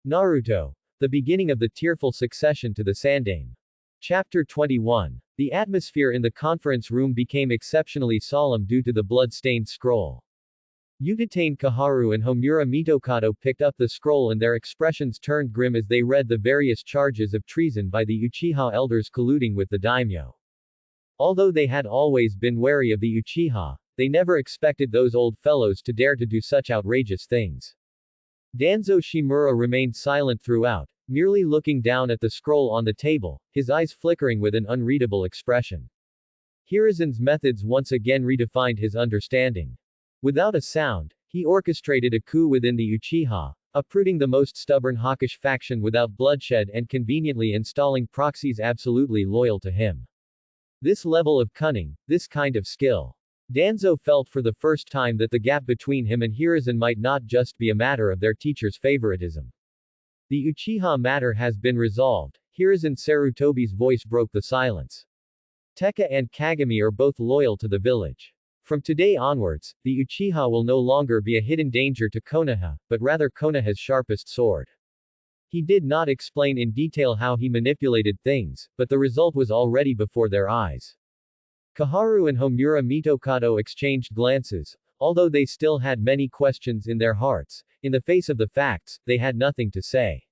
Naruto. The beginning of the tearful succession to the Sandaime. Chapter 21. The atmosphere in the conference room became exceptionally solemn due to the blood-stained scroll. Utatane Kaharu and Homura Mitokado picked up the scroll and their expressions turned grim as they read the various charges of treason by the Uchiha elders colluding with the daimyo. Although they had always been wary of the Uchiha, they never expected those old fellows to dare to do such outrageous things. Danzo Shimura remained silent throughout, merely looking down at the scroll on the table, his eyes flickering with an unreadable expression. Hiruzen's methods once again redefined his understanding. Without a sound, he orchestrated a coup within the Uchiha, uprooting the most stubborn hawkish faction without bloodshed and conveniently installing proxies absolutely loyal to him. This level of cunning, this kind of skill. Danzo felt for the first time that the gap between him and Hiruzen might not just be a matter of their teacher's favoritism. The Uchiha matter has been resolved. Hiruzen Sarutobi's voice broke the silence. Tekka and Kagami are both loyal to the village. From today onwards, the Uchiha will no longer be a hidden danger to Konoha, but rather Konoha's sharpest sword. He did not explain in detail how he manipulated things, but the result was already before their eyes. Kaharu and Homura Mitokado exchanged glances. Although they still had many questions in their hearts, in the face of the facts, they had nothing to say.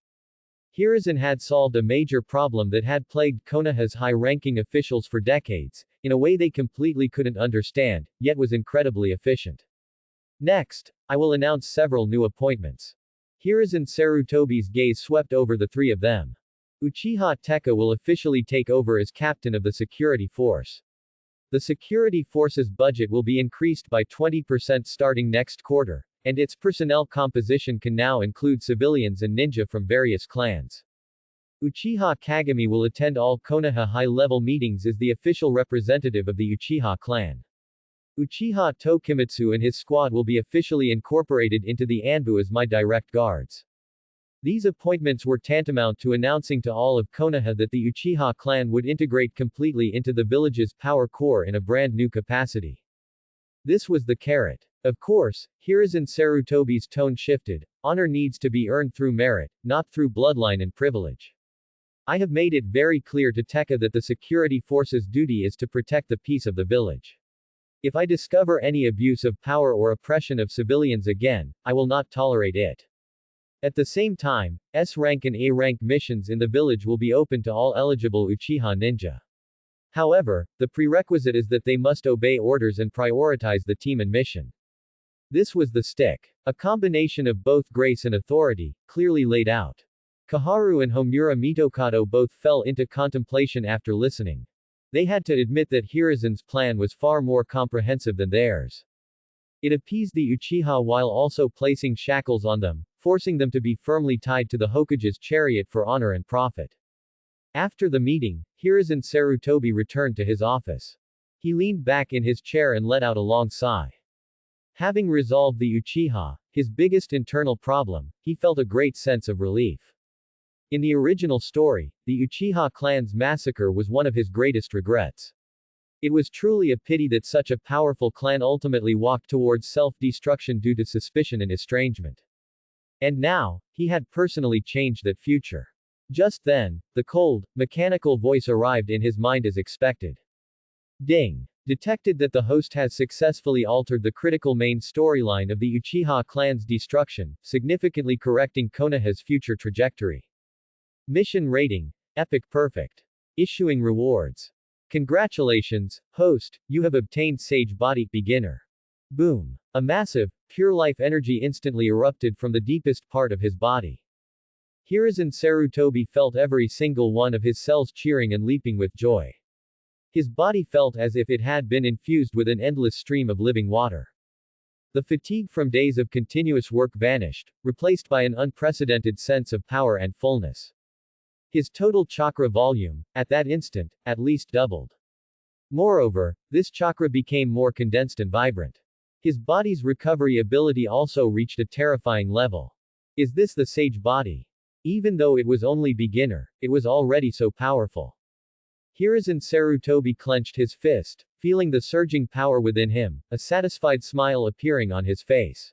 Hiruzen had solved a major problem that had plagued Konoha's high-ranking officials for decades, in a way they completely couldn't understand, yet was incredibly efficient. Next, I will announce several new appointments. Hiruzen Sarutobi's gaze swept over the three of them. Uchiha Tekka will officially take over as captain of the security force. The security force's budget will be increased by 20% starting next quarter, and its personnel composition can now include civilians and ninja from various clans. Uchiha Kagami will attend all Konoha high-level meetings as the official representative of the Uchiha clan. Uchiha Tokimitsu and his squad will be officially incorporated into the Anbu as my direct guards. These appointments were tantamount to announcing to all of Konoha that the Uchiha clan would integrate completely into the village's power core in a brand new capacity. This was the carrot. Of course, Hiruzen Sarutobi's tone shifted. Honor needs to be earned through merit, not through bloodline and privilege. I have made it very clear to Tekka that the security force's duty is to protect the peace of the village. If I discover any abuse of power or oppression of civilians again, I will not tolerate it. At the same time, S-rank and A-rank missions in the village will be open to all eligible Uchiha ninja. However, the prerequisite is that they must obey orders and prioritize the team and mission. This was the stick. A combination of both grace and authority, clearly laid out. Kaharu and Homura Mitokado both fell into contemplation after listening. They had to admit that Hiruzen's plan was far more comprehensive than theirs. It appeased the Uchiha while also placing shackles on them, forcing them to be firmly tied to the Hokage's chariot for honor and profit. After the meeting, Hiruzen Sarutobi returned to his office. He leaned back in his chair and let out a long sigh. Having resolved the Uchiha, his biggest internal problem, he felt a great sense of relief. In the original story, the Uchiha clan's massacre was one of his greatest regrets. It was truly a pity that such a powerful clan ultimately walked towards self-destruction due to suspicion and estrangement. And now, he had personally changed that future. Just then, the cold, mechanical voice arrived in his mind as expected. Ding! Detected that the host has successfully altered the critical main storyline of the Uchiha clan's destruction, significantly correcting Konoha's future trajectory. Mission rating: Epic Perfect. Issuing rewards. Congratulations, host, you have obtained Sage Body Beginner. Boom. A massive, pure life energy instantly erupted from the deepest part of his body. Hiruzen Sarutobi felt every single one of his cells cheering and leaping with joy. His body felt as if it had been infused with an endless stream of living water. The fatigue from days of continuous work vanished, replaced by an unprecedented sense of power and fullness. His total chakra volume, at that instant, at least doubled. Moreover, this chakra became more condensed and vibrant. His body's recovery ability also reached a terrifying level. Is this the Sage Body? Even though it was only beginner, it was already so powerful. Hiruzen Sarutobi clenched his fist, feeling the surging power within him, a satisfied smile appearing on his face.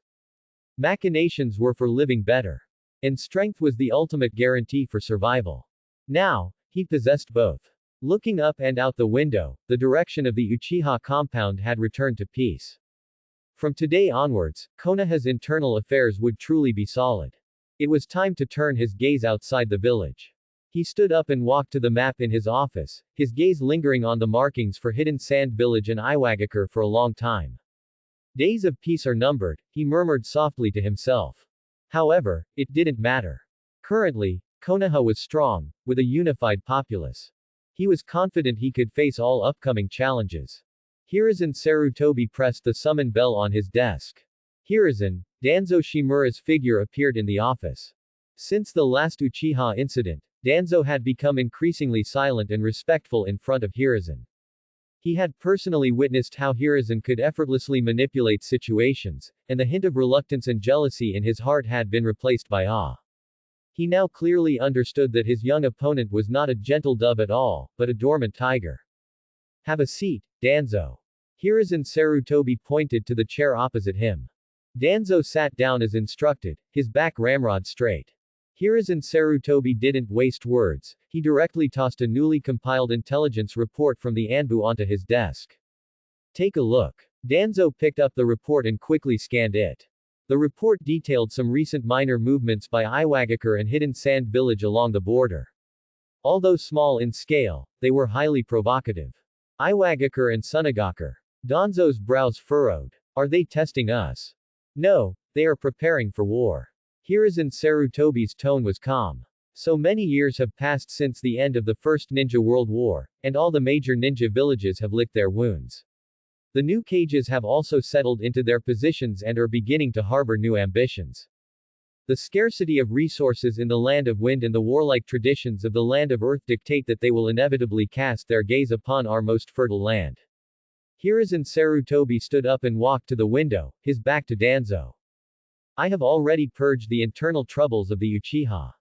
Machinations were for living better. And strength was the ultimate guarantee for survival. Now, he possessed both. Looking up and out the window, the direction of the Uchiha compound had returned to peace. From today onwards, Konoha's internal affairs would truly be solid. It was time to turn his gaze outside the village. He stood up and walked to the map in his office, his gaze lingering on the markings for Hidden Sand Village and Iwagakure for a long time. Days of peace are numbered, he murmured softly to himself. However, it didn't matter. Currently, Konoha was strong, with a unified populace. He was confident he could face all upcoming challenges. Hiruzen Sarutobi pressed the summon bell on his desk. Hiruzen, Danzo Shimura's figure appeared in the office. Since the last Uchiha incident, Danzo had become increasingly silent and respectful in front of Hiruzen. He had personally witnessed how Hiruzen could effortlessly manipulate situations, and the hint of reluctance and jealousy in his heart had been replaced by awe. He now clearly understood that his young opponent was not a gentle dove at all, but a dormant tiger. Have a seat, Danzo. Hiruzen Sarutobi pointed to the chair opposite him. Danzo sat down as instructed, his back ramrod straight. Hiruzen Sarutobi didn't waste words, he directly tossed a newly compiled intelligence report from the Anbu onto his desk. Take a look. Danzo picked up the report and quickly scanned it. The report detailed some recent minor movements by Iwagakure and Hidden Sand Village along the border. Although small in scale, they were highly provocative. Iwagakure and Sunagakure. Danzo's brows furrowed. Are they testing us? No, they are preparing for war. Hiruzen Sarutobi's tone was calm. So many years have passed since the end of the First Ninja World War, and all the major ninja villages have licked their wounds. The new cages have also settled into their positions and are beginning to harbor new ambitions. The scarcity of resources in the Land of Wind and the warlike traditions of the Land of Earth dictate that they will inevitably cast their gaze upon our most fertile land. Hiruzen Sarutobi stood up and walked to the window, his back to Danzo. I have already purged the internal troubles of the Uchiha.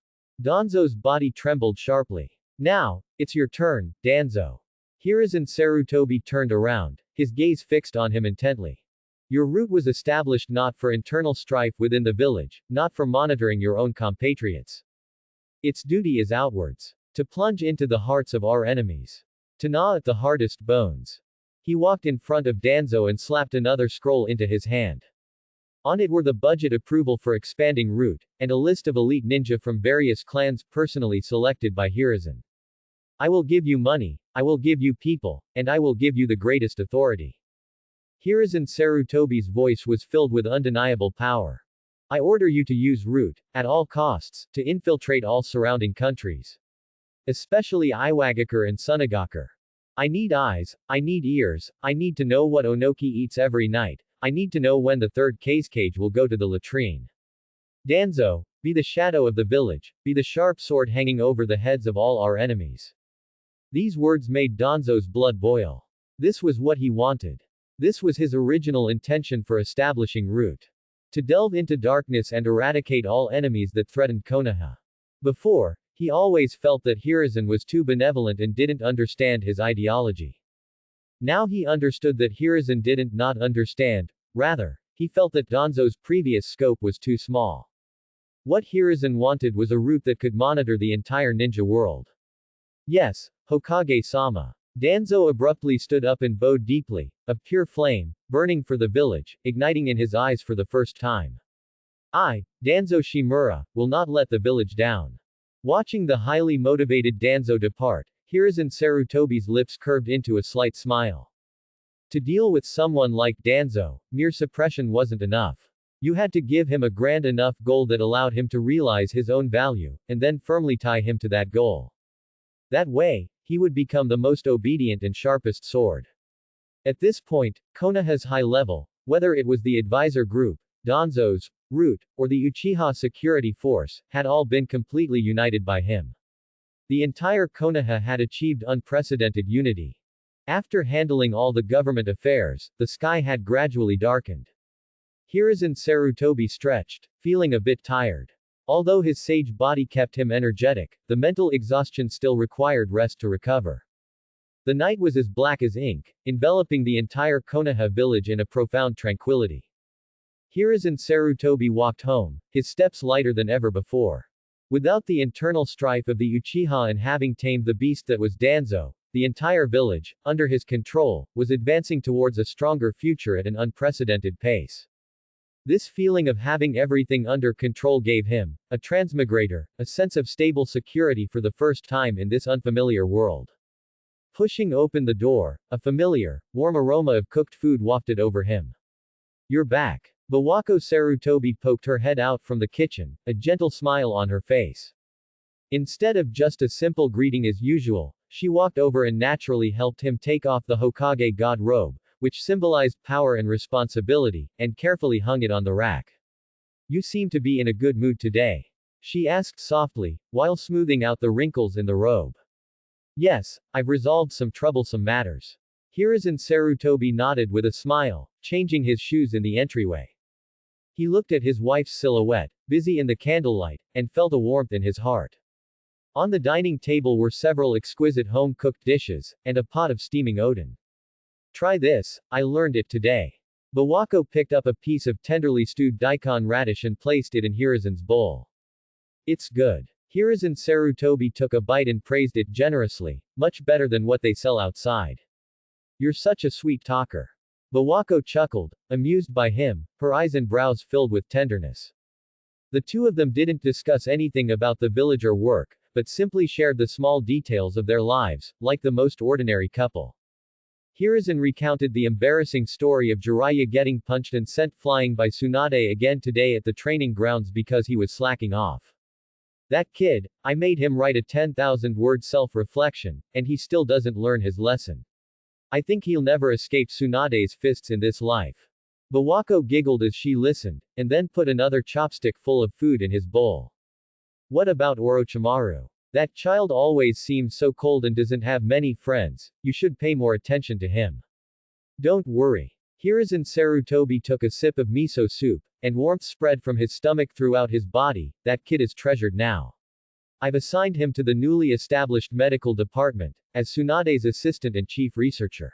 Danzo's body trembled sharply. Now, it's your turn, Danzo. Hiruzen Sarutobi turned around, his gaze fixed on him intently. Your route was established not for internal strife within the village, not for monitoring your own compatriots. Its duty is outwards. To plunge into the hearts of our enemies. To gnaw at the hardest bones. He walked in front of Danzo and slapped another scroll into his hand. On it were the budget approval for expanding route, and a list of elite ninja from various clans personally selected by Hiruzen. I will give you money, I will give you people, and I will give you the greatest authority. Hiruzen Sarutobi's voice was filled with undeniable power. I order you to use route, at all costs, to infiltrate all surrounding countries. Especially Iwagakure and Sunagakure. I need eyes, I need ears, I need to know what Onoki eats every night. I need to know when the third cage will go to the latrine. Danzo, be the shadow of the village, be the sharp sword hanging over the heads of all our enemies. These words made Danzo's blood boil. This was what he wanted. This was his original intention for establishing route. To delve into darkness and eradicate all enemies that threatened Konoha. Before, he always felt that Hiruzen was too benevolent and didn't understand his ideology. Now he understood that Hiruzen didn't not understand, rather, he felt that Danzo's previous scope was too small. What Hiruzen wanted was a route that could monitor the entire ninja world. Yes, Hokage-sama. Danzo abruptly stood up and bowed deeply, a pure flame, burning for the village, igniting in his eyes for the first time. I, Danzo Shimura, will not let the village down. Watching the highly motivated Danzo depart, Hiruzen Sarutobi's lips curved into a slight smile. To deal with someone like Danzo, mere suppression wasn't enough. You had to give him a grand enough goal that allowed him to realize his own value, and then firmly tie him to that goal. That way, he would become the most obedient and sharpest sword. At this point, Konoha's high level, whether it was the advisor group, Danzo's route, or the Uchiha security force, had all been completely united by him. The entire Konoha had achieved unprecedented unity. After handling all the government affairs, the sky had gradually darkened. Hiruzen Sarutobi stretched, feeling a bit tired. Although his sage body kept him energetic, the mental exhaustion still required rest to recover. The night was as black as ink, enveloping the entire Konoha village in a profound tranquility. Hiruzen Sarutobi walked home, his steps lighter than ever before. Without the internal strife of the Uchiha and having tamed the beast that was Danzo, the entire village, under his control, was advancing towards a stronger future at an unprecedented pace. This feeling of having everything under control gave him, a transmigrator, a sense of stable security for the first time in this unfamiliar world. Pushing open the door, a familiar, warm aroma of cooked food wafted over him. "You're back." Bawako Sarutobi poked her head out from the kitchen, a gentle smile on her face. Instead of just a simple greeting as usual, she walked over and naturally helped him take off the Hokage god robe, which symbolized power and responsibility, and carefully hung it on the rack. "You seem to be in a good mood today," she asked softly, while smoothing out the wrinkles in the robe. "Yes, I've resolved some troublesome matters." Hiruzen Sarutobi nodded with a smile, changing his shoes in the entryway. He looked at his wife's silhouette, busy in the candlelight, and felt a warmth in his heart. On the dining table were several exquisite home-cooked dishes, and a pot of steaming oden. "Try this, I learned it today." Bawako picked up a piece of tenderly stewed daikon radish and placed it in Hiruzen's bowl. "It's good." Hiruzen Sarutobi took a bite and praised it generously, much better than what they sell outside. "You're such a sweet talker." Bawako chuckled, amused by him, her eyes and brows filled with tenderness. The two of them didn't discuss anything about the village or work, but simply shared the small details of their lives, like the most ordinary couple. Hiruzen recounted the embarrassing story of Jiraiya getting punched and sent flying by Tsunade again today at the training grounds because he was slacking off. "That kid, I made him write a 10,000-word self-reflection, and he still doesn't learn his lesson. I think he'll never escape Tsunade's fists in this life." Bawako giggled as she listened, and then put another chopstick full of food in his bowl. "What about Orochimaru? That child always seems so cold and doesn't have many friends, you should pay more attention to him." "Don't worry." Hiruzen Sarutobi took a sip of miso soup, and warmth spread from his stomach throughout his body. "That kid is treasured now. I've assigned him to the newly established medical department, as Tsunade's assistant and chief researcher.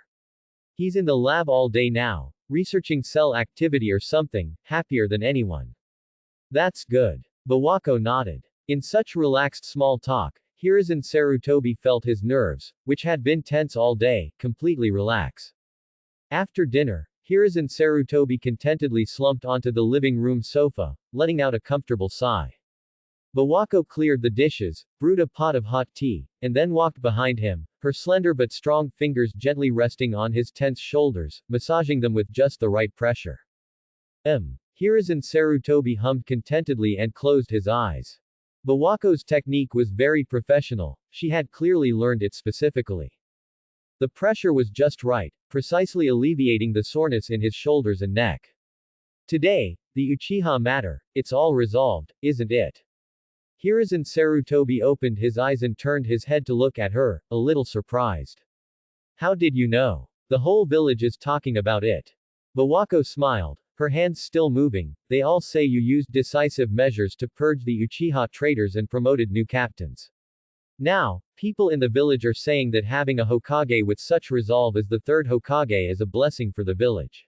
He's in the lab all day now, researching cell activity or something, happier than anyone." "That's good." Bawako nodded. In such relaxed small talk, Hiruzen Sarutobi felt his nerves, which had been tense all day, completely relax. After dinner, Hiruzen Sarutobi contentedly slumped onto the living room sofa, letting out a comfortable sigh. Bawako cleared the dishes, brewed a pot of hot tea, and then walked behind him, her slender but strong fingers gently resting on his tense shoulders, massaging them with just the right pressure. Hiruzen Sarutobi hummed contentedly and closed his eyes. Bawako's technique was very professional, she had clearly learned it specifically. The pressure was just right, precisely alleviating the soreness in his shoulders and neck. "Today, the Uchiha matter, it's all resolved, isn't it?" Hiruzen Sarutobi opened his eyes and turned his head to look at her, a little surprised. "How did you know? The whole village is talking about it." Bawako smiled, her hands still moving. "They all say you used decisive measures to purge the Uchiha traitors and promoted new captains. Now, people in the village are saying that having a Hokage with such resolve as the third Hokage is a blessing for the village.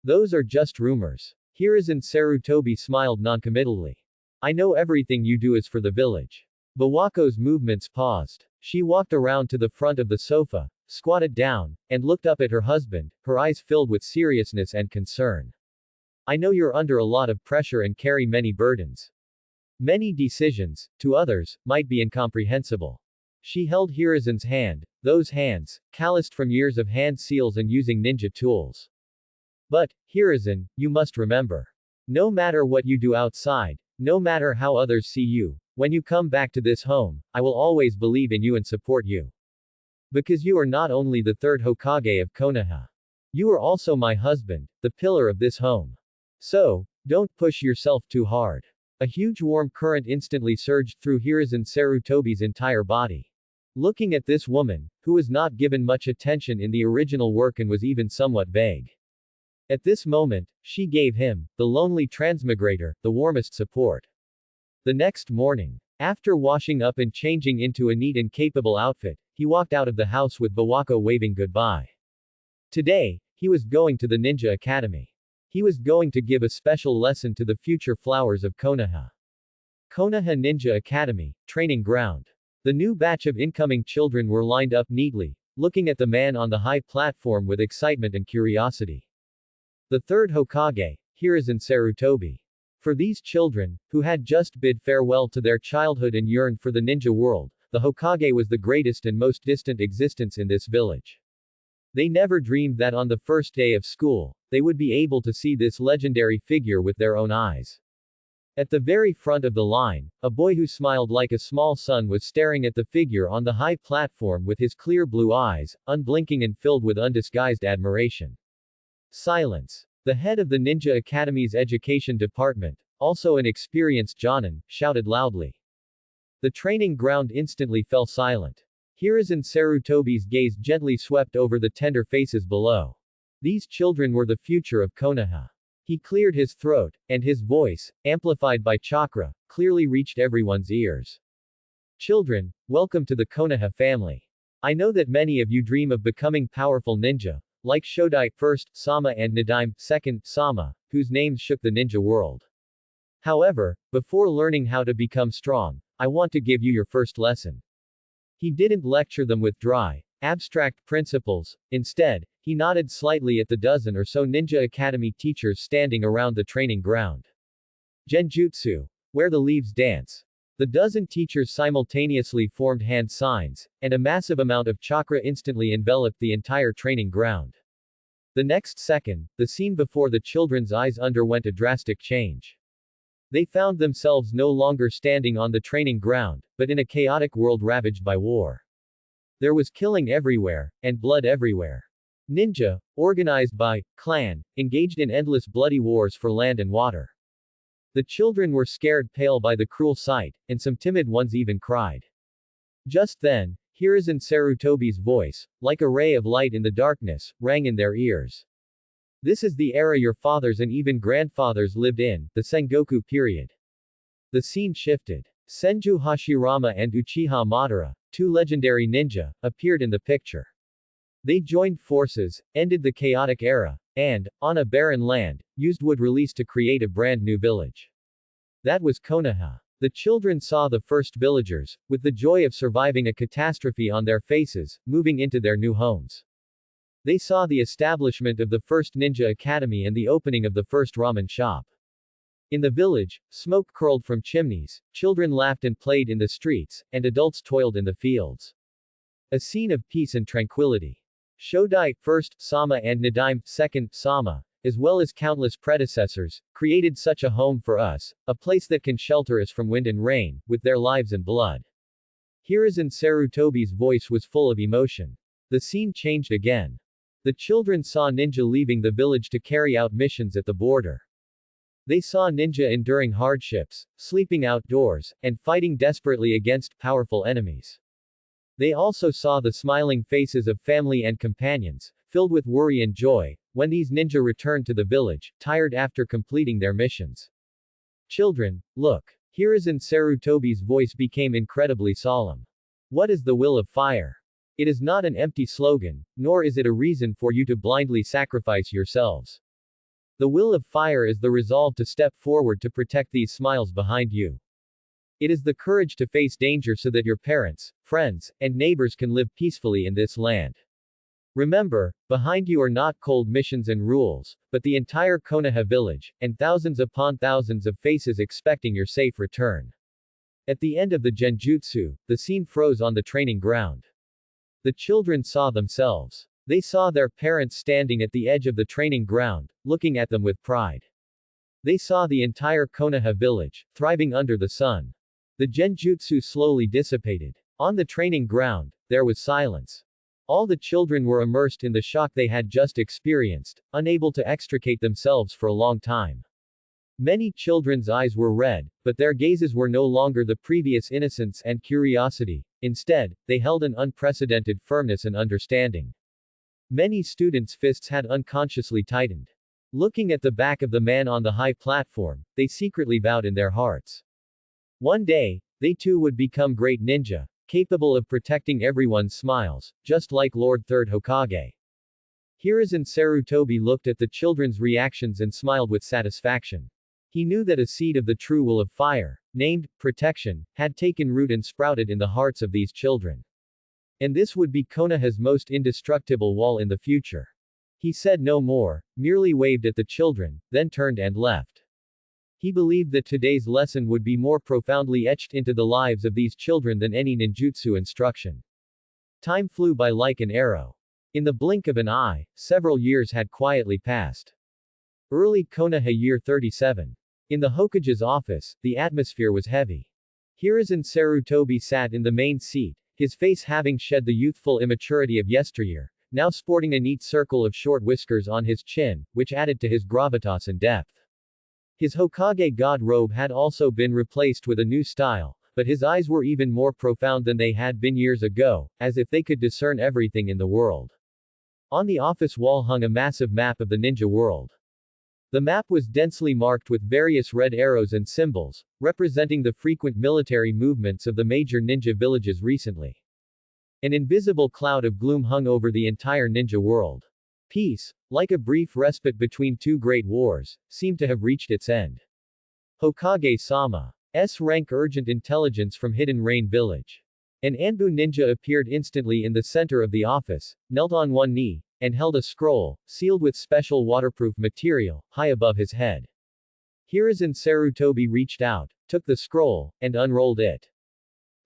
Those are just rumors." Hiruzen Sarutobi smiled noncommittally. "I know everything you do is for the village." Bawako's movements paused. She walked around to the front of the sofa, squatted down, and looked up at her husband, her eyes filled with seriousness and concern. "I know you're under a lot of pressure and carry many burdens. Many decisions, to others, might be incomprehensible." She held Hiruzen's hand, those hands, calloused from years of hand seals and using ninja tools. "But, Hiruzen, you must remember. No matter what you do outside, no matter how others see you, when you come back to this home, I will always believe in you and support you. Because you are not only the third Hokage of Konoha. You are also my husband, the pillar of this home. So, don't push yourself too hard." A huge warm current instantly surged through Hiruzen Sarutobi's entire body. Looking at this woman, who was not given much attention in the original work and was even somewhat vague. At this moment, she gave him, the lonely transmigrator, the warmest support. The next morning, after washing up and changing into a neat and capable outfit, he walked out of the house with Bawako waving goodbye. Today, he was going to the Ninja Academy. He was going to give a special lesson to the future flowers of Konoha. Konoha Ninja Academy, Training Ground. The new batch of incoming children were lined up neatly, looking at the man on the high platform with excitement and curiosity. The third Hokage, Hiruzen Sarutobi. For these children, who had just bid farewell to their childhood and yearned for the ninja world, the Hokage was the greatest and most distant existence in this village. They never dreamed that on the first day of school, they would be able to see this legendary figure with their own eyes. At the very front of the line, a boy who smiled like a small sun was staring at the figure on the high platform with his clear blue eyes, unblinking and filled with undisguised admiration. Silence. The head of the Ninja Academy's education department, also an experienced Jonin, shouted loudly. The training ground instantly fell silent. Hiruzen Sarutobi's gaze gently swept over the tender faces below. These children were the future of Konoha. He cleared his throat, and his voice, amplified by chakra, clearly reached everyone's ears. Children, welcome to the Konoha family. I know that many of you dream of becoming powerful ninja, like Shodai first Sama and Nadaime second Sama, whose names shook the ninja world. However, before learning how to become strong, I want to give you your first lesson. He didn't lecture them with dry, abstract principles. Instead, he nodded slightly at the dozen or so Ninja Academy teachers standing around the training ground. Genjutsu. Where the leaves dance. The dozen teachers simultaneously formed hand signs, and a massive amount of chakra instantly enveloped the entire training ground. The next second, the scene before the children's eyes underwent a drastic change. They found themselves no longer standing on the training ground, but in a chaotic world ravaged by war. There was killing everywhere, and blood everywhere. Ninja, organized by clan, engaged in endless bloody wars for land and water. The children were scared pale by the cruel sight, and some timid ones even cried. Just then, Hiruzen Sarutobi's voice, like a ray of light in the darkness, rang in their ears. This is the era your fathers and even grandfathers lived in, the Sengoku period. The scene shifted. Senju Hashirama and Uchiha Madara, two legendary ninja, appeared in the picture. They joined forces, ended the chaotic era, and, on a barren land, used wood release to create a brand new village. That was Konoha. The children saw the first villagers, with the joy of surviving a catastrophe on their faces, moving into their new homes. They saw the establishment of the first ninja academy and the opening of the first ramen shop. In the village, smoke curled from chimneys, children laughed and played in the streets, and adults toiled in the fields. A scene of peace and tranquility. Shodai, first Sama and Nadaime, second Sama, as well as countless predecessors, created such a home for us, a place that can shelter us from wind and rain, with their lives and blood. Hiruzen Sarutobi's voice was full of emotion. The scene changed again. The children saw ninja leaving the village to carry out missions at the border. They saw ninja enduring hardships, sleeping outdoors, and fighting desperately against powerful enemies. They also saw the smiling faces of family and companions, filled with worry and joy, when these ninja returned to the village, tired after completing their missions. Children, look. Hiruzen Sarutobi's voice became incredibly solemn. What is the will of fire? It is not an empty slogan, nor is it a reason for you to blindly sacrifice yourselves. The will of fire is the resolve to step forward to protect these smiles behind you. It is the courage to face danger so that your parents, friends, and neighbors can live peacefully in this land. Remember, behind you are not cold missions and rules, but the entire Konoha village, and thousands upon thousands of faces expecting your safe return. At the end of the genjutsu, the scene froze on the training ground. The children saw themselves. They saw their parents standing at the edge of the training ground, looking at them with pride. They saw the entire Konoha village, thriving under the sun. The genjutsu slowly dissipated. On the training ground, there was silence. All the children were immersed in the shock they had just experienced, unable to extricate themselves for a long time. Many children's eyes were red, but their gazes were no longer the previous innocence and curiosity. Instead, they held an unprecedented firmness and understanding. Many students' fists had unconsciously tightened. Looking at the back of the man on the high platform, they secretly vowed in their hearts. One day, they too would become great ninja, capable of protecting everyone's smiles, just like Lord Third Hokage. Hiruzen Sarutobi looked at the children's reactions and smiled with satisfaction. He knew that a seed of the true will of fire, named protection, had taken root and sprouted in the hearts of these children. And this would be Konoha's most indestructible wall in the future. He said no more, merely waved at the children, then turned and left. He believed that today's lesson would be more profoundly etched into the lives of these children than any ninjutsu instruction. Time flew by like an arrow. In the blink of an eye, several years had quietly passed. Early Konoha year 37. In the Hokage's office, the atmosphere was heavy. Hiruzen Sarutobi sat in the main seat, his face having shed the youthful immaturity of yesteryear, now sporting a neat circle of short whiskers on his chin, which added to his gravitas and depth. His Hokage god robe had also been replaced with a new style, but his eyes were even more profound than they had been years ago, as if they could discern everything in the world. On the office wall hung a massive map of the ninja world. The map was densely marked with various red arrows and symbols, representing the frequent military movements of the major ninja villages recently. An invisible cloud of gloom hung over the entire ninja world. Peace, like a brief respite between two great wars, seemed to have reached its end. Hokage-sama's rank urgent intelligence from Hidden Rain Village. An Anbu ninja appeared instantly in the center of the office, knelt on one knee, and held a scroll, sealed with special waterproof material, high above his head. Hiruzen Sarutobi reached out, took the scroll, and unrolled it.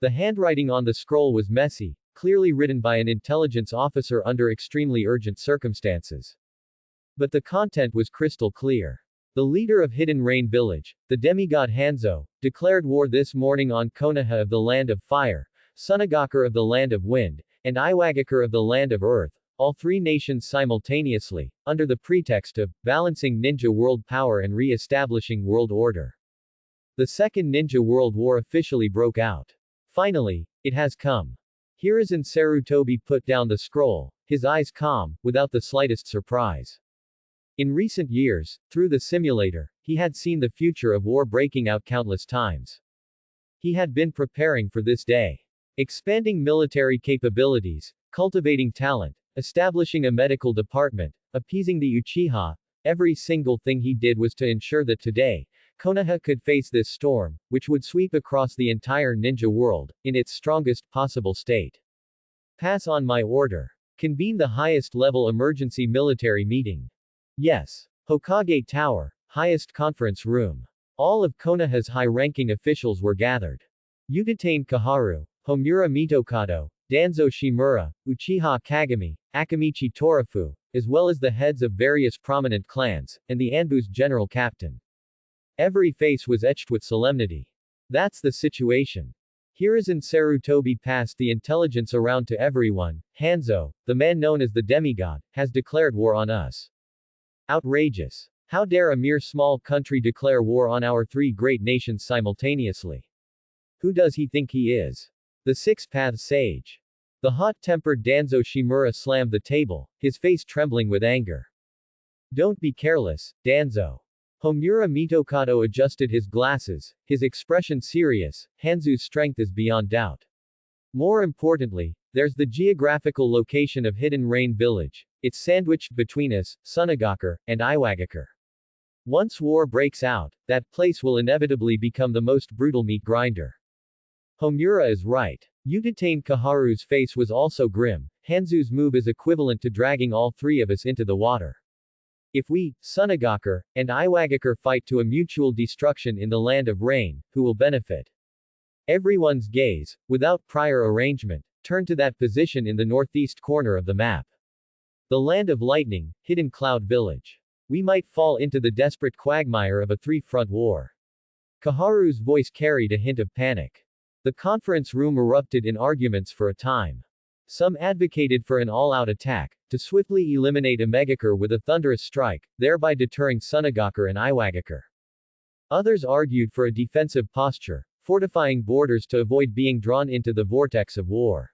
The handwriting on the scroll was messy, clearly written by an intelligence officer under extremely urgent circumstances. But the content was crystal clear. The leader of Hidden Rain Village, the demigod Hanzo, declared war this morning on Konoha of the Land of Fire, Sunagakure of the Land of Wind, and Iwagakure of the Land of Earth, all three nations simultaneously, under the pretext of balancing ninja world power and re-establishing world order. The Second Ninja World War officially broke out. Finally, it has come. Hiruzen Sarutobi put down the scroll, his eyes calm, without the slightest surprise. In recent years, through the simulator, he had seen the future of war breaking out countless times. He had been preparing for this day. Expanding military capabilities, cultivating talent, establishing a medical department, appeasing the Uchiha, every single thing he did was to ensure that today, Konoha could face this storm, which would sweep across the entire ninja world, in its strongest possible state. Pass on my order. Convene the highest level emergency military meeting. Yes. Hokage Tower, highest conference room. All of Konoha's high-ranking officials were gathered. Udatain Kaharu, Homura Mitokado, Danzo Shimura, Uchiha Kagami, Akamichi Torafu, as well as the heads of various prominent clans, and the Anbu's general captain. Every face was etched with solemnity. That's the situation. Hiruzen Sarutobi passed the intelligence around to everyone. Hanzo, the man known as the demigod, has declared war on us. Outrageous. How dare a mere small country declare war on our three great nations simultaneously? Who does he think he is? The Six-Path Sage. The hot-tempered Danzo Shimura slammed the table, his face trembling with anger. Don't be careless, Danzo. Homura Mitokado adjusted his glasses, his expression serious. Hanzo's strength is beyond doubt. More importantly, there's the geographical location of Hidden Rain Village. It's sandwiched between us, Sunagakure, and Iwagakure. Once war breaks out, that place will inevitably become the most brutal meat grinder. Homura is right. Udatain Kaharu's face was also grim. Hanzo's move is equivalent to dragging all three of us into the water. If we, Sunagakure, and Iwagakure fight to a mutual destruction in the Land of Rain, who will benefit? Everyone's gaze, without prior arrangement, turned to that position in the northeast corner of the map. The Land of Lightning, Hidden Cloud Village. We might fall into the desperate quagmire of a three-front war. Kaharu's voice carried a hint of panic. The conference room erupted in arguments for a time. Some advocated for an all-out attack, to swiftly eliminate Imegakure with a thunderous strike, thereby deterring Sunagakure and Iwagakure. Others argued for a defensive posture, fortifying borders to avoid being drawn into the vortex of war.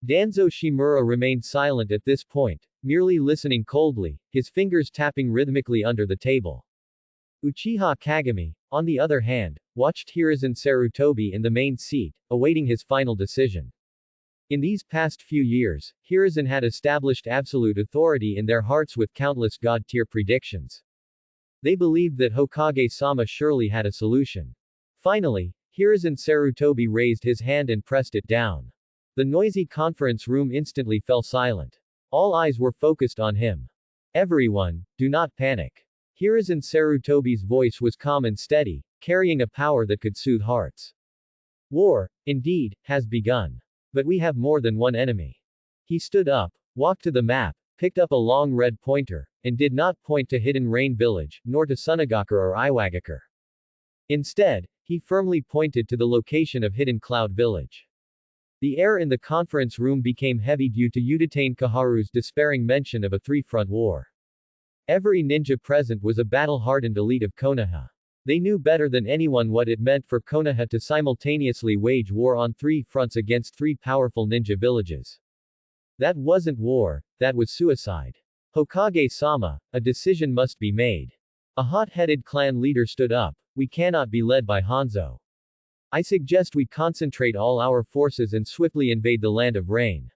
Danzo Shimura remained silent at this point, merely listening coldly, his fingers tapping rhythmically under the table. Uchiha Kagami, on the other hand, watched Hiruzen Sarutobi in the main seat, awaiting his final decision. In these past few years, Hiruzen had established absolute authority in their hearts with countless god-tier predictions. They believed that Hokage-sama surely had a solution. Finally, Hiruzen Sarutobi raised his hand and pressed it down. The noisy conference room instantly fell silent. All eyes were focused on him. Everyone, do not panic. Hiruzen Sarutobi's voice was calm and steady, carrying a power that could soothe hearts. War, indeed, has begun. But we have more than one enemy. He stood up, walked to the map, picked up a long red pointer, and did not point to Hidden Rain Village, nor to Sunagaku or Iwagakure. Instead, he firmly pointed to the location of Hidden Cloud Village. The air in the conference room became heavy due to Udatane Kaharu's despairing mention of a three-front war. Every ninja present was a battle-hardened elite of Konoha. They knew better than anyone what it meant for Konoha to simultaneously wage war on three fronts against three powerful ninja villages. That wasn't war, that was suicide. Hokage-sama, a decision must be made. A hot-headed clan leader stood up. We cannot be led by Hanzo. I suggest we concentrate all our forces and swiftly invade the Land of Rain.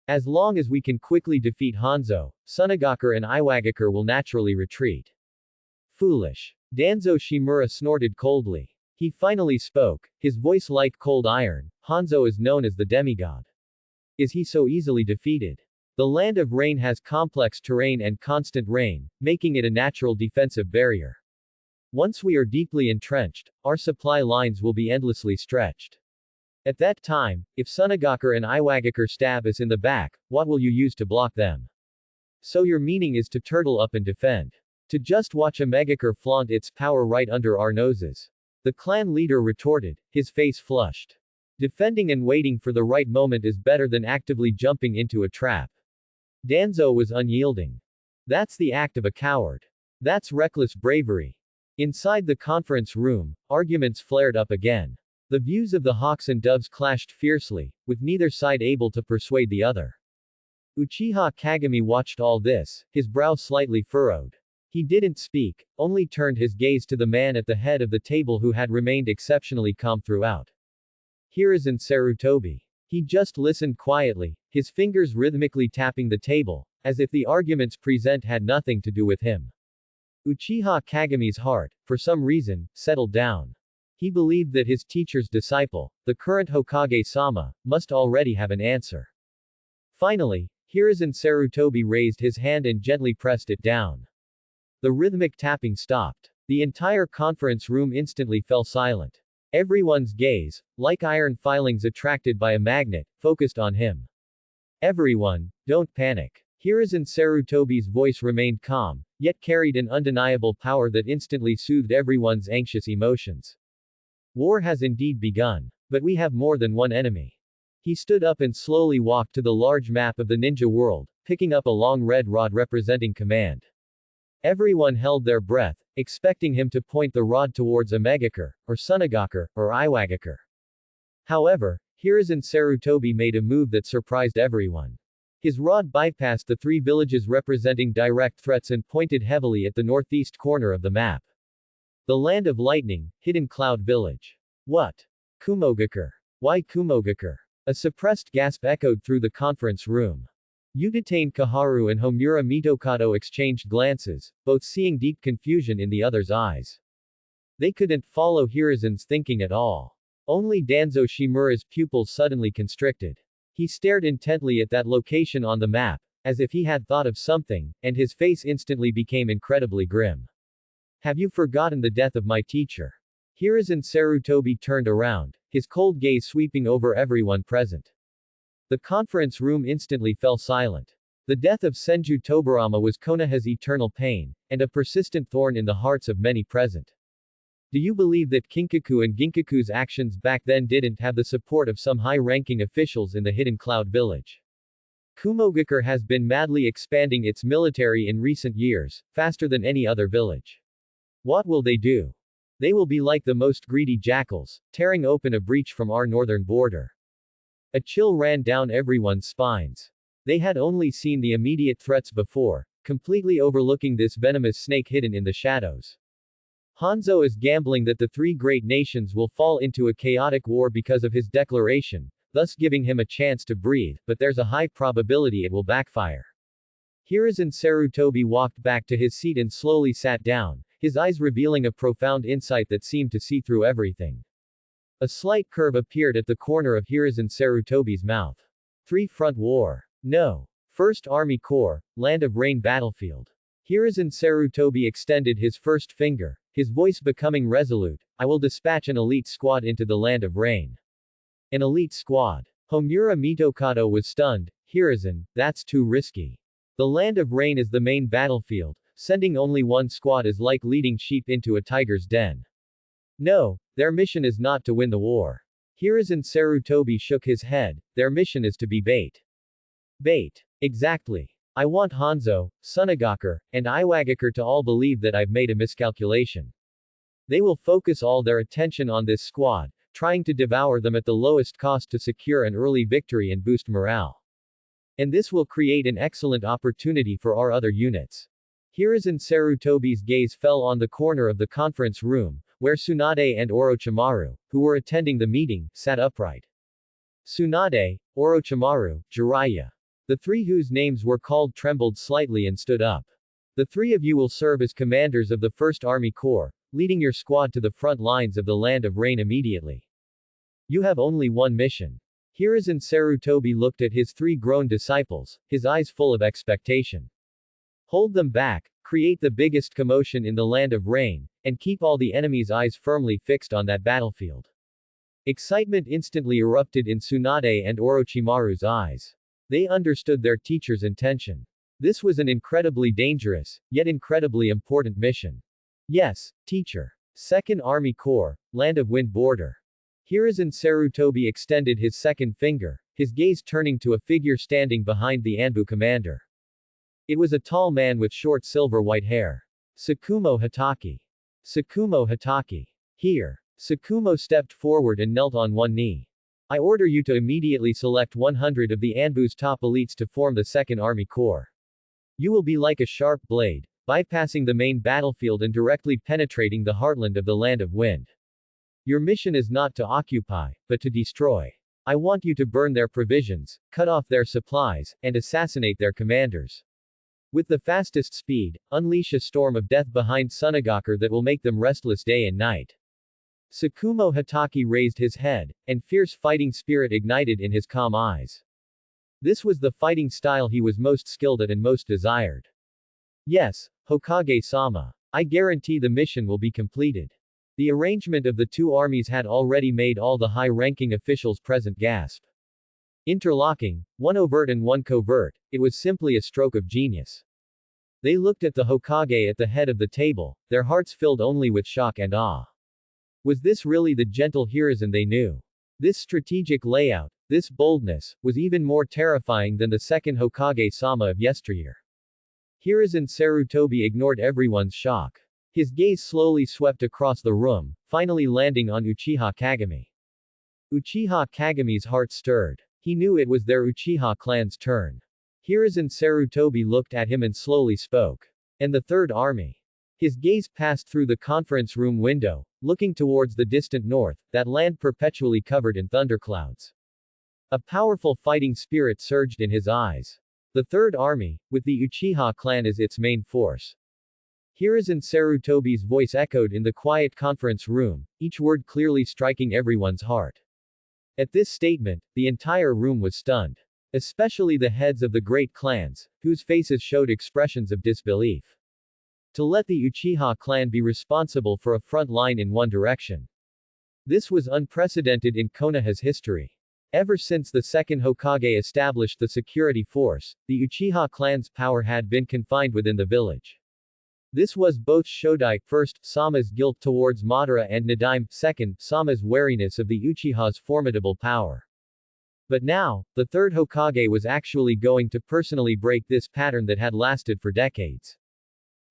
As long as we can quickly defeat Hanzo, Sunagaku and Iwagakure will naturally retreat. Foolish. Danzo Shimura snorted coldly. He finally spoke, his voice like cold iron. Hanzo is known as the demigod. Is he so easily defeated? The Land of Rain has complex terrain and constant rain, making it a natural defensive barrier. Once we are deeply entrenched, our supply lines will be endlessly stretched. At that time, if Sunagaku and Iwagakure stab us in the back, what will you use to block them? So your meaning is to turtle up and defend. To just watch Imagakure flaunt its power right under our noses. The clan leader retorted, his face flushed. Defending and waiting for the right moment is better than actively jumping into a trap. Danzo was unyielding. That's the act of a coward. That's reckless bravery. Inside the conference room, arguments flared up again. The views of the hawks and doves clashed fiercely, with neither side able to persuade the other. Uchiha Kagami watched all this, his brow slightly furrowed. He didn't speak, only turned his gaze to the man at the head of the table who had remained exceptionally calm throughout. Hiruzen Sarutobi. He just listened quietly, his fingers rhythmically tapping the table, as if the arguments present had nothing to do with him. Uchiha Kagami's heart, for some reason, settled down. He believed that his teacher's disciple, the current Hokage-sama, must already have an answer. Finally, Hiruzen Sarutobi raised his hand and gently pressed it down. The rhythmic tapping stopped. The entire conference room instantly fell silent. Everyone's gaze, like iron filings attracted by a magnet, focused on him. Everyone, don't panic. Hiruzen Sarutobi's voice remained calm, yet carried an undeniable power that instantly soothed everyone's anxious emotions. War has indeed begun. But we have more than one enemy. He stood up and slowly walked to the large map of the ninja world, picking up a long red rod representing command. Everyone held their breath, expecting him to point the rod towards Imagakure, or Sunagaku, or Iwagakure. However, Hiruzen Sarutobi made a move that surprised everyone. His rod bypassed the three villages representing direct threats and pointed heavily at the northeast corner of the map. The Land of Lightning, Hidden Cloud Village. What? Kumogakure. Why Kumogakure? A suppressed gasp echoed through the conference room. Udatane Kaharu and Homura Mitokado exchanged glances, both seeing deep confusion in the other's eyes. They couldn't follow Hiruzen's thinking at all. Only Danzo Shimura's pupils suddenly constricted. He stared intently at that location on the map, as if he had thought of something, and his face instantly became incredibly grim. Have you forgotten the death of my teacher? Hiruzen Sarutobi turned around, his cold gaze sweeping over everyone present. The conference room instantly fell silent. The death of Senju Tobarama was Konoha's eternal pain, and a persistent thorn in the hearts of many present. Do you believe that Kinkaku and Ginkaku's actions back then didn't have the support of some high-ranking officials in the Hidden Cloud Village? Kumogakure has been madly expanding its military in recent years, faster than any other village. What will they do? They will be like the most greedy jackals, tearing open a breach from our northern border. A chill ran down everyone's spines. They had only seen the immediate threats before, completely overlooking this venomous snake hidden in the shadows. Hanzo is gambling that the three great nations will fall into a chaotic war because of his declaration. thus giving him a chance to breathe, but there's a high probability it will backfire. Hiruzen Sarutobi walked back to his seat and slowly sat down, his eyes revealing a profound insight that seemed to see through everything. A slight curve appeared at the corner of Hiruzen Sarutobi's mouth. 3 Front War. No. 1st Army Corps, Land of Rain Battlefield. Hiruzen Sarutobi extended his first finger, his voice becoming resolute. I will dispatch an elite squad into the Land of Rain. An elite squad. Homura Mitokado was stunned. Hiruzen, that's too risky. The Land of Rain is the main battlefield. Sending only one squad is like leading sheep into a tiger's den. No, their mission is not to win the war. Hiruzen Sarutobi shook his head. Their mission is to be bait. Bait. Exactly. I want Hanzo, Sunagakure, and Iwagakure to all believe that I've made a miscalculation. They will focus all their attention on this squad, trying to devour them at the lowest cost to secure an early victory and boost morale. And this will create an excellent opportunity for our other units. Hiruzen Sarutobi's gaze fell on the corner of the conference room, where Tsunade and Orochimaru, who were attending the meeting, sat upright. Tsunade, Orochimaru, Jiraiya. The 3 whose names were called trembled slightly and stood up. The 3 of you will serve as commanders of the 1st Army Corps, leading your squad to the front lines of the Land of Rain immediately. You have only one mission. Hiruzen Sarutobi looked at his 3 grown disciples, his eyes full of expectation. Hold them back, create the biggest commotion in the Land of Rain, and keep all the enemy's eyes firmly fixed on that battlefield. Excitement instantly erupted in Tsunade and Orochimaru's eyes. They understood their teacher's intention. This was an incredibly dangerous, yet incredibly important mission. Yes, teacher. 2nd Army Corps, Land of Wind Border. Hiruzen Sarutobi extended his second finger, his gaze turning to a figure standing behind the Anbu commander. It was a tall man with short silver-white hair. Tsukumo Hatake. Tsukumo Hatake. Here. Tsukumo stepped forward and knelt on one knee. I order you to immediately select 100 of the Anbu's top elites to form the 2nd Army Corps. You will be like a sharp blade, bypassing the main battlefield and directly penetrating the heartland of the Land of Wind. Your mission is not to occupy, but to destroy. I want you to burn their provisions, cut off their supplies, and assassinate their commanders. With the fastest speed, unleash a storm of death behind Sunagakure that will make them restless day and night. Tsukumo Hatake raised his head, and fierce fighting spirit ignited in his calm eyes. This was the fighting style he was most skilled at and most desired. Yes, Hokage-sama. I guarantee the mission will be completed. The arrangement of the 2 armies had already made all the high-ranking officials present gasp. Interlocking, one overt and one covert, it was simply a stroke of genius. They looked at the Hokage at the head of the table, their hearts filled only with shock and awe. Was this really the gentle Hiruzen they knew? This strategic layout, this boldness, was even more terrifying than the 2nd Hokage-sama of yesteryear. Hiruzen Sarutobi ignored everyone's shock. His gaze slowly swept across the room, finally landing on Uchiha Kagami. Uchiha Kagami's heart stirred. He knew it was their Uchiha clan's turn. Hiruzen Sarutobi looked at him and slowly spoke. And the 3rd Army. His gaze passed through the conference room window, looking towards the distant north, that land perpetually covered in thunderclouds. A powerful fighting spirit surged in his eyes. The 3rd Army, with the Uchiha clan as its main force. Hiruzen Sarutobi's voice echoed in the quiet conference room, each word clearly striking everyone's heart. At this statement, the entire room was stunned. Especially the heads of the great clans, whose faces showed expressions of disbelief. To let the Uchiha clan be responsible for a front line in one direction. This was unprecedented in Konoha's history. Ever since the 2nd Hokage established the security force, the Uchiha clan's power had been confined within the village. This was both Shodai, 1st, Sama's guilt towards Madara and Nadaime, 2nd, Sama's wariness of the Uchiha's formidable power. But now, the 3rd Hokage was actually going to personally break this pattern that had lasted for decades.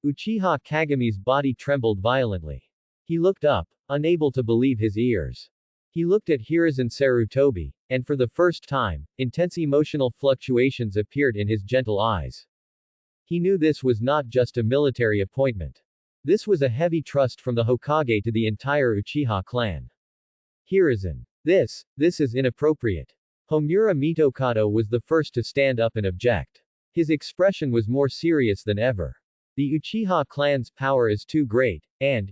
Uchiha Kagami's body trembled violently. He looked up, unable to believe his ears. He looked at Hiruzen Sarutobi, and for the first time, intense emotional fluctuations appeared in his gentle eyes. He knew this was not just a military appointment. This was a heavy trust from the Hokage to the entire Uchiha clan. Hiruzen. This is inappropriate. Homura Mitokado was the first to stand up and object. His expression was more serious than ever. The Uchiha clan's power is too great, and,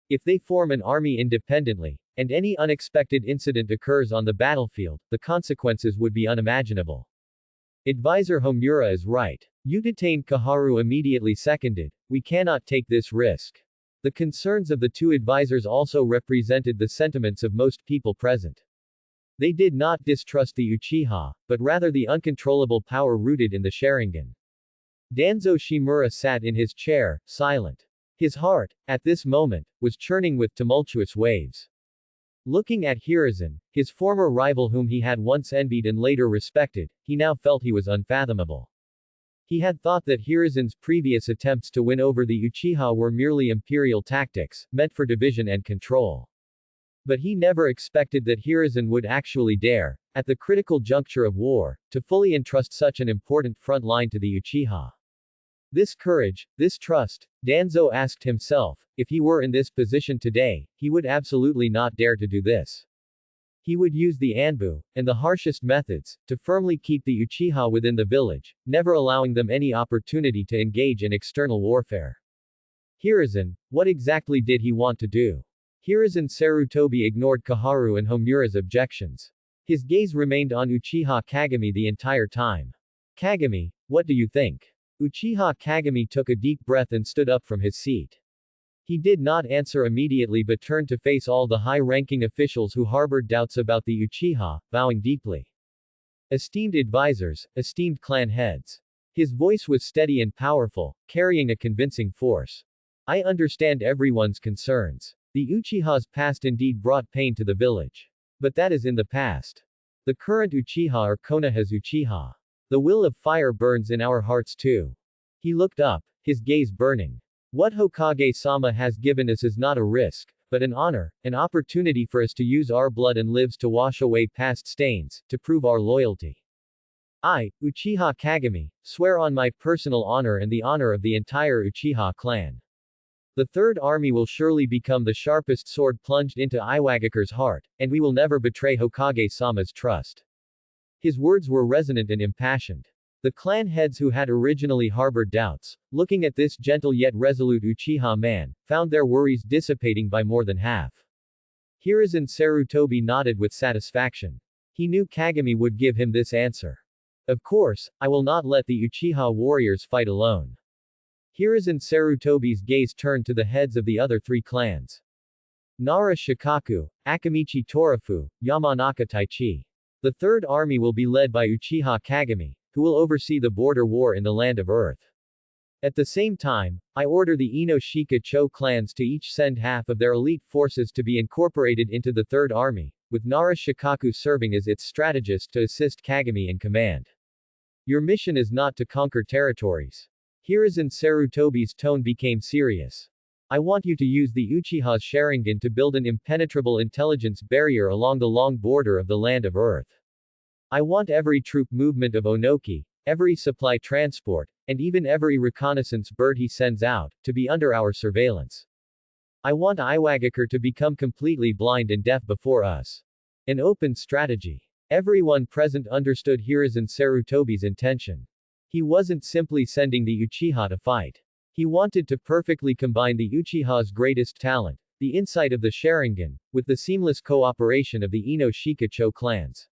if they form an army independently, and any unexpected incident occurs on the battlefield, the consequences would be unimaginable. Advisor Homura is right. Utatane Kaharu immediately seconded, we cannot take this risk. The concerns of the two advisors also represented the sentiments of most people present. They did not distrust the Uchiha, but rather the uncontrollable power rooted in the Sharingan. Danzo Shimura sat in his chair, silent. His heart, at this moment, was churning with tumultuous waves. Looking at Hiruzen, his former rival whom he had once envied and later respected, he now felt he was unfathomable. He had thought that Hiruzen's previous attempts to win over the Uchiha were merely imperial tactics, meant for division and control. But he never expected that Hiruzen would actually dare, at the critical juncture of war, to fully entrust such an important front line to the Uchiha. This courage, this trust, Danzo asked himself, if he were in this position today, he would absolutely not dare to do this. He would use the Anbu, and the harshest methods, to firmly keep the Uchiha within the village, never allowing them any opportunity to engage in external warfare. Hiruzen, what exactly did he want to do? Hiruzen Sarutobi ignored Kaharu and Homura's objections. His gaze remained on Uchiha Kagami the entire time. Kagami, what do you think? Uchiha Kagami took a deep breath and stood up from his seat. He did not answer immediately but turned to face all the high-ranking officials who harbored doubts about the Uchiha, bowing deeply. Esteemed advisors, esteemed clan heads. His voice was steady and powerful, carrying a convincing force. I understand everyone's concerns. The Uchiha's past indeed brought pain to the village. But that is in the past. The current Uchiha are Konoha's Uchiha. The will of fire burns in our hearts too. He looked up, his gaze burning. What Hokage-sama has given us is not a risk, but an honor, an opportunity for us to use our blood and lives to wash away past stains, to prove our loyalty. I, Uchiha Kagami, swear on my personal honor and the honor of the entire Uchiha clan. The Third Army will surely become the sharpest sword plunged into Iwagakure's heart, and we will never betray Hokage-sama's trust. His words were resonant and impassioned. The clan heads who had originally harbored doubts, looking at this gentle yet resolute Uchiha man, found their worries dissipating by more than half. Hiruzen Sarutobi nodded with satisfaction. He knew Kagami would give him this answer. Of course, I will not let the Uchiha warriors fight alone. Hiruzen Sarutobi's gaze turned to the heads of the other three clans. Nara Shikaku, Akamichi Torafu, Yamanaka Taichi. The Third Army will be led by Uchiha Kagami, who will oversee the border war in the Land of Earth. At the same time, I order the Ino-Shika Cho clans to each send half of their elite forces to be incorporated into the Third Army, with Nara Shikaku serving as its strategist to assist Kagami in command. Your mission is not to conquer territories. Hiruzen Sarutobi's tone became serious. I want you to use the Uchiha's Sharingan to build an impenetrable intelligence barrier along the long border of the Land of Earth. I want every troop movement of Onoki, every supply transport, and even every reconnaissance bird he sends out, to be under our surveillance. I want Iwagakure to become completely blind and deaf before us. An open strategy. Everyone present understood Hiruzen Sarutobi's intention. He wasn't simply sending the Uchiha to fight. He wanted to perfectly combine the Uchiha's greatest talent, the insight of the Sharingan, with the seamless cooperation of the Ino-Shika Cho clans.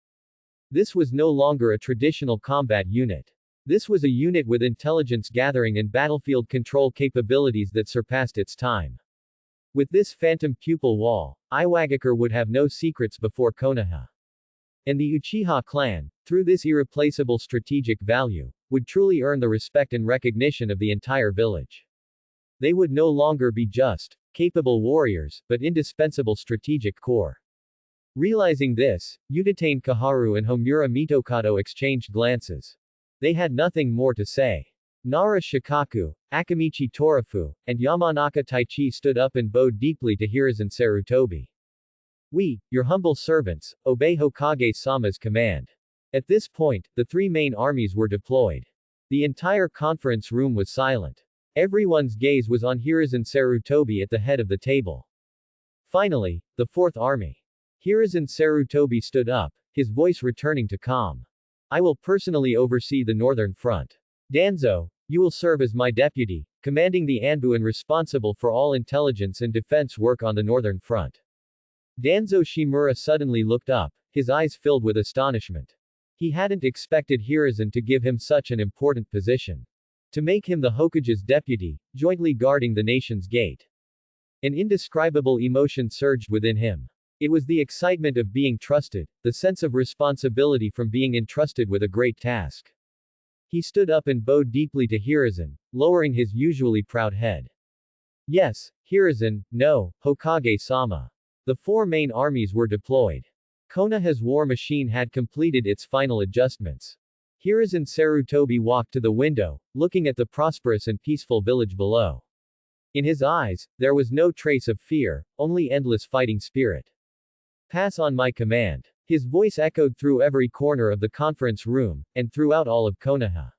This was no longer a traditional combat unit. This was a unit with intelligence gathering and battlefield control capabilities that surpassed its time. With this phantom pupil wall, Iwagakure would have no secrets before Konoha. And the Uchiha clan, through this irreplaceable strategic value, would truly earn the respect and recognition of the entire village. They would no longer be just, capable warriors, but indispensable strategic core. Realizing this, Utatane Kaharu and Homura Mitokado exchanged glances. They had nothing more to say. Nara Shikaku, Akamichi Torafu, and Yamanaka Taichi stood up and bowed deeply to Hiruzen Sarutobi. We, your humble servants, obey Hokage-sama's command. At this point, the three main armies were deployed. The entire conference room was silent. Everyone's gaze was on Hiruzen Sarutobi at the head of the table. Finally, the Fourth Army. Hiruzen Sarutobi stood up, his voice returning to calm. I will personally oversee the northern front. Danzo, you will serve as my deputy, commanding the Anbu and responsible for all intelligence and defense work on the northern front. Danzo Shimura suddenly looked up, his eyes filled with astonishment. He hadn't expected Hiruzen to give him such an important position. To make him the Hokage's deputy, jointly guarding the nation's gate. An indescribable emotion surged within him. It was the excitement of being trusted, the sense of responsibility from being entrusted with a great task. He stood up and bowed deeply to Hiruzen, lowering his usually proud head. Yes, Hiruzen, no, Hokage-sama. The four main armies were deployed. Konoha's war machine had completed its final adjustments. Hiruzen Sarutobi walked to the window, looking at the prosperous and peaceful village below. In his eyes, there was no trace of fear, only endless fighting spirit. Pass on my command. His voice echoed through every corner of the conference room, and throughout all of Konoha.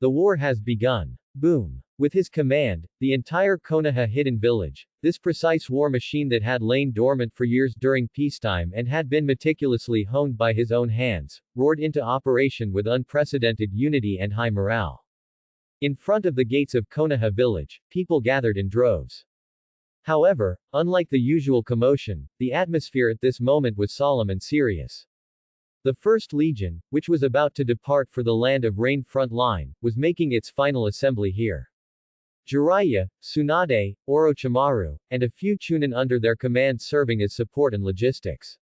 The war has begun. Boom. With his command, the entire Konoha hidden village, this precise war machine that had lain dormant for years during peacetime and had been meticulously honed by his own hands, roared into operation with unprecedented unity and high morale. In front of the gates of Konoha village, people gathered in droves. However, unlike the usual commotion, the atmosphere at this moment was solemn and serious. The First Legion, which was about to depart for the Land of Rain front line, was making its final assembly here. Jiraiya, Tsunade, Orochimaru, and a few Chunin under their command serving as support and logistics.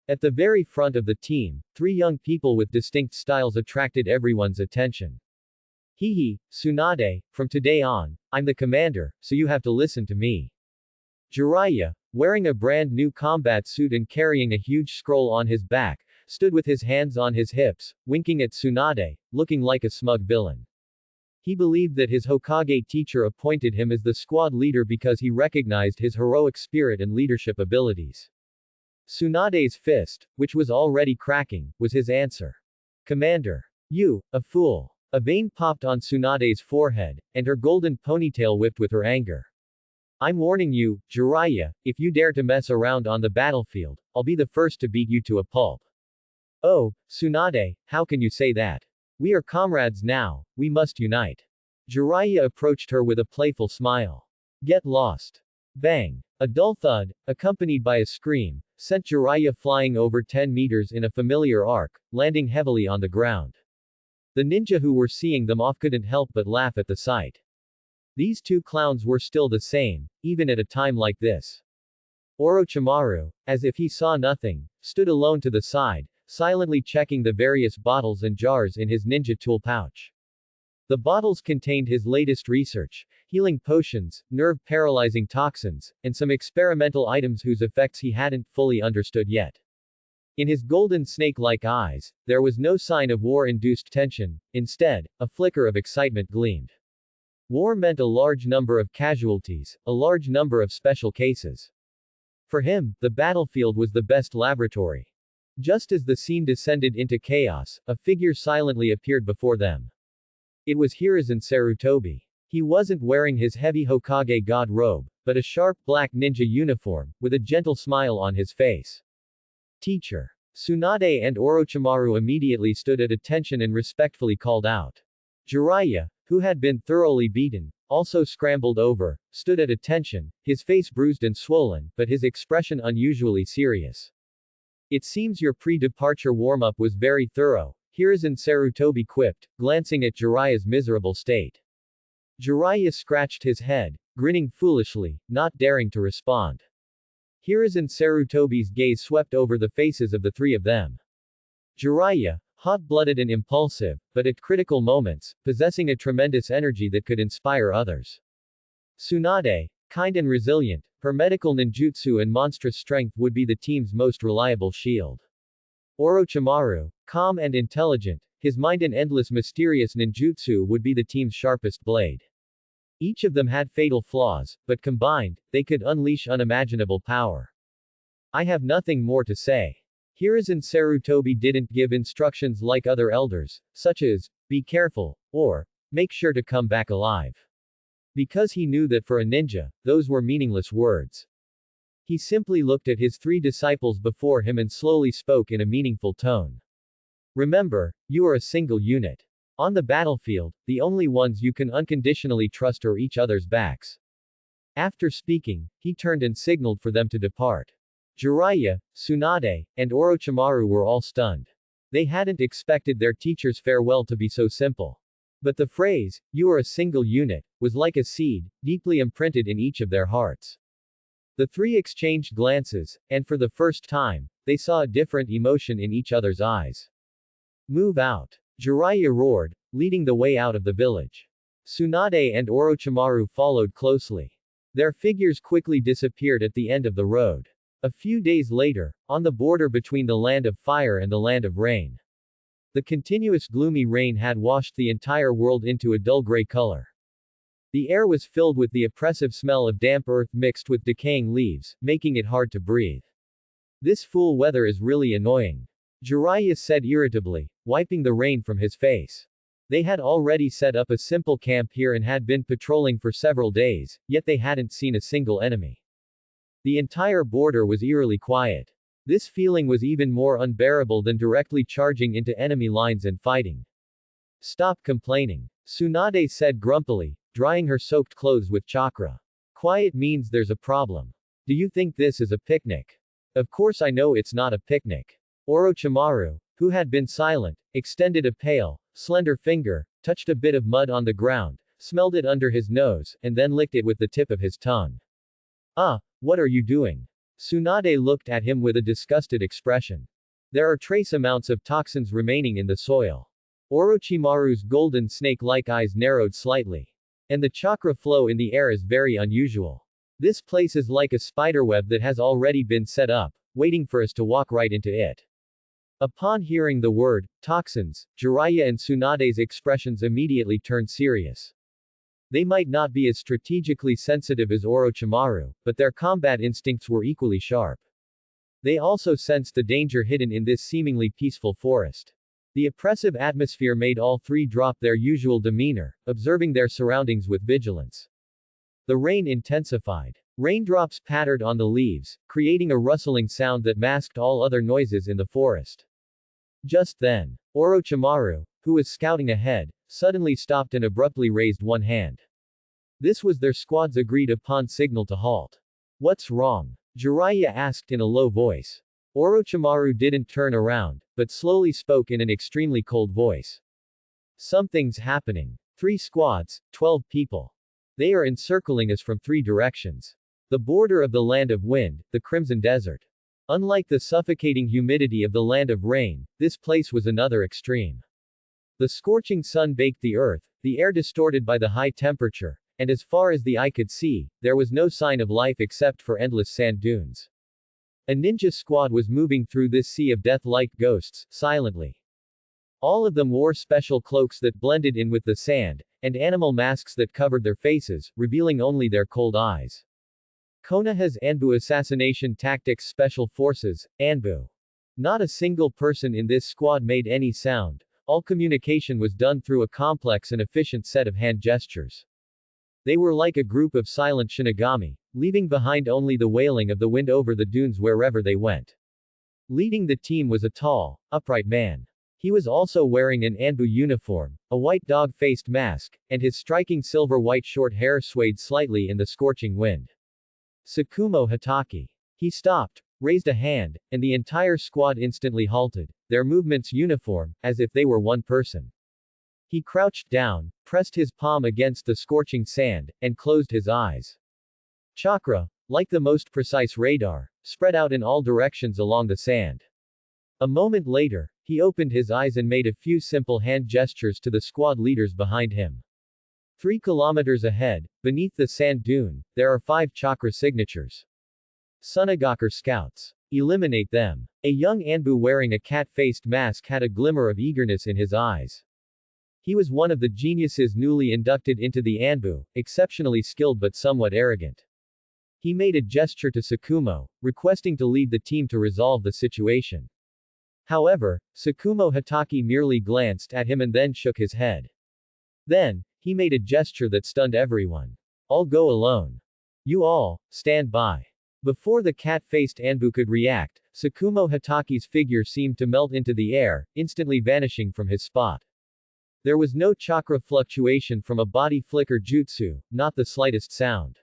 At the very front of the team, three young people with distinct styles attracted everyone's attention. Hehe, Tsunade, from today on, I'm the commander, so you have to listen to me. Jiraiya, wearing a brand new combat suit and carrying a huge scroll on his back, stood with his hands on his hips, winking at Tsunade, looking like a smug villain. He believed that his Hokage teacher appointed him as the squad leader because he recognized his heroic spirit and leadership abilities. Tsunade's fist, which was already cracking, was his answer. Commander. You, a fool. A vein popped on Tsunade's forehead, and her golden ponytail whipped with her anger. I'm warning you, Jiraiya, if you dare to mess around on the battlefield, I'll be the first to beat you to a pulp. Oh, Tsunade, how can you say that? We are comrades now, we must unite. Jiraiya approached her with a playful smile. Get lost. Bang. A dull thud, accompanied by a scream, sent Jiraiya flying over 10 meters in a familiar arc, landing heavily on the ground. The ninja who were seeing them off couldn't help but laugh at the sight. These two clowns were still the same, even at a time like this. Orochimaru, as if he saw nothing, stood alone to the side, silently checking the various bottles and jars in his ninja tool pouch. The bottles contained his latest research, healing potions, nerve-paralyzing toxins, and some experimental items whose effects he hadn't fully understood yet. In his golden snake-like eyes, there was no sign of war-induced tension, instead, a flicker of excitement gleamed. War meant a large number of casualties, a large number of special cases. For him, the battlefield was the best laboratory. Just as the scene descended into chaos, a figure silently appeared before them. It was Hiruzen Sarutobi. He wasn't wearing his heavy Hokage god robe, but a sharp black ninja uniform, with a gentle smile on his face. Teacher. Tsunade and Orochimaru immediately stood at attention and respectfully called out. Jiraiya, who had been thoroughly beaten, also scrambled over, stood at attention, his face bruised and swollen, but his expression unusually serious. It seems your pre-departure warm-up was very thorough, Hiruzen Sarutobi quipped, glancing at Jiraiya's miserable state. Jiraiya scratched his head, grinning foolishly, not daring to respond. Hiruzen Sarutobi's gaze swept over the faces of the three of them. Jiraiya, hot-blooded and impulsive, but at critical moments, possessing a tremendous energy that could inspire others. Tsunade, kind and resilient, her medical ninjutsu and monstrous strength would be the team's most reliable shield. Orochimaru, calm and intelligent, his mind and endless mysterious ninjutsu would be the team's sharpest blade. Each of them had fatal flaws, but combined, they could unleash unimaginable power. I have nothing more to say. Hiruzen Sarutobi didn't give instructions like other elders, such as, be careful, or, make sure to come back alive. Because he knew that for a ninja, those were meaningless words. He simply looked at his three disciples before him and slowly spoke in a meaningful tone. Remember, you are a single unit. On the battlefield, the only ones you can unconditionally trust are each other's backs. After speaking, he turned and signaled for them to depart. Jiraiya, Tsunade, and Orochimaru were all stunned. They hadn't expected their teacher's farewell to be so simple. But the phrase, "you are a single unit," was like a seed, deeply imprinted in each of their hearts. The three exchanged glances, and for the first time, they saw a different emotion in each other's eyes. Move out! Jiraiya roared, leading the way out of the village. Tsunade and Orochimaru followed closely. Their figures quickly disappeared at the end of the road. A few days later, on the border between the land of fire and the land of rain. The continuous gloomy rain had washed the entire world into a dull gray color. The air was filled with the oppressive smell of damp earth mixed with decaying leaves, making it hard to breathe. This fool weather is really annoying, Jiraiya said irritably, wiping the rain from his face. They had already set up a simple camp here and had been patrolling for several days, yet they hadn't seen a single enemy. The entire border was eerily quiet. This feeling was even more unbearable than directly charging into enemy lines and fighting. Stop complaining, Tsunade said grumpily, drying her soaked clothes with chakra. Quiet means there's a problem. Do you think this is a picnic? Of course I know it's not a picnic. Orochimaru, who had been silent, extended a pale, slender finger, touched a bit of mud on the ground, smelled it under his nose, and then licked it with the tip of his tongue. What are you doing? Tsunade looked at him with a disgusted expression. There are trace amounts of toxins remaining in the soil. Orochimaru's golden snake-like eyes narrowed slightly. And the chakra flow in the air is very unusual. This place is like a spiderweb that has already been set up, waiting for us to walk right into it. Upon hearing the word, toxins, Jiraiya and Tsunade's expressions immediately turned serious. They might not be as strategically sensitive as Orochimaru, but their combat instincts were equally sharp. They also sensed the danger hidden in this seemingly peaceful forest. The oppressive atmosphere made all three drop their usual demeanor, observing their surroundings with vigilance. The rain intensified. Raindrops pattered on the leaves, creating a rustling sound that masked all other noises in the forest. Just then, Orochimaru, who was scouting ahead, suddenly stopped and abruptly raised one hand. This was their squad's agreed-upon signal to halt. What's wrong? Jiraiya asked in a low voice. Orochimaru didn't turn around, but slowly spoke in an extremely cold voice. Something's happening. 3 squads, 12 people. They are encircling us from 3 directions. The border of the land of wind, the Crimson Desert. Unlike the suffocating humidity of the land of rain, this place was another extreme. The scorching sun baked the earth, the air distorted by the high temperature, and as far as the eye could see, there was no sign of life except for endless sand dunes. A ninja squad was moving through this sea of death like ghosts, silently. All of them wore special cloaks that blended in with the sand, and animal masks that covered their faces, revealing only their cold eyes. Konoha's Anbu Assassination Tactics Special Forces, Anbu. Not a single person in this squad made any sound. All communication was done through a complex and efficient set of hand gestures. They were like a group of silent Shinigami, leaving behind only the wailing of the wind over the dunes wherever they went. Leading the team was a tall, upright man. He was also wearing an Anbu uniform, a white dog-faced mask, and his striking silver-white short hair swayed slightly in the scorching wind. Tsukumo Hatake. He stopped, raised a hand, and the entire squad instantly halted, their movements uniform, as if they were one person. He crouched down, pressed his palm against the scorching sand, and closed his eyes. Chakra, like the most precise radar, spread out in all directions along the sand. A moment later, he opened his eyes and made a few simple hand gestures to the squad leaders behind him. 3 kilometers ahead, beneath the sand dune, there are 5 chakra signatures. Sunagaku scouts. Eliminate them. A young Anbu wearing a cat-faced mask had a glimmer of eagerness in his eyes. He was one of the geniuses newly inducted into the Anbu, exceptionally skilled but somewhat arrogant. He made a gesture to Tsukumo, requesting to lead the team to resolve the situation. However, Tsukumo Hatake merely glanced at him and then shook his head. Then, he made a gesture that stunned everyone. I'll go alone. You all, stand by. Before the cat-faced Anbu could react, Tsukumo Hataki's figure seemed to melt into the air, instantly vanishing from his spot. There was no chakra fluctuation from a body flicker jutsu, not the slightest sound.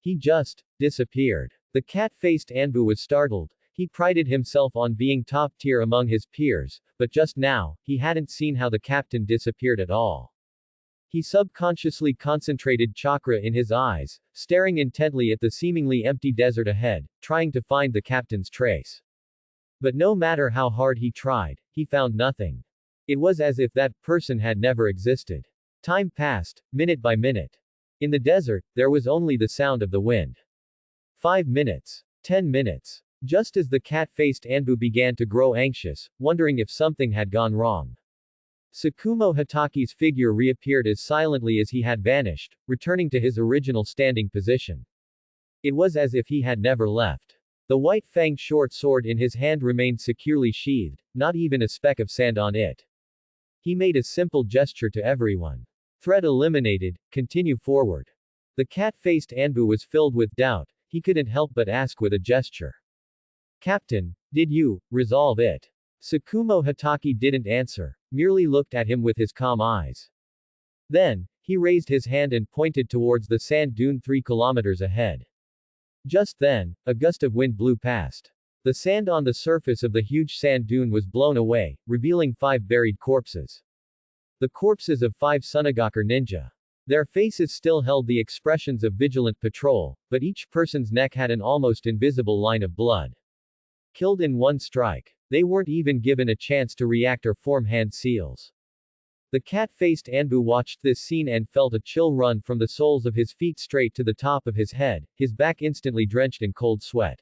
He just disappeared. The cat-faced Anbu was startled. He prided himself on being top tier among his peers, but just now, he hadn't seen how the captain disappeared at all. He subconsciously concentrated chakra in his eyes, staring intently at the seemingly empty desert ahead, trying to find the captain's trace. But no matter how hard he tried, he found nothing. It was as if that person had never existed. Time passed, minute by minute. In the desert, there was only the sound of the wind. 5 minutes. 10 minutes. Just as the cat-faced Anbu began to grow anxious, wondering if something had gone wrong. Tsukumo Hataki's figure reappeared as silently as he had vanished, returning to his original standing position. It was as if he had never left. The white-fanged short sword in his hand remained securely sheathed, not even a speck of sand on it. He made a simple gesture to everyone. Threat eliminated, continue forward. The cat-faced Anbu was filled with doubt, he couldn't help but ask with a gesture. Captain, did you resolve it? Tsukumo Hataki didn't answer, merely looked at him with his calm eyes. Then, he raised his hand and pointed towards the sand dune 3 kilometers ahead. Just then, a gust of wind blew past. The sand on the surface of the huge sand dune was blown away, revealing 5 buried corpses. The corpses of 5 Sunagaku ninja. Their faces still held the expressions of vigilant patrol, but each person's neck had an almost invisible line of blood. Killed in one strike. They weren't even given a chance to react or form hand seals. The cat-faced Anbu watched this scene and felt a chill run from the soles of his feet straight to the top of his head, his back instantly drenched in cold sweat.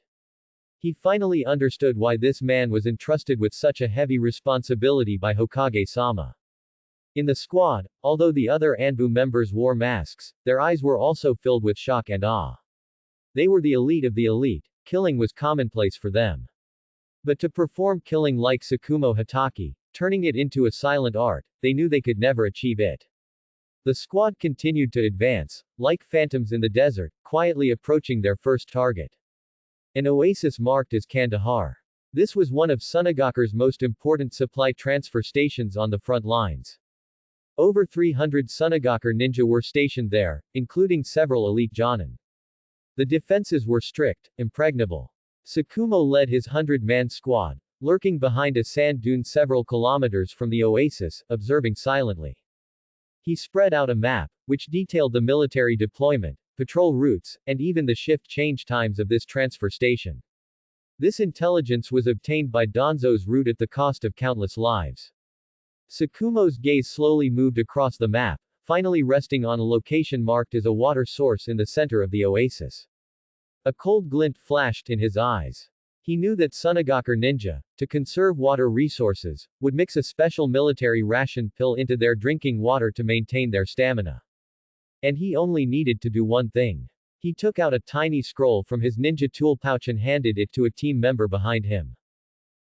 He finally understood why this man was entrusted with such a heavy responsibility by Hokage-sama. In the squad, although the other Anbu members wore masks, their eyes were also filled with shock and awe. They were the elite of the elite. Killing was commonplace for them. But to perform killing like Tsukumo Hataki, turning it into a silent art, they knew they could never achieve it. The squad continued to advance, like phantoms in the desert, quietly approaching their first target. An oasis marked as Kandahar. This was one of Sunagaku's most important supply transfer stations on the front lines. Over 300 Sunagaku ninja were stationed there, including several elite jonin. The defenses were strict, impregnable. Tsukumo led his 100-man squad, lurking behind a sand dune several kilometers from the oasis, observing silently. He spread out a map, which detailed the military deployment, patrol routes, and even the shift change times of this transfer station. This intelligence was obtained by Danzo's route at the cost of countless lives. Tsukumo's gaze slowly moved across the map, finally resting on a location marked as a water source in the center of the oasis. A cold glint flashed in his eyes. He knew that Sunagaku ninja, to conserve water resources, would mix a special military ration pill into their drinking water to maintain their stamina. And he only needed to do one thing. He took out a tiny scroll from his ninja tool pouch and handed it to a team member behind him.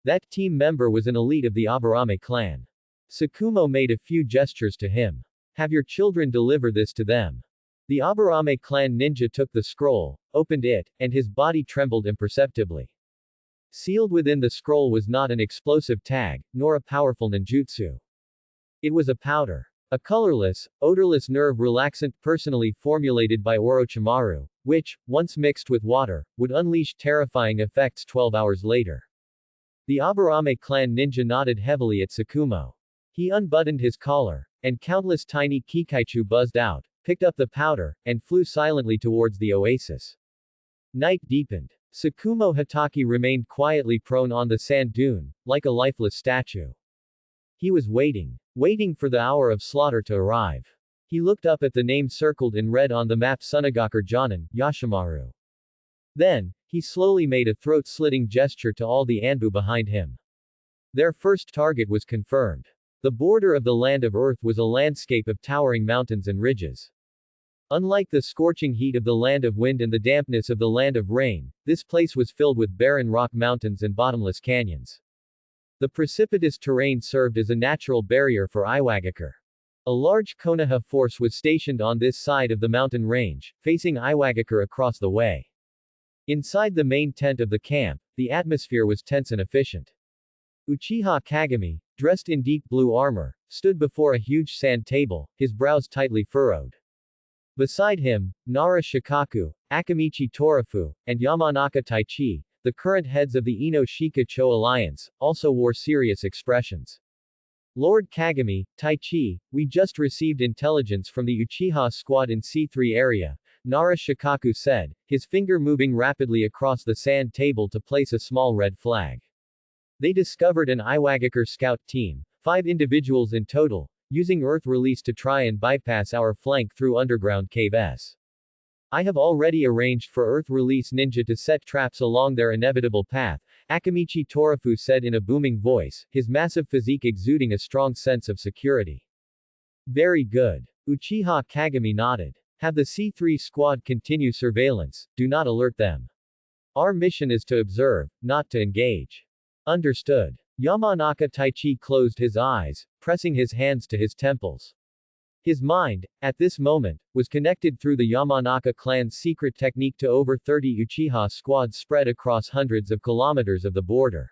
That team member was an elite of the Aburame clan. Tsukumo made a few gestures to him. Have your children deliver this to them. The Aburame clan ninja took the scroll, opened it, and his body trembled imperceptibly. Sealed within the scroll was not an explosive tag, nor a powerful ninjutsu. It was a powder. A colorless, odorless nerve relaxant personally formulated by Orochimaru, which, once mixed with water, would unleash terrifying effects 12 hours later. The Aburame clan ninja nodded heavily at Tsukumo. He unbuttoned his collar, and countless tiny kikaichu buzzed out, picked up the powder, and flew silently towards the oasis. Night deepened. Tsukumo Hataki remained quietly prone on the sand dune, like a lifeless statue. He was waiting for the hour of slaughter to arrive. He looked up at the name circled in red on the map Sunagaku Jonin, Yashimaru. Then, he slowly made a throat-slitting gesture to all the Anbu behind him. Their first target was confirmed. The border of the land of Earth was a landscape of towering mountains and ridges. Unlike the scorching heat of the land of wind and the dampness of the land of rain, this place was filled with barren rock mountains and bottomless canyons. The precipitous terrain served as a natural barrier for Iwagakure. A large Konoha force was stationed on this side of the mountain range, facing Iwagakure across the way. Inside the main tent of the camp, the atmosphere was tense and efficient. Uchiha Kagami, dressed in deep blue armor, stood before a huge sand table, his brows tightly furrowed. Beside him, Nara Shikaku, Akamichi Torafu, and Yamanaka Taichi, the current heads of the Ino Shika Cho alliance, also wore serious expressions. Lord Kagami, Taichi, we just received intelligence from the Uchiha squad in C3 area, Nara Shikaku said, his finger moving rapidly across the sand table to place a small red flag. They discovered an Iwagakure scout team, 5 individuals in total, using Earth release to try and bypass our flank through underground caves. I have already arranged for Earth release ninja to set traps along their inevitable path, Akamichi Torafu said in a booming voice, his massive physique exuding a strong sense of security. Very good. Uchiha Kagami nodded. Have the C3 squad continue surveillance, do not alert them. Our mission is to observe, not to engage. Understood. Yamanaka Taichi closed his eyes, pressing his hands to his temples. His mind, at this moment, was connected through the Yamanaka clan's secret technique to over 30 Uchiha squads spread across hundreds of kilometers of the border.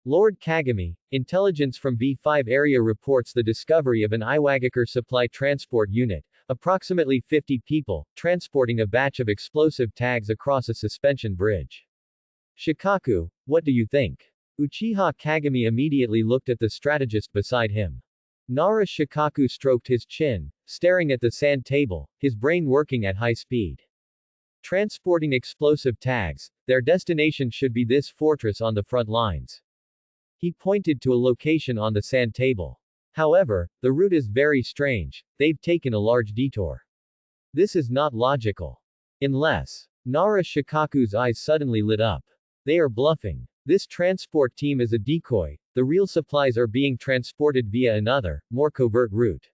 Lord Kagami, intelligence from B5 area reports the discovery of an Iwagakure supply transport unit, approximately 50 people, transporting a batch of explosive tags across a suspension bridge. Shikaku, what do you think? Uchiha Kagami immediately looked at the strategist beside him. Nara Shikaku stroked his chin, staring at the sand table, his brain working at high speed. Transporting explosive tags, their destination should be this fortress on the front lines. He pointed to a location on the sand table. However, the route is very strange, they've taken a large detour. This is not logical. Unless. Nara Shikaku's eyes suddenly lit up. They are bluffing. This transport team is a decoy, the real supplies are being transported via another, more covert route.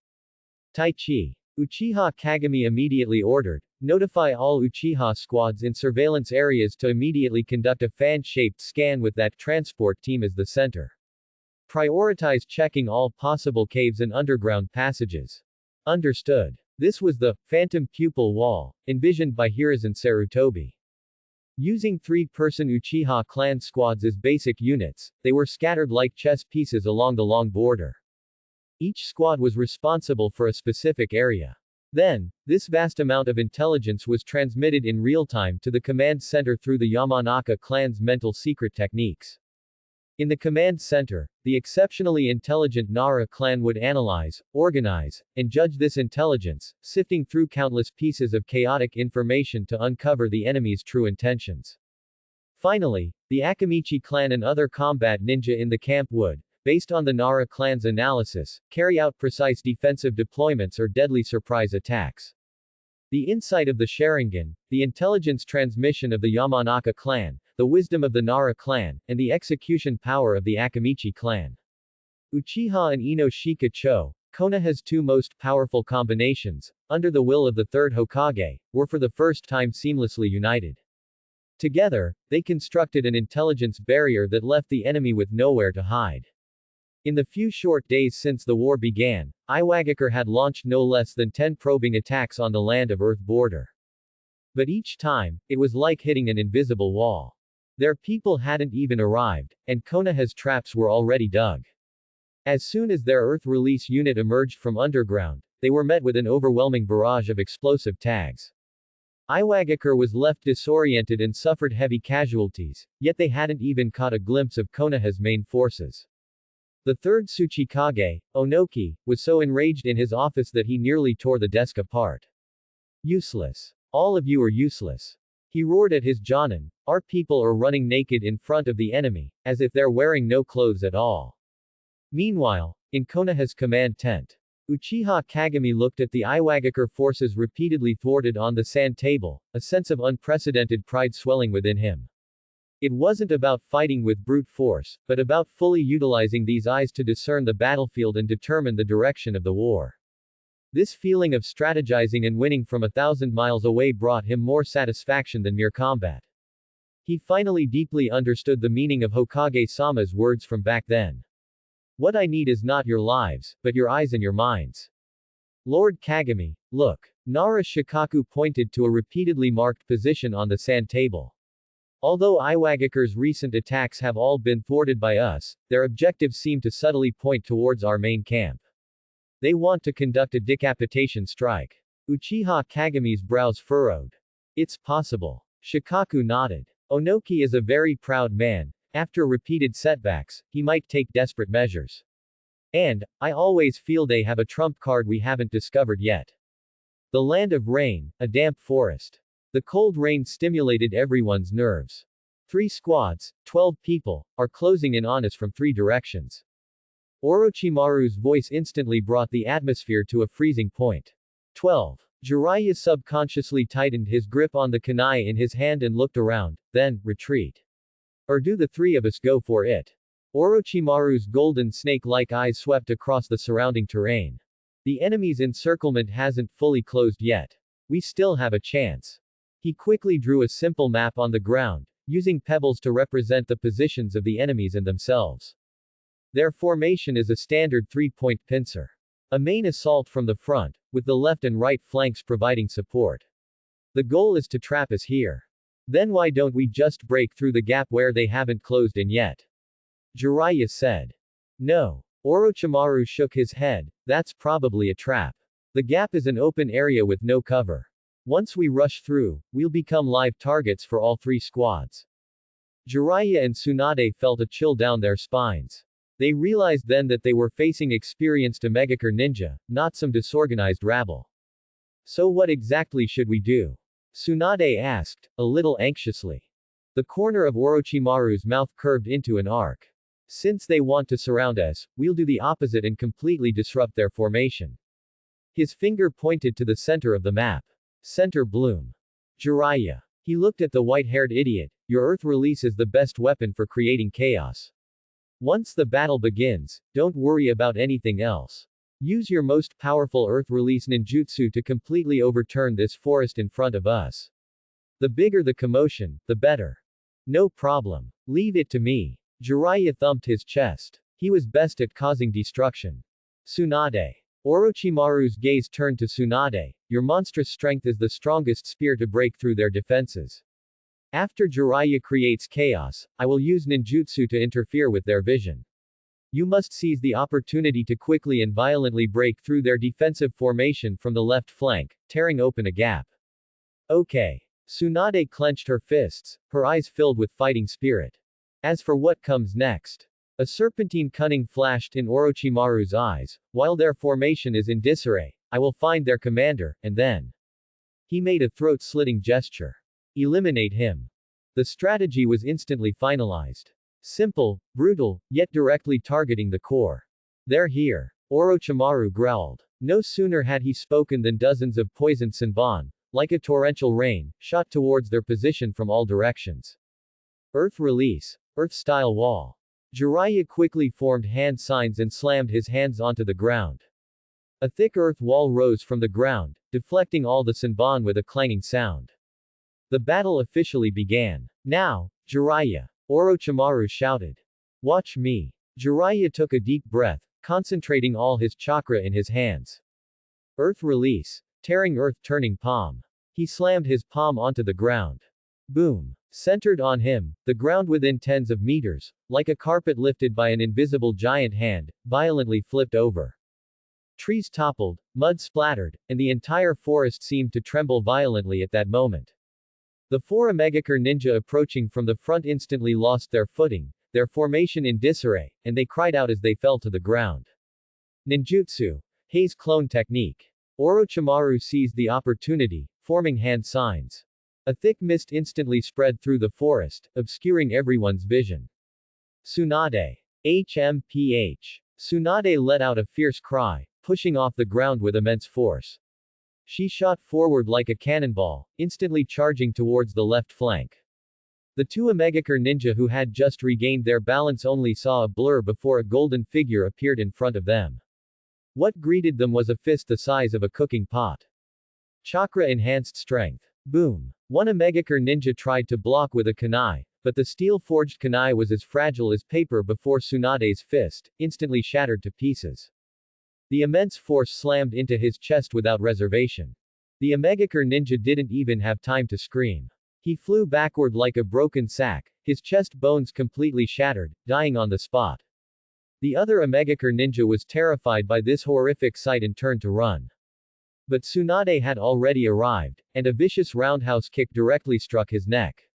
Taichi. Uchiha Kagami immediately ordered, notify all Uchiha squads in surveillance areas to immediately conduct a fan-shaped scan with that transport team as the center. Prioritize checking all possible caves and underground passages. Understood. This was the phantom pupil wall, envisioned by Hiruzen Sarutobi. Using 3-person Uchiha clan squads as basic units, they were scattered like chess pieces along the long border. Each squad was responsible for a specific area. Then, this vast amount of intelligence was transmitted in real time to the command center through the Yamanaka clan's mental secret techniques. In the command center, the exceptionally intelligent Nara clan would analyze, organize, and judge this intelligence, sifting through countless pieces of chaotic information to uncover the enemy's true intentions. Finally, the Akamichi clan and other combat ninja in the camp would, based on the Nara clan's analysis, carry out precise defensive deployments or deadly surprise attacks. The insight of the Sharingan, the intelligence transmission of the Yamanaka clan, the wisdom of the Nara clan, and the execution power of the Akamichi clan. Uchiha and Ino Shika Cho, Konoha's 2 most powerful combinations, under the will of the 3rd Hokage, were for the first time seamlessly united. Together, they constructed an intelligence barrier that left the enemy with nowhere to hide. In the few short days since the war began, Iwagakure had launched no less than 10 probing attacks on the land of Earth border. But each time, it was like hitting an invisible wall. Their people hadn't even arrived, and Konoha's traps were already dug. As soon as their Earth release unit emerged from underground, they were met with an overwhelming barrage of explosive tags. Iwagakure was left disoriented and suffered heavy casualties, yet they hadn't even caught a glimpse of Konoha's main forces. The 3rd Tsuchikage, Onoki, was so enraged in his office that he nearly tore the desk apart. Useless. All of you are useless. He roared at his Jonin, our people are running naked in front of the enemy, as if they're wearing no clothes at all. Meanwhile, in Konoha's command tent, Uchiha Kagami looked at the Iwagakure forces repeatedly thwarted on the sand table, a sense of unprecedented pride swelling within him. It wasn't about fighting with brute force, but about fully utilizing these eyes to discern the battlefield and determine the direction of the war. This feeling of strategizing and winning from 1,000 miles away brought him more satisfaction than mere combat. He finally deeply understood the meaning of Hokage-sama's words from back then. What I need is not your lives, but your eyes and your minds. Lord Kagami, look. Nara Shikaku pointed to a repeatedly marked position on the sand table. Although Iwagaker's recent attacks have all been thwarted by us, their objectives seem to subtly point towards our main camp. They want to conduct a decapitation strike. Uchiha Kagami's brows furrowed. It's possible. Shikaku nodded. Onoki is a very proud man. After repeated setbacks, he might take desperate measures. And, I always feel they have a trump card we haven't discovered yet. The land of rain, a damp forest. The cold rain stimulated everyone's nerves. 3 squads, 12 people, are closing in on us from 3 directions. Orochimaru's voice instantly brought the atmosphere to a freezing point. 12. Jiraiya subconsciously tightened his grip on the kunai in his hand and looked around, then, retreat. Or do the 3 of us go for it? Orochimaru's golden snake-like eyes swept across the surrounding terrain. The enemy's encirclement hasn't fully closed yet. We still have a chance. He quickly drew a simple map on the ground, using pebbles to represent the positions of the enemies and themselves. Their formation is a standard 3-point pincer. A main assault from the front, with the left and right flanks providing support. The goal is to trap us here. Then why don't we just break through the gap where they haven't closed in yet? Jiraiya said. No. Orochimaru shook his head, that's probably a trap. The gap is an open area with no cover. Once we rush through, we'll become live targets for all 3 squads. Jiraiya and Tsunade felt a chill down their spines. They realized then that they were facing experienced Omegakure ninja, not some disorganized rabble. So what exactly should we do? Tsunade asked, a little anxiously. The corner of Orochimaru's mouth curved into an arc. Since they want to surround us, we'll do the opposite and completely disrupt their formation. His finger pointed to the center of the map. Center bloom. Jiraiya. He looked at the white-haired idiot. Your earth release is the best weapon for creating chaos. Once the battle begins, don't worry about anything else. Use your most powerful earth release ninjutsu to completely overturn this forest in front of us. The bigger the commotion, the better. No problem. Leave it to me. Jiraiya thumped his chest. He was best at causing destruction. Tsunade. Orochimaru's gaze turned to Tsunade. Your monstrous strength is the strongest spear to break through their defenses. After Jiraiya creates chaos, I will use ninjutsu to interfere with their vision. You must seize the opportunity to quickly and violently break through their defensive formation from the left flank, tearing open a gap. Okay. Tsunade clenched her fists, her eyes filled with fighting spirit. As for what comes next, a serpentine cunning flashed in Orochimaru's eyes. While their formation is in disarray, I will find their commander, and then. He made a throat-slitting gesture. Eliminate him. The strategy was instantly finalized. Simple, brutal, yet directly targeting the core. They're here. Orochimaru growled. No sooner had he spoken than dozens of poisoned Sanban, like a torrential rain, shot towards their position from all directions. Earth release. Earth-style wall. Jiraiya quickly formed hand signs and slammed his hands onto the ground. A thick earth wall rose from the ground, deflecting all the Sanban with a clanging sound. The battle officially began. Now, Jiraiya. Orochimaru shouted. Watch me. Jiraiya took a deep breath, concentrating all his chakra in his hands. Earth release. Tearing earth turning palm. He slammed his palm onto the ground. Boom. Centered on him, the ground within tens of meters, like a carpet lifted by an invisible giant hand, violently flipped over. Trees toppled, mud splattered, and the entire forest seemed to tremble violently at that moment. The 4 Omegakure ninja approaching from the front instantly lost their footing, their formation in disarray, and they cried out as they fell to the ground. Ninjutsu. Haze clone technique. Orochimaru seized the opportunity, forming hand signs. A thick mist instantly spread through the forest, obscuring everyone's vision. Tsunade. HMPH. Tsunade let out a fierce cry, pushing off the ground with immense force. She shot forward like a cannonball, instantly charging towards the left flank. The 2 Omegakure ninja who had just regained their balance only saw a blur before a golden figure appeared in front of them. What greeted them was a fist the size of a cooking pot. Chakra-enhanced strength. Boom. One Omegakure ninja tried to block with a kunai, but the steel-forged kunai was as fragile as paper before Tsunade's fist, instantly shattered to pieces. The immense force slammed into his chest without reservation. The Omegakure ninja didn't even have time to scream. He flew backward like a broken sack, his chest bones completely shattered, dying on the spot. The other Omegakure ninja was terrified by this horrific sight and turned to run. But Tsunade had already arrived, and a vicious roundhouse kick directly struck his neck.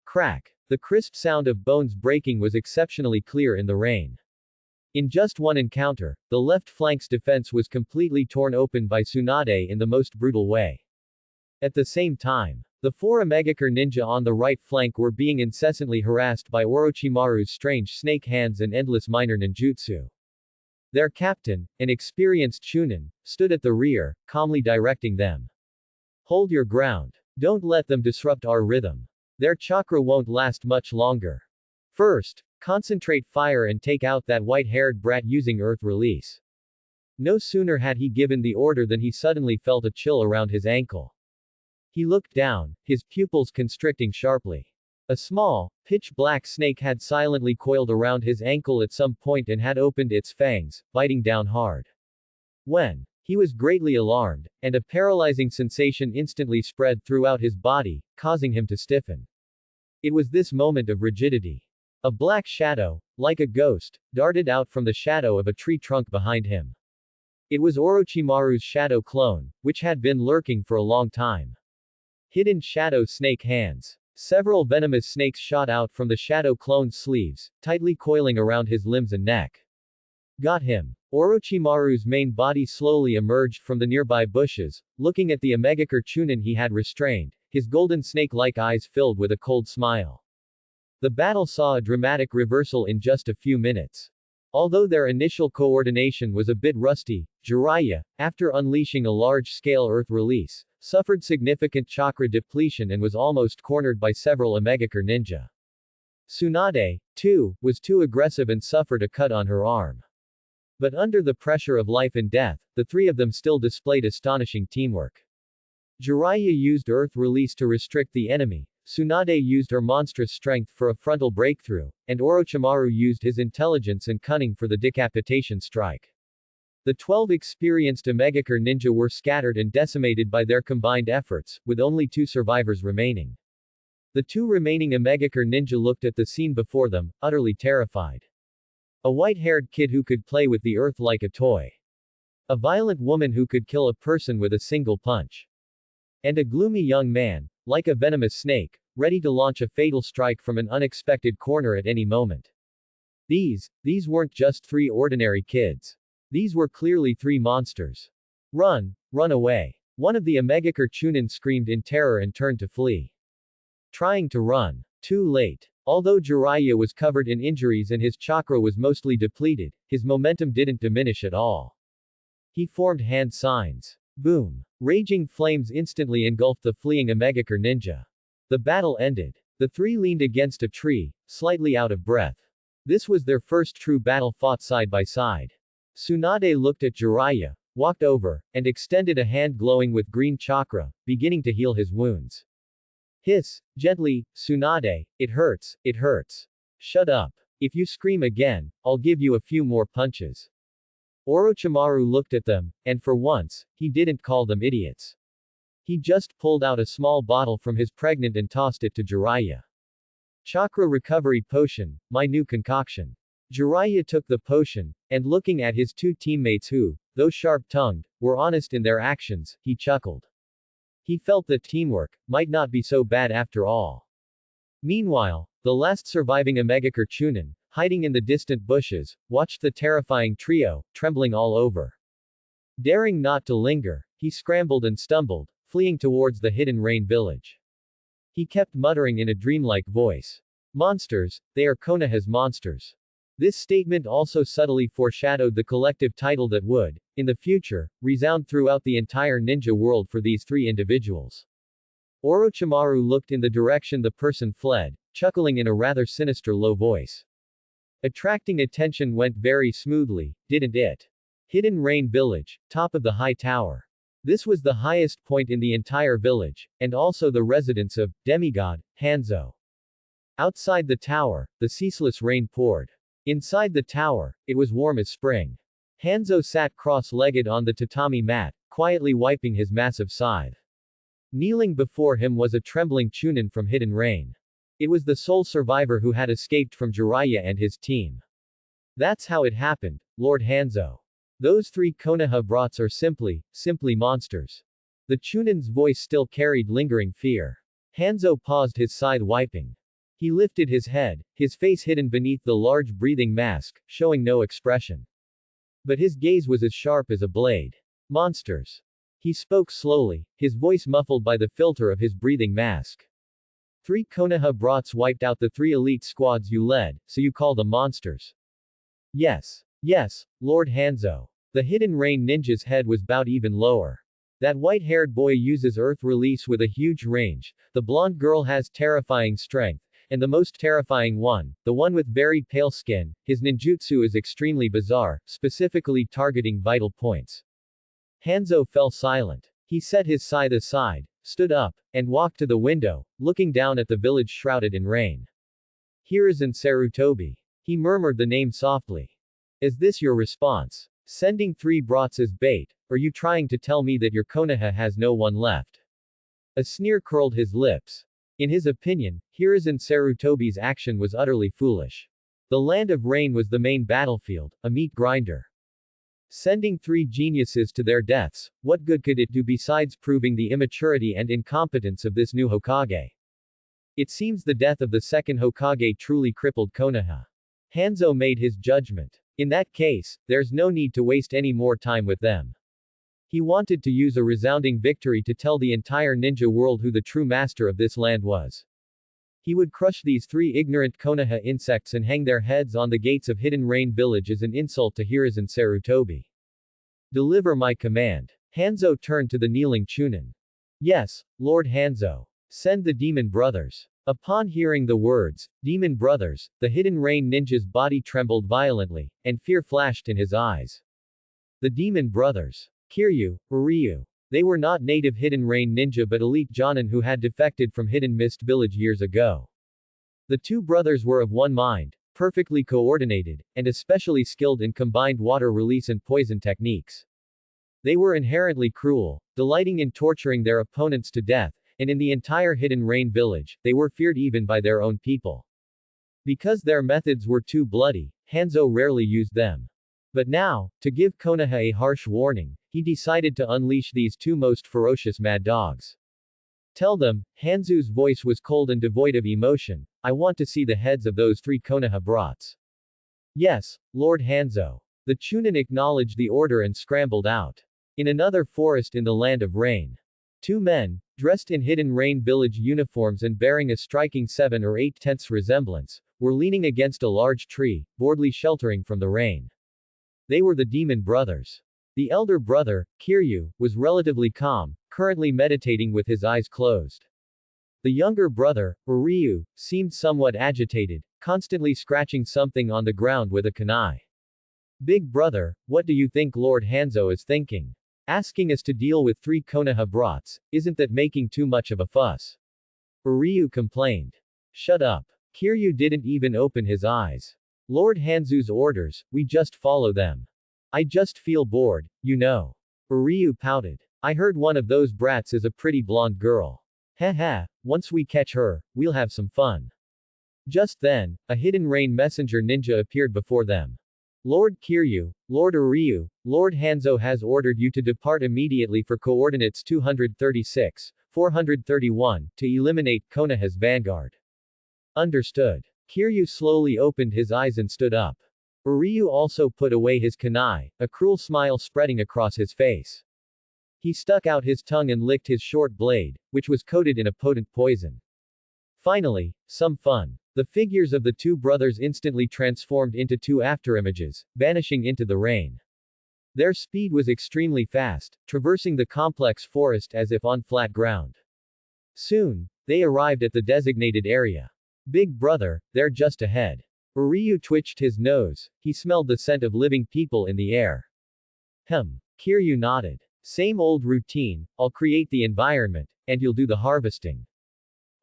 Crack! The crisp sound of bones breaking was exceptionally clear in the rain. In just one encounter, the left flank's defense was completely torn open by Tsunade in the most brutal way. At the same time, the four Omegakure ninja on the right flank were being incessantly harassed by Orochimaru's strange snake hands and endless minor ninjutsu. Their captain, an experienced Chunin, stood at the rear, calmly directing them. Hold your ground. Don't let them disrupt our rhythm. Their chakra won't last much longer. First, concentrate fire and take out that white-haired brat using earth release. No sooner had he given the order than he suddenly felt a chill around his ankle. He looked down, his pupils constricting sharply. A small, pitch-black snake had silently coiled around his ankle at some point and had opened its fangs, biting down hard. He was greatly alarmed, and a paralyzing sensation instantly spread throughout his body, causing him to stiffen. It was this moment of rigidity. A black shadow, like a ghost, darted out from the shadow of a tree trunk behind him. It was Orochimaru's shadow clone, which had been lurking for a long time. Hidden shadow snake hands. Several venomous snakes shot out from the shadow clone's sleeves, tightly coiling around his limbs and neck. Got him. Orochimaru's main body slowly emerged from the nearby bushes, looking at the Omegakure Chunin he had restrained, his golden snake-like eyes filled with a cold smile. The battle saw a dramatic reversal in just a few minutes. Although their initial coordination was a bit rusty, Jiraiya, after unleashing a large-scale earth release, suffered significant chakra depletion and was almost cornered by several Omegakure ninja. Tsunade, too, was too aggressive and suffered a cut on her arm. But under the pressure of life and death, the three of them still displayed astonishing teamwork. Jiraiya used earth release to restrict the enemy, Tsunade used her monstrous strength for a frontal breakthrough, and Orochimaru used his intelligence and cunning for the decapitation strike. The 12 experienced Omegakure ninja were scattered and decimated by their combined efforts, with only 2 survivors remaining. The 2 remaining Omegakure ninja looked at the scene before them, utterly terrified. A white-haired kid who could play with the earth like a toy. A violent woman who could kill a person with a single punch. And a gloomy young man, like a venomous snake, ready to launch a fatal strike from an unexpected corner at any moment. These weren't just 3 ordinary kids. These were clearly 3 monsters. Run away. One of the Omegakure Chunin screamed in terror and turned to flee. Trying to run. Too late. Although Jiraiya was covered in injuries and his chakra was mostly depleted, his momentum didn't diminish at all. He formed hand signs. Boom. Raging flames instantly engulfed the fleeing Omegakure ninja. The battle ended. The 3 leaned against a tree, slightly out of breath. This was their first true battle fought side by side. Tsunade looked at Jiraiya, walked over, and extended a hand glowing with green chakra, beginning to heal his wounds. Hiss, gently, Tsunade, it hurts. Shut up. If you scream again, I'll give you a few more punches. Orochimaru looked at them, and for once, he didn't call them idiots. He just pulled out a small bottle from his pregnant and tossed it to Jiraiya. Chakra recovery potion, my new concoction. Jiraiya took the potion, and looking at his 2 teammates who, though sharp-tongued, were honest in their actions, he chuckled. He felt that teamwork might not be so bad after all. Meanwhile, the last surviving Omegakure Chunin, hiding in the distant bushes, watched the terrifying trio, trembling all over. Daring not to linger, he scrambled and stumbled, fleeing towards the hidden rain village. He kept muttering in a dreamlike voice. Monsters, they are Konoha's monsters. This statement also subtly foreshadowed the collective title that would, in the future, resound throughout the entire ninja world for these 3 individuals. Orochimaru looked in the direction the person fled, chuckling in a rather sinister low voice. Attracting attention went very smoothly, didn't it? Hidden Rain Village, top of the high tower. This was the highest point in the entire village, and also the residence of demigod Hanzo. Outside the tower, the ceaseless rain poured. Inside the tower, it was warm as spring. Hanzo sat cross-legged on the tatami mat, quietly wiping his massive scythe. Kneeling before him was a trembling Chunin from Hidden Rain. It was the sole survivor who had escaped from Jiraiya and his team. That's how it happened, Lord Hanzo. Those 3 Konoha brats are simply monsters. The Chunin's voice still carried lingering fear. Hanzo paused, his side wiping. He lifted his head, his face hidden beneath the large breathing mask, showing no expression. But his gaze was as sharp as a blade. Monsters. He spoke slowly, his voice muffled by the filter of his breathing mask. 3 Konoha brats wiped out the 3 elite squads you led, so you call them monsters. Yes. Yes, Lord Hanzo. The Hidden Rain ninja's head was bowed even lower. That white-haired boy uses Earth Release with a huge range, the blonde girl has terrifying strength, and the most terrifying one, the one with very pale skin, his ninjutsu is extremely bizarre, specifically targeting vital points. Hanzo fell silent. He set his scythe aside, stood up, and walked to the window, looking down at the village shrouded in rain. Hiruzen Sarutobi. He murmured the name softly. Is this your response? Sending 3 brats as bait, or you trying to tell me that your Konoha has no one left? A sneer curled his lips. In his opinion, Hiruzen Sarutobi's action was utterly foolish. The Land of Rain was the main battlefield, a meat grinder. Sending 3 geniuses to their deaths, what good could it do besides proving the immaturity and incompetence of this new Hokage? It seems the death of the second Hokage truly crippled Konoha. Hanzo made his judgment. In that case, there's no need to waste any more time with them. He wanted to use a resounding victory to tell the entire ninja world who the true master of this land was. He would crush these 3 ignorant Konoha insects and hang their heads on the gates of Hidden Rain Village as an insult to Hiruzen Sarutobi. Deliver my command. Hanzo turned to the kneeling Chunin. Yes, Lord Hanzo. Send the Demon Brothers. Upon hearing the words, Demon Brothers, the Hidden Rain ninja's body trembled violently, and fear flashed in his eyes. The Demon Brothers. Kiryu, Ryu. They were not native Hidden Rain ninja but elite Jonin who had defected from Hidden Mist Village years ago. The 2 brothers were of one mind, perfectly coordinated, and especially skilled in combined water release and poison techniques. They were inherently cruel, delighting in torturing their opponents to death, and in the entire Hidden Rain Village, they were feared even by their own people. Because their methods were too bloody, Hanzo rarely used them. But now, to give Konoha a harsh warning, he decided to unleash these 2 most ferocious mad dogs. Tell them, Hanzo's voice was cold and devoid of emotion, I want to see the heads of those 3 Konoha brats. Yes, Lord Hanzo. The Chunin acknowledged the order and scrambled out. In another forest in the Land of Rain. 2 men, dressed in Hidden Rain Village uniforms and bearing a striking 7 or 8/10 resemblance, were leaning against a large tree, boredly sheltering from the rain. They were the Demon Brothers. The elder brother, Kiryu, was relatively calm, currently meditating with his eyes closed. The younger brother, Ryu, seemed somewhat agitated, constantly scratching something on the ground with a kunai. Big brother, what do you think Lord Hanzo is thinking? Asking us to deal with 3 Konoha brats, isn't that making too much of a fuss? Ryu complained. Shut up. Kiryu didn't even open his eyes. Lord Hanzo's orders, we just follow them. I just feel bored, you know. Ryu pouted. I heard one of those brats is a pretty blonde girl. Haha, once we catch her, we'll have some fun. Just then, a Hidden Rain messenger ninja appeared before them. Lord Kiryu, Lord Ryu, Lord Hanzo has ordered you to depart immediately for coordinates 236, 431, to eliminate Konoha's vanguard. Understood. Kiryu slowly opened his eyes and stood up. Ryu also put away his kunai, a cruel smile spreading across his face. He stuck out his tongue and licked his short blade, which was coated in a potent poison. Finally, some fun. The figures of the 2 brothers instantly transformed into 2 afterimages, vanishing into the rain. Their speed was extremely fast, traversing the complex forest as if on flat ground. Soon, they arrived at the designated area. Big brother, they're just ahead. Ryu twitched his nose, he smelled the scent of living people in the air. Kiryu nodded. Same old routine, I'll create the environment, and you'll do the harvesting.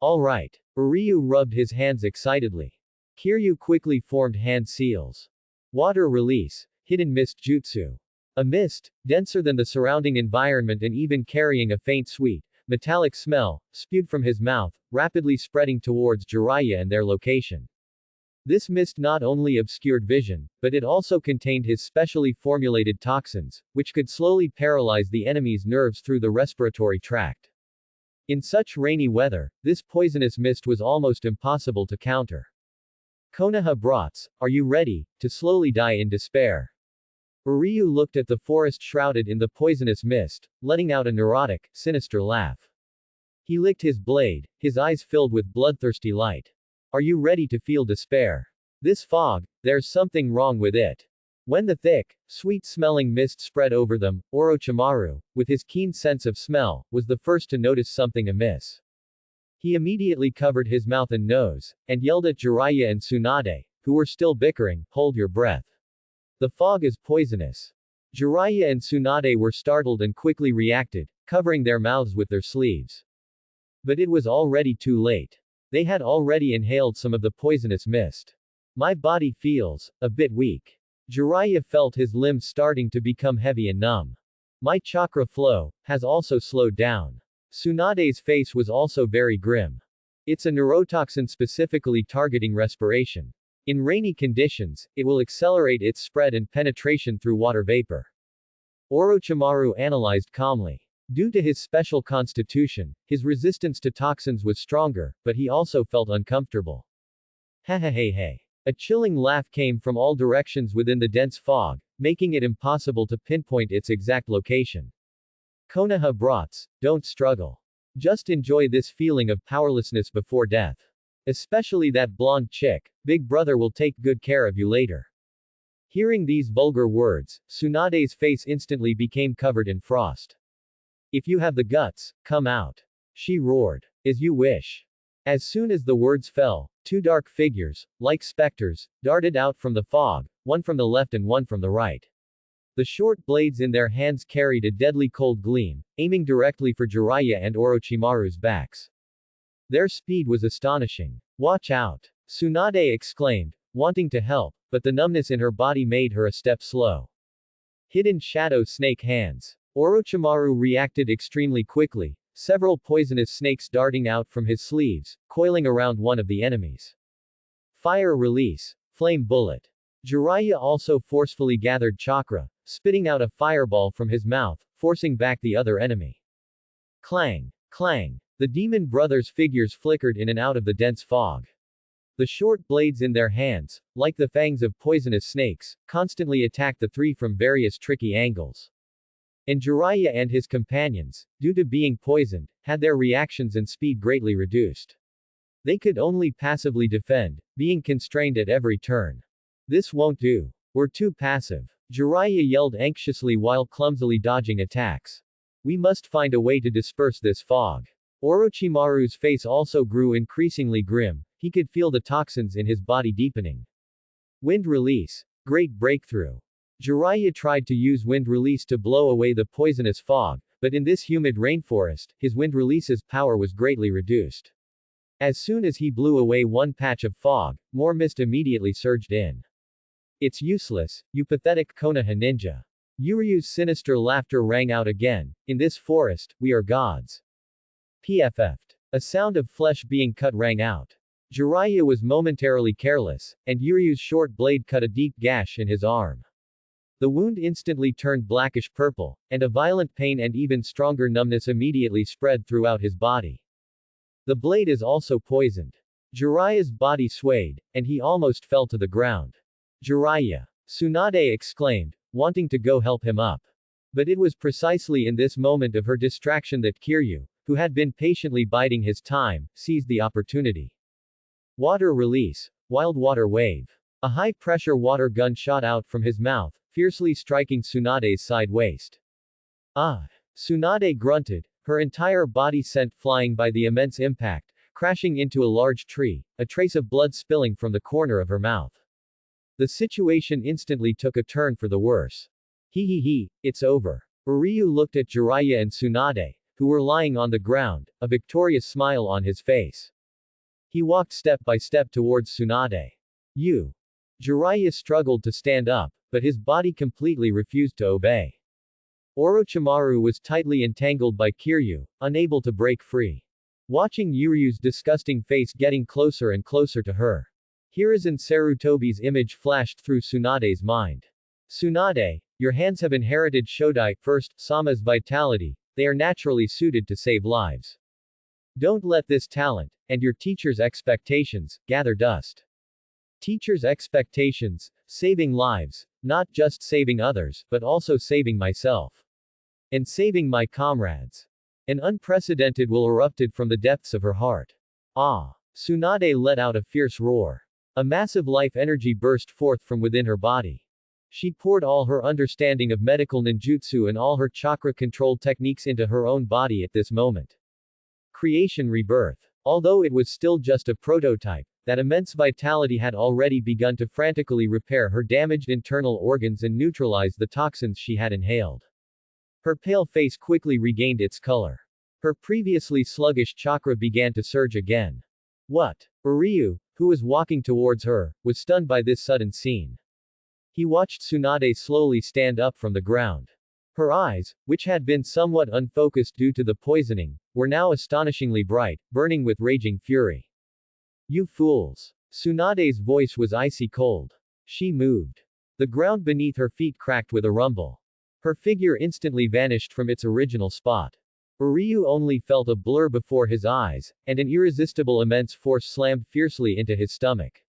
Alright. Ryu rubbed his hands excitedly. Kiryu quickly formed hand seals. Water release, hidden mist jutsu. A mist, denser than the surrounding environment and even carrying a faint sweet, metallic smell, spewed from his mouth, rapidly spreading towards Jiraiya and their location. This mist not only obscured vision, but it also contained his specially formulated toxins, which could slowly paralyze the enemy's nerves through the respiratory tract. In such rainy weather, this poisonous mist was almost impossible to counter. Konoha brats, are you ready to slowly die in despair? Uryu looked at the forest shrouded in the poisonous mist, letting out a neurotic, sinister laugh. He licked his blade, his eyes filled with bloodthirsty light. Are you ready to feel despair? This fog, there's something wrong with it. When the thick, sweet-smelling mist spread over them, Orochimaru, with his keen sense of smell, was the first to notice something amiss. He immediately covered his mouth and nose, and yelled at Jiraiya and Tsunade, who were still bickering, hold your breath. The fog is poisonous. Jiraiya and Tsunade were startled and quickly reacted, covering their mouths with their sleeves. But it was already too late. They had already inhaled some of the poisonous mist. My body feels a bit weak. Jiraiya felt his limbs starting to become heavy and numb. My chakra flow has also slowed down. Tsunade's face was also very grim. It's a neurotoxin specifically targeting respiration. In rainy conditions, it will accelerate its spread and penetration through water vapor. Orochimaru analyzed calmly. Due to his special constitution, his resistance to toxins was stronger, but he also felt uncomfortable. Hey. A chilling laugh came from all directions within the dense fog, making it impossible to pinpoint its exact location. Konoha brats, don't struggle. Just enjoy this feeling of powerlessness before death. Especially that blonde chick, Big Brother will take good care of you later. Hearing these vulgar words, Tsunade's face instantly became covered in frost. If you have the guts, come out. She roared. As you wish. As soon as the words fell, two dark figures, like specters, darted out from the fog, one from the left and one from the right. The short blades in their hands carried a deadly cold gleam, aiming directly for Jiraiya and Orochimaru's backs. Their speed was astonishing. Watch out! Tsunade exclaimed, wanting to help, but the numbness in her body made her a step slow. Hidden shadow snake hands. Orochimaru reacted extremely quickly, several poisonous snakes darting out from his sleeves, coiling around one of the enemies. Fire release. Flame bullet. Jiraiya also forcefully gathered chakra, spitting out a fireball from his mouth, forcing back the other enemy. Clang. Clang. The demon brothers' figures flickered in and out of the dense fog. The short blades in their hands, like the fangs of poisonous snakes, constantly attacked the three from various tricky angles. And Jiraiya and his companions, due to being poisoned, had their reactions and speed greatly reduced. They could only passively defend, being constrained at every turn. This won't do. We're too passive. Jiraiya yelled anxiously while clumsily dodging attacks. We must find a way to disperse this fog. Orochimaru's face also grew increasingly grim, he could feel the toxins in his body deepening. Wind release. Great breakthrough. Jiraiya tried to use wind release to blow away the poisonous fog, but in this humid rainforest, his wind release's power was greatly reduced. As soon as he blew away one patch of fog, more mist immediately surged in. It's useless, you pathetic Konoha ninja. Yuryu's sinister laughter rang out again. In this forest, we are gods. PFF'd. A sound of flesh being cut rang out. Jiraiya was momentarily careless, and Yuryu's short blade cut a deep gash in his arm. The wound instantly turned blackish purple, and a violent pain and even stronger numbness immediately spread throughout his body. The blade is also poisoned. Jiraiya's body swayed, and he almost fell to the ground. Jiraiya! Tsunade exclaimed, wanting to go help him up. But it was precisely in this moment of her distraction that Kiryu, who had been patiently biding his time, seized the opportunity. Water release. Wild water wave. A high-pressure water gun shot out from his mouth, fiercely striking Tsunade's side waist. Ah! Tsunade grunted, her entire body sent flying by the immense impact, crashing into a large tree, a trace of blood spilling from the corner of her mouth. The situation instantly took a turn for the worse. It's over. Uryu looked at Jiraiya and Tsunade, who were lying on the ground, a victorious smile on his face. He walked step by step towards Tsunade. You! Jiraiya struggled to stand up, but his body completely refused to obey. Orochimaru was tightly entangled by Kiryu, unable to break free. Watching Yuryu's disgusting face getting closer and closer to her. Hiruzen Sarutobi's image flashed through Tsunade's mind. Tsunade, your hands have inherited Shodai, first, Sama's vitality, they are naturally suited to save lives. Don't let this talent, and your teacher's expectations, gather dust. Teacher's expectations, saving lives, not just saving others, but also saving myself. And saving my comrades. An unprecedented will erupted from the depths of her heart. Ah! Tsunade let out a fierce roar. A massive life energy burst forth from within her body. She poured all her understanding of medical ninjutsu and all her chakra-controlled techniques into her own body at this moment. Creation rebirth. Although it was still just a prototype, that immense vitality had already begun to frantically repair her damaged internal organs and neutralize the toxins she had inhaled. Her pale face quickly regained its color. Her previously sluggish chakra began to surge again. What? Uryu, who was walking towards her, was stunned by this sudden scene. He watched Tsunade slowly stand up from the ground. Her eyes, which had been somewhat unfocused due to the poisoning, were now astonishingly bright, burning with raging fury. You fools! Tsunade's voice was icy cold. She moved. The ground beneath her feet cracked with a rumble. Her figure instantly vanished from its original spot. Uryu only felt a blur before his eyes, and an irresistible immense force slammed fiercely into his stomach.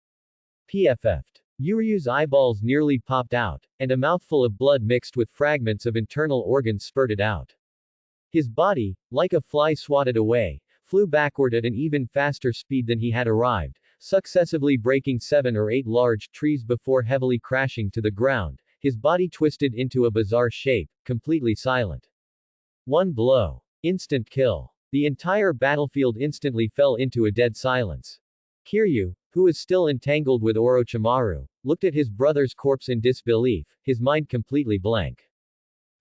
PFF'd. Uryu's eyeballs nearly popped out, and a mouthful of blood mixed with fragments of internal organs spurted out. His body, like a fly swatted away, flew backward at an even faster speed than he had arrived, successively breaking 7 or 8 large trees before heavily crashing to the ground, his body twisted into a bizarre shape, completely silent. One blow. Instant kill. The entire battlefield instantly fell into a dead silence. Kiryu, who was still entangled with Orochimaru, looked at his brother's corpse in disbelief, his mind completely blank.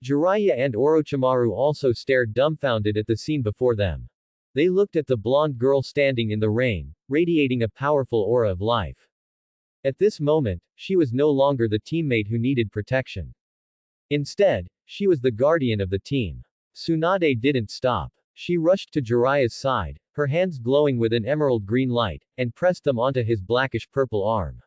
Jiraiya and Orochimaru also stared dumbfounded at the scene before them. They looked at the blonde girl standing in the rain, radiating a powerful aura of life. At this moment, she was no longer the teammate who needed protection. Instead, she was the guardian of the team. Tsunade didn't stop. She rushed to Jiraiya's side, her hands glowing with an emerald green light, and pressed them onto his blackish-purple arm.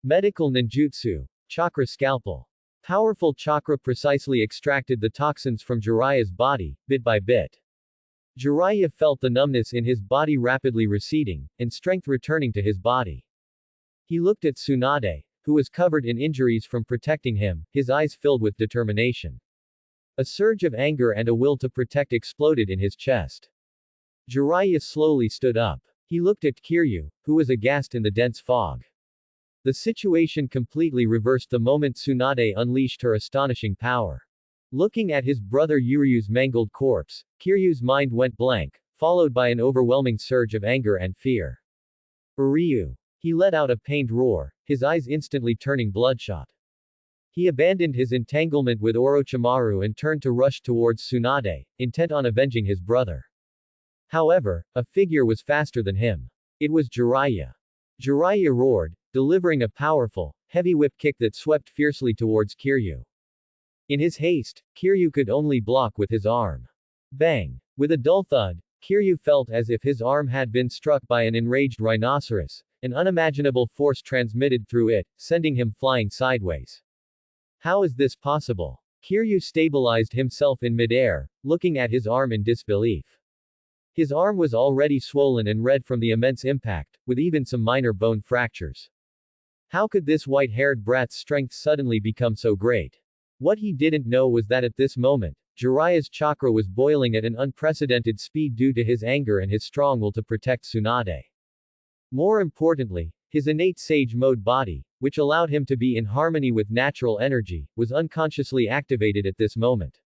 Medical ninjutsu. Chakra scalpel. Powerful chakra precisely extracted the toxins from Jiraiya's body, bit by bit. Jiraiya felt the numbness in his body rapidly receding, and strength returning to his body. He looked at Tsunade, who was covered in injuries from protecting him, his eyes filled with determination. A surge of anger and a will to protect exploded in his chest. Jiraiya slowly stood up. He looked at Kiryu, who was aghast in the dense fog. The situation completely reversed the moment Tsunade unleashed her astonishing power. Looking at his brother Yuryu's mangled corpse, Kiryu's mind went blank, followed by an overwhelming surge of anger and fear. Uryu. He let out a pained roar, his eyes instantly turning bloodshot. He abandoned his entanglement with Orochimaru and turned to rush towards Tsunade, intent on avenging his brother. However, a figure was faster than him. It was Jiraiya. Jiraiya roared, delivering a powerful, heavy whip kick that swept fiercely towards Kiryu. In his haste, Kiryu could only block with his arm. Bang! With a dull thud, Kiryu felt as if his arm had been struck by an enraged rhinoceros, an unimaginable force transmitted through it, sending him flying sideways. How is this possible? Kiryu stabilized himself in midair, looking at his arm in disbelief. His arm was already swollen and red from the immense impact, with even some minor bone fractures. How could this white-haired brat's strength suddenly become so great? What he didn't know was that at this moment, Jiraiya's chakra was boiling at an unprecedented speed due to his anger and his strong will to protect Tsunade. More importantly, his innate sage mode body, which allowed him to be in harmony with natural energy, was unconsciously activated at this moment.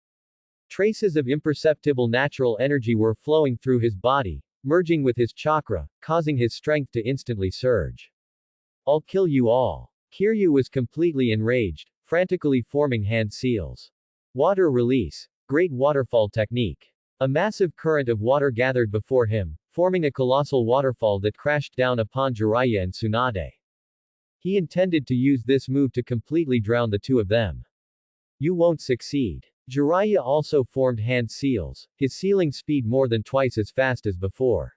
Traces of imperceptible natural energy were flowing through his body, merging with his chakra, causing his strength to instantly surge. I'll kill you all. Kiryu was completely enraged, frantically forming hand seals. Water release. Great waterfall technique. A massive current of water gathered before him, forming a colossal waterfall that crashed down upon Jiraiya and Tsunade. He intended to use this move to completely drown the two of them. You won't succeed. Jiraiya also formed hand seals, his sealing speed more than twice as fast as before.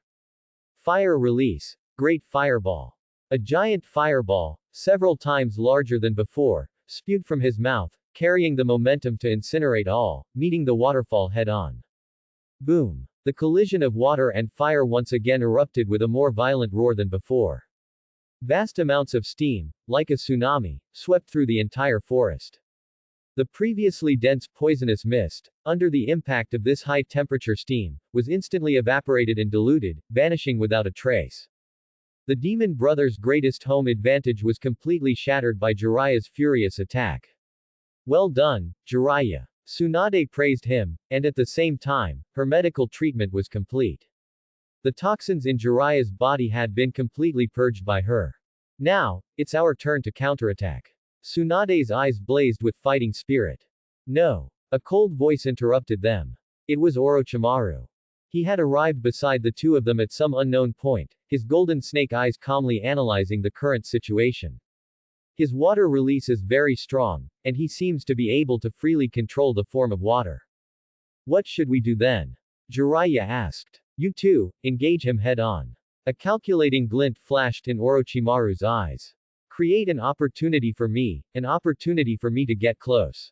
Fire release. Great fireball. A giant fireball, several times larger than before, spewed from his mouth, carrying the momentum to incinerate all, meeting the waterfall head-on. Boom. The collision of water and fire once again erupted with a more violent roar than before. Vast amounts of steam, like a tsunami, swept through the entire forest. The previously dense poisonous mist, under the impact of this high-temperature steam, was instantly evaporated and diluted, vanishing without a trace. The Demon Brothers' greatest home advantage was completely shattered by Jiraiya's furious attack. Well done, Jiraiya. Tsunade praised him, and at the same time, her medical treatment was complete. The toxins in Jiraiya's body had been completely purged by her. Now, it's our turn to counterattack. Tsunade's eyes blazed with fighting spirit. No. A cold voice interrupted them. It was Orochimaru. He had arrived beside the two of them at some unknown point, his golden snake eyes calmly analyzing the current situation. His water release is very strong, and he seems to be able to freely control the form of water. What should we do then? Jiraiya asked. You two, engage him head-on. A calculating glint flashed in Orochimaru's eyes. Create an opportunity for me to get close.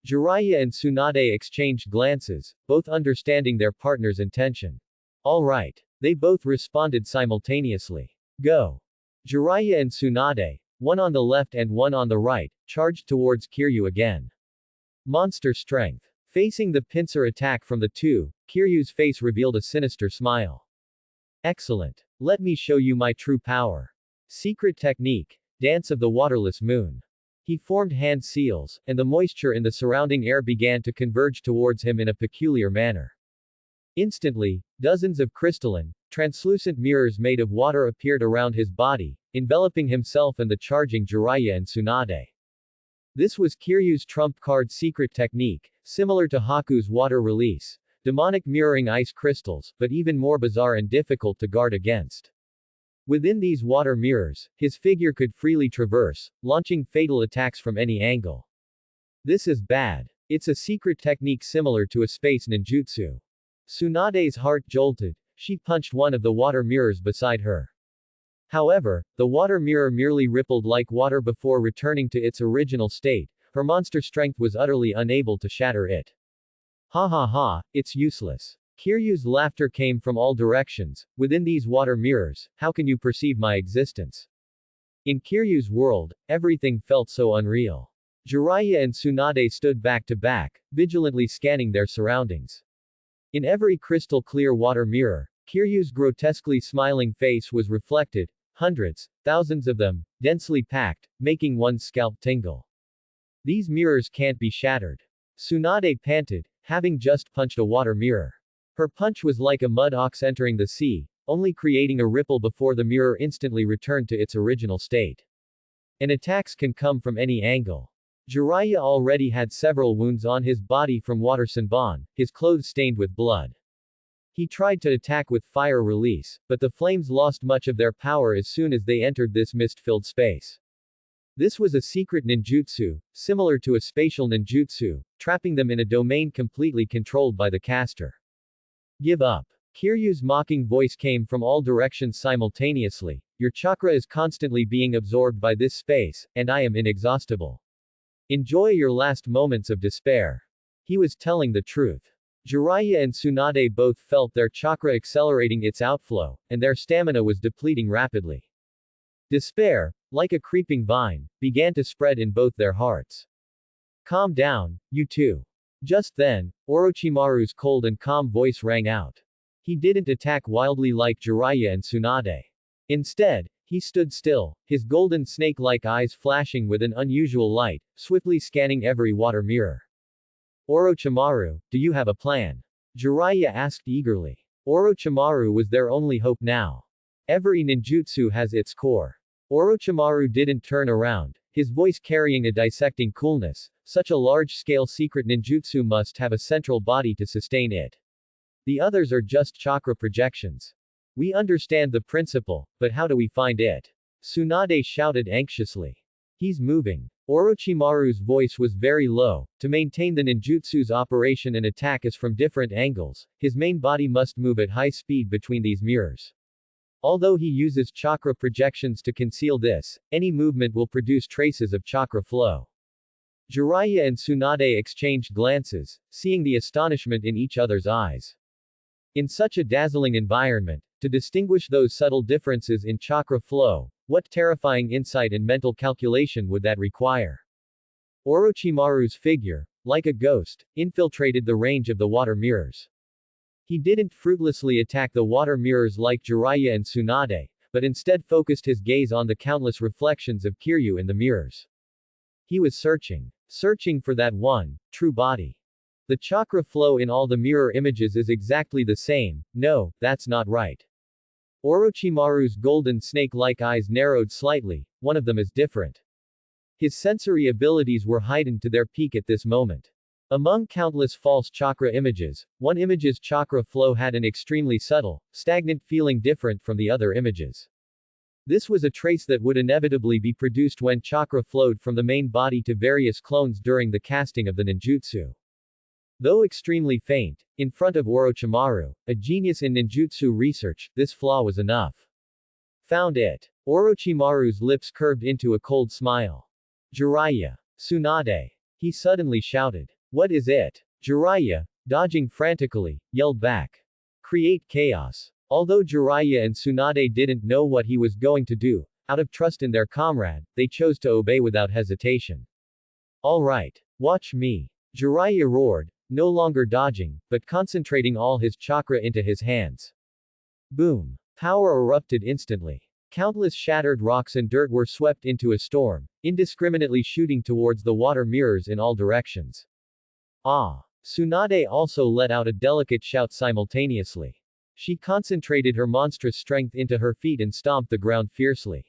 Jiraiya and Tsunade exchanged glances, both understanding their partner's intention. All right. They both responded simultaneously. Go. Jiraiya and Tsunade, one on the left and one on the right, charged towards Kiryu again. Monster strength. Facing the pincer attack from the two, Kiryu's face revealed a sinister smile. Excellent. Let me show you my true power. Secret technique. Dance of the Waterless Moon. He formed hand seals, and the moisture in the surrounding air began to converge towards him in a peculiar manner. Instantly, dozens of crystalline, translucent mirrors made of water appeared around his body, enveloping himself and the charging Jiraiya and Tsunade. This was Kiryu's trump card secret technique, similar to Haku's water release, demonic mirroring ice crystals, but even more bizarre and difficult to guard against. Within these water mirrors, his figure could freely traverse, launching fatal attacks from any angle. This is bad. It's a secret technique similar to a space ninjutsu. Tsunade's heart jolted. She punched one of the water mirrors beside her. However, the water mirror merely rippled like water before returning to its original state. Her monster strength was utterly unable to shatter it. Ha ha ha, it's useless. Kiryu's laughter came from all directions. Within these water mirrors, how can you perceive my existence? In Kiryu's world, everything felt so unreal. Jiraiya and Tsunade stood back to back, vigilantly scanning their surroundings. In every crystal-clear water mirror, Kiryu's grotesquely smiling face was reflected, hundreds, thousands of them, densely packed, making one's scalp tingle. These mirrors can't be shattered. Tsunade panted, having just punched a water mirror. Her punch was like a mud ox entering the sea, only creating a ripple before the mirror instantly returned to its original state. And attacks can come from any angle. Jiraiya already had several wounds on his body from water Sanban, his clothes stained with blood. He tried to attack with fire release, but the flames lost much of their power as soon as they entered this mist-filled space. This was a secret ninjutsu, similar to a spatial ninjutsu, trapping them in a domain completely controlled by the caster. Give up. Kiryu's mocking voice came from all directions simultaneously. Your chakra is constantly being absorbed by this space, and I am inexhaustible. Enjoy your last moments of despair. He was telling the truth. Jiraiya and Tsunade both felt their chakra accelerating its outflow, and their stamina was depleting rapidly. Despair, like a creeping vine, began to spread in both their hearts. Calm down, you two. Just then, Orochimaru's cold and calm voice rang out. He didn't attack wildly like Jiraiya and Tsunade. Instead, he stood still, his golden snake-like eyes flashing with an unusual light, swiftly scanning every water mirror. Orochimaru, do you have a plan? Jiraiya asked eagerly. Orochimaru was their only hope now. Every ninjutsu has its core. Orochimaru didn't turn around, his voice carrying a dissecting coolness. Such a large-scale secret ninjutsu must have a central body to sustain it. The others are just chakra projections. We understand the principle, but how do we find it? Tsunade shouted anxiously. He's moving. Orochimaru's voice was very low. To maintain the ninjutsu's operation and attack is from different angles, his main body must move at high speed between these mirrors. Although he uses chakra projections to conceal this, any movement will produce traces of chakra flow. Jiraiya and Tsunade exchanged glances, seeing the astonishment in each other's eyes. In such a dazzling environment, to distinguish those subtle differences in chakra flow, what terrifying insight and mental calculation would that require? Orochimaru's figure, like a ghost, infiltrated the range of the water mirrors. He didn't fruitlessly attack the water mirrors like Jiraiya and Tsunade, but instead focused his gaze on the countless reflections of Kiryu in the mirrors. He was searching for that one, true body. The chakra flow in all the mirror images is exactly the same. No, that's not right. Orochimaru's golden snake-like eyes narrowed slightly, one of them is different. His sensory abilities were heightened to their peak at this moment. Among countless false chakra images, one image's chakra flow had an extremely subtle, stagnant feeling different from the other images. This was a trace that would inevitably be produced when chakra flowed from the main body to various clones during the casting of the ninjutsu. Though extremely faint, in front of Orochimaru, a genius in ninjutsu research, this flaw was enough. Found it. Orochimaru's lips curved into a cold smile. Jiraiya. Tsunade. He suddenly shouted. What is it? Jiraiya, dodging frantically, yelled back. Create chaos. Although Jiraiya and Tsunade didn't know what he was going to do, out of trust in their comrade, they chose to obey without hesitation. All right. Watch me. Jiraiya roared, no longer dodging, but concentrating all his chakra into his hands. Boom. Power erupted instantly. Countless shattered rocks and dirt were swept into a storm, indiscriminately shooting towards the water mirrors in all directions. Ah! Tsunade also let out a delicate shout simultaneously. She concentrated her monstrous strength into her feet and stomped the ground fiercely.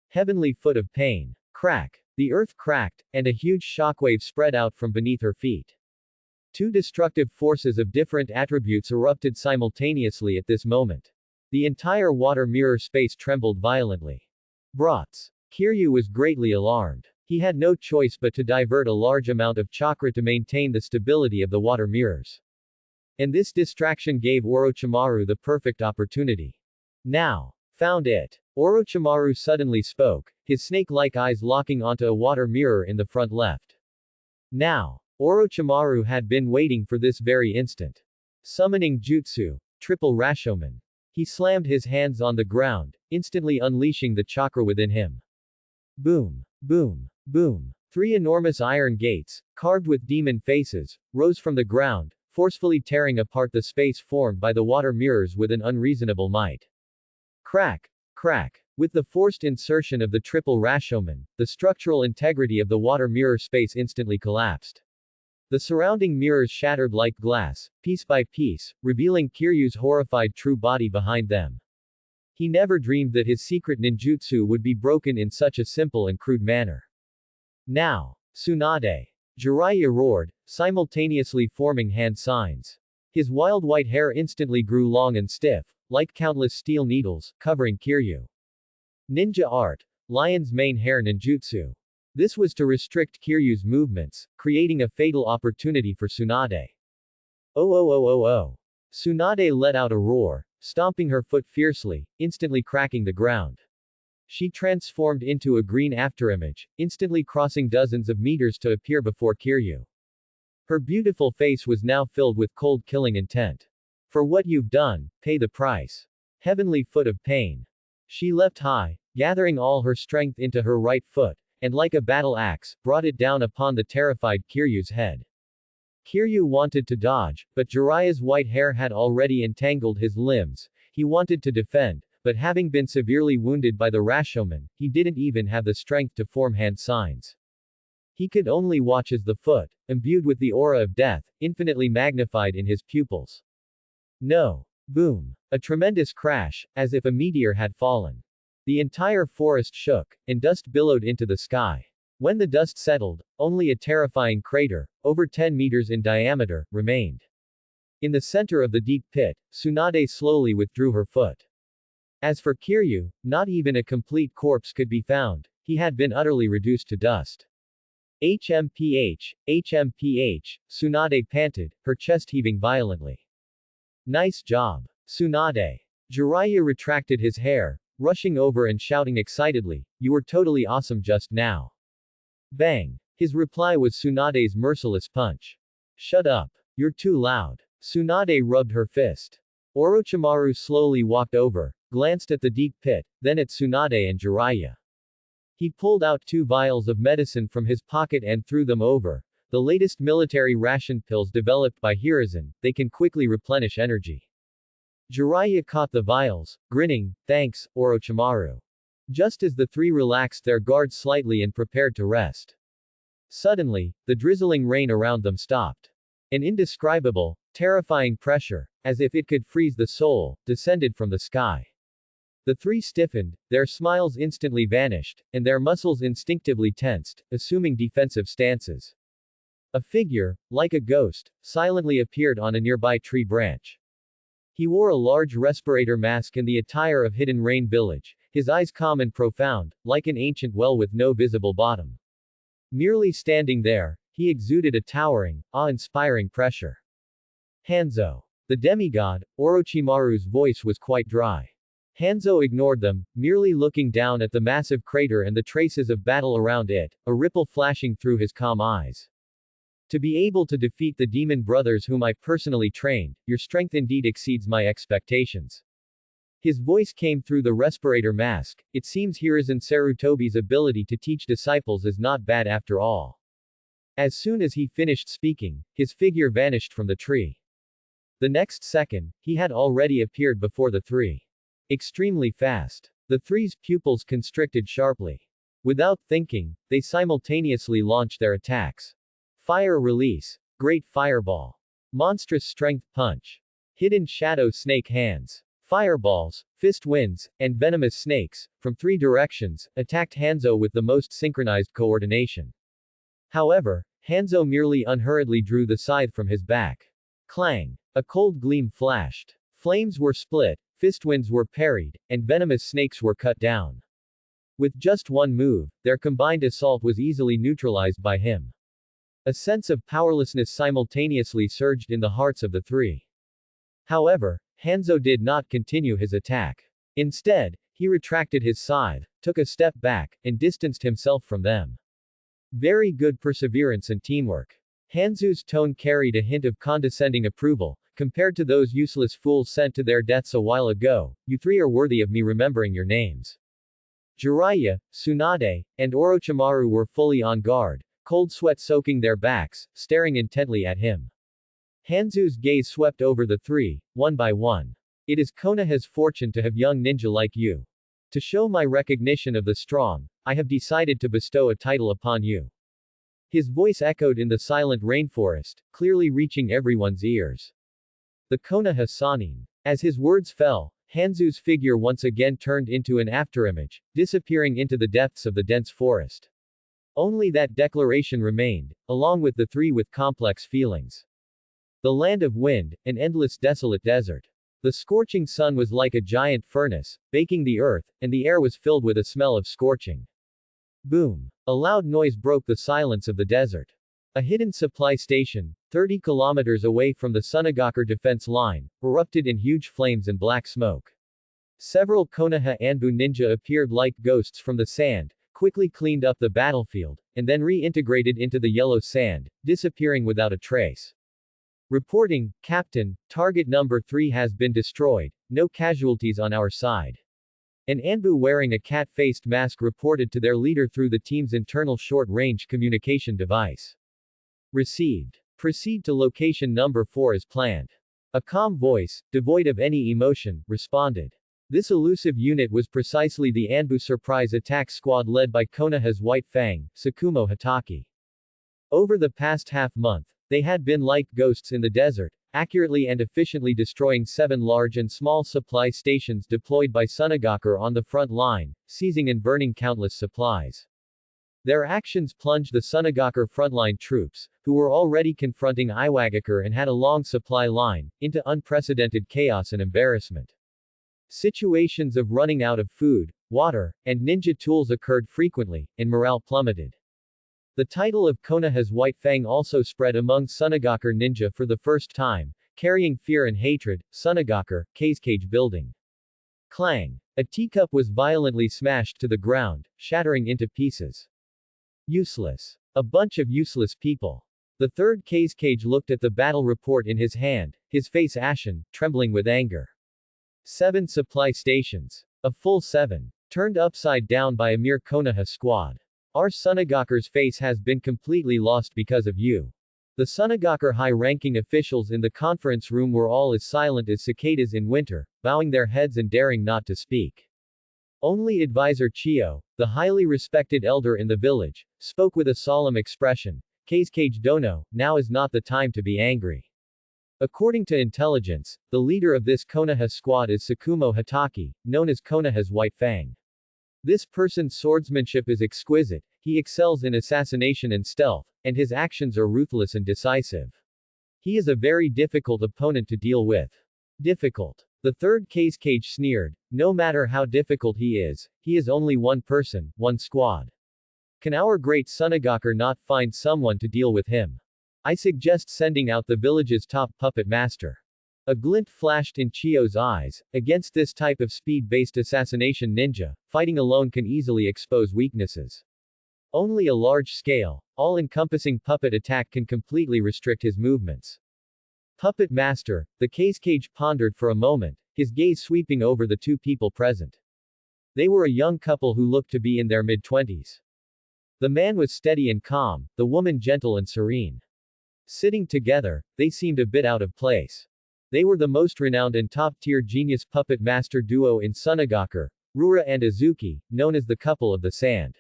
Heavenly foot of pain. Crack. The earth cracked, and a huge shockwave spread out from beneath her feet. Two destructive forces of different attributes erupted simultaneously at this moment. The entire water mirror space trembled violently. Brats. Kiryu was greatly alarmed. He had no choice but to divert a large amount of chakra to maintain the stability of the water mirrors. And this distraction gave Orochimaru the perfect opportunity. Now. Found it. Orochimaru suddenly spoke, his snake-like eyes locking onto a water mirror in the front left. Now. Orochimaru had been waiting for this very instant. Summoning jutsu. Triple Rashomon. He slammed his hands on the ground, instantly unleashing the chakra within him. Boom. Boom. Boom. Three enormous iron gates, carved with demon faces, rose from the ground, forcefully tearing apart the space formed by the water mirrors with an unreasonable might. Crack. Crack. With the forced insertion of the triple Rashomon, the structural integrity of the water mirror space instantly collapsed. The surrounding mirrors shattered like glass, piece by piece, revealing Kiryu's horrified true body behind them. He never dreamed that his secret ninjutsu would be broken in such a simple and crude manner. Now. Tsunade. Jiraiya roared, simultaneously forming hand signs. His wild white hair instantly grew long and stiff, like countless steel needles, covering Kiryu. Ninja art. Lion's mane hair ninjutsu. This was to restrict Kiryu's movements, creating a fatal opportunity for Tsunade. Oh oh oh oh oh. Tsunade let out a roar, stomping her foot fiercely, instantly cracking the ground. She transformed into a green afterimage, instantly crossing dozens of meters to appear before Kiryu. Her beautiful face was now filled with cold killing intent. For what you've done, pay the price. Heavenly foot of pain. She leapt high, gathering all her strength into her right foot, and like a battle axe, brought it down upon the terrified Kiryu's head. Kiryu wanted to dodge, but Jiraiya's white hair had already entangled his limbs. He wanted to defend, but having been severely wounded by the Rashomon, he didn't even have the strength to form hand signs. He could only watch as the foot, imbued with the aura of death, infinitely magnified in his pupils. No. Boom. A tremendous crash, as if a meteor had fallen. The entire forest shook, and dust billowed into the sky. When the dust settled, only a terrifying crater, over 10 meters in diameter, remained. In the center of the deep pit, Tsunade slowly withdrew her foot. As for Kiryu, not even a complete corpse could be found. he had been utterly reduced to dust. HMPH, HMPH, Tsunade panted, her chest heaving violently. Nice job. Tsunade. Jiraiya retracted his hair, rushing over and shouting excitedly, you were totally awesome just now. Bang. His reply was Tsunade's merciless punch. Shut up. You're too loud. Tsunade rubbed her fist. Orochimaru slowly walked over, glanced at the deep pit, then at Tsunade and Jiraiya. He pulled out 2 vials of medicine from his pocket and threw them over. The latest military ration pills developed by Hiruzen, they can quickly replenish energy. Jiraiya caught the vials, grinning, thanks, Orochimaru. Just as the 3 relaxed their guard slightly and prepared to rest. Suddenly, the drizzling rain around them stopped. An indescribable, terrifying pressure, as if it could freeze the soul, descended from the sky. The 3 stiffened, their smiles instantly vanished, and their muscles instinctively tensed, assuming defensive stances. A figure, like a ghost, silently appeared on a nearby tree branch. He wore a large respirator mask and the attire of Hidden Rain Village, his eyes calm and profound, like an ancient well with no visible bottom. Merely standing there, he exuded a towering, awe-inspiring pressure. Hanzo. The demigod, Orochimaru's voice was quite dry. Hanzo ignored them, merely looking down at the massive crater and the traces of battle around it, a ripple flashing through his calm eyes. To be able to defeat the demon brothers whom I personally trained, your strength indeed exceeds my expectations. His voice came through the respirator mask. It seems Hiruzen Sarutobi's ability to teach disciples is not bad after all. As soon as he finished speaking, his figure vanished from the tree. The next second, he had already appeared before the 3. Extremely fast. The 3's pupils constricted sharply. Without thinking, they simultaneously launched their attacks. Fire release. Great fireball. Monstrous strength punch. Hidden shadow snake hands. Fireballs, fist winds, and venomous snakes, from 3 directions, attacked Hanzo with the most synchronized coordination. However, Hanzo merely unhurriedly drew the scythe from his back. Clang. A cold gleam flashed. Flames were split, fist winds were parried, and venomous snakes were cut down. With just one move, their combined assault was easily neutralized by him. A sense of powerlessness simultaneously surged in the hearts of the 3. However, Hanzo did not continue his attack. Instead, he retracted his scythe, took a step back, and distanced himself from them. Very good perseverance and teamwork. Hanzo's tone carried a hint of condescending approval. Compared to those useless fools sent to their deaths a while ago, you 3 are worthy of me remembering your names. Jiraiya, Tsunade, and Orochimaru were fully on guard, cold sweat soaking their backs, staring intently at him. Hanzo's gaze swept over the 3, one by one. It is Konoha's fortune to have young ninja like you. To show my recognition of the strong, I have decided to bestow a title upon you. His voice echoed in the silent rainforest, clearly reaching everyone's ears. The Konoha Sannin. As his words fell, Hanzo's figure once again turned into an afterimage, disappearing into the depths of the dense forest. Only that declaration remained, along with the 3 with complex feelings. The land of wind, an endless desolate desert. The scorching sun was like a giant furnace, baking the earth, and the air was filled with a smell of scorching. Boom. A loud noise broke the silence of the desert. A hidden supply station, 30 kilometers away from the Sunagakure defense line, erupted in huge flames and black smoke. Several Konoha Anbu ninja appeared like ghosts from the sand, quickly cleaned up the battlefield, and then reintegrated into the yellow sand, disappearing without a trace. Reporting, Captain, target number 3 has been destroyed, no casualties on our side. An Anbu wearing a cat-faced mask reported to their leader through the team's internal short-range communication device. Received. Proceed to location number 4 as planned. A calm voice, devoid of any emotion, responded. This elusive unit was precisely the Anbu surprise attack squad led by Konoha's White Fang, Tsukumo Hatake. Over the past half-month, they had been like ghosts in the desert, accurately and efficiently destroying 7 large and small supply stations deployed by Sunagakure on the front line, seizing and burning countless supplies. Their actions plunged the Sunagakure frontline troops, who were already confronting Iwagakure and had a long supply line, into unprecedented chaos and embarrassment. Situations of running out of food, water, and ninja tools occurred frequently, and morale plummeted. The title of Konoha's White Fang also spread among Sunagaker ninja for the first time, carrying fear and hatred. Sunagaker, Cage building. Clang. A teacup was violently smashed to the ground, shattering into pieces. Useless. A bunch of useless people. The third Cage looked at the battle report in his hand, his face ashen, trembling with anger. 7 supply stations. A full 7. Turned upside down by a mere Konoha squad. Our Sunagaker's face has been completely lost because of you. The Sunagaker high-ranking officials in the conference room were all as silent as cicadas in winter, bowing their heads and daring not to speak. Only advisor Chiyo, the highly respected elder in the village, spoke with a solemn expression. Cage Dono, now is not the time to be angry. According to intelligence, the leader of this Konoha squad is Tsukumo Hatake, known as Konoha's White Fang. This person's swordsmanship is exquisite, he excels in assassination and stealth, and his actions are ruthless and decisive. He is a very difficult opponent to deal with. Difficult. The third Cage sneered, no matter how difficult he is only one person, one squad. Can our great Sunagaker not find someone to deal with him? I suggest sending out the village's top puppet master. A glint flashed in Chiyo's eyes. Against this type of speed-based assassination ninja, fighting alone can easily expose weaknesses. Only a large-scale, all-encompassing puppet attack can completely restrict his movements. Puppet master, the Cage pondered for a moment, his gaze sweeping over the two people present. They were a young couple who looked to be in their mid-20s. The man was steady and calm, the woman gentle and serene. Sitting together, they seemed a bit out of place. They were the most renowned and top-tier genius puppet master duo in Sunagaker, Rura and Azuki, known as the couple of the sand.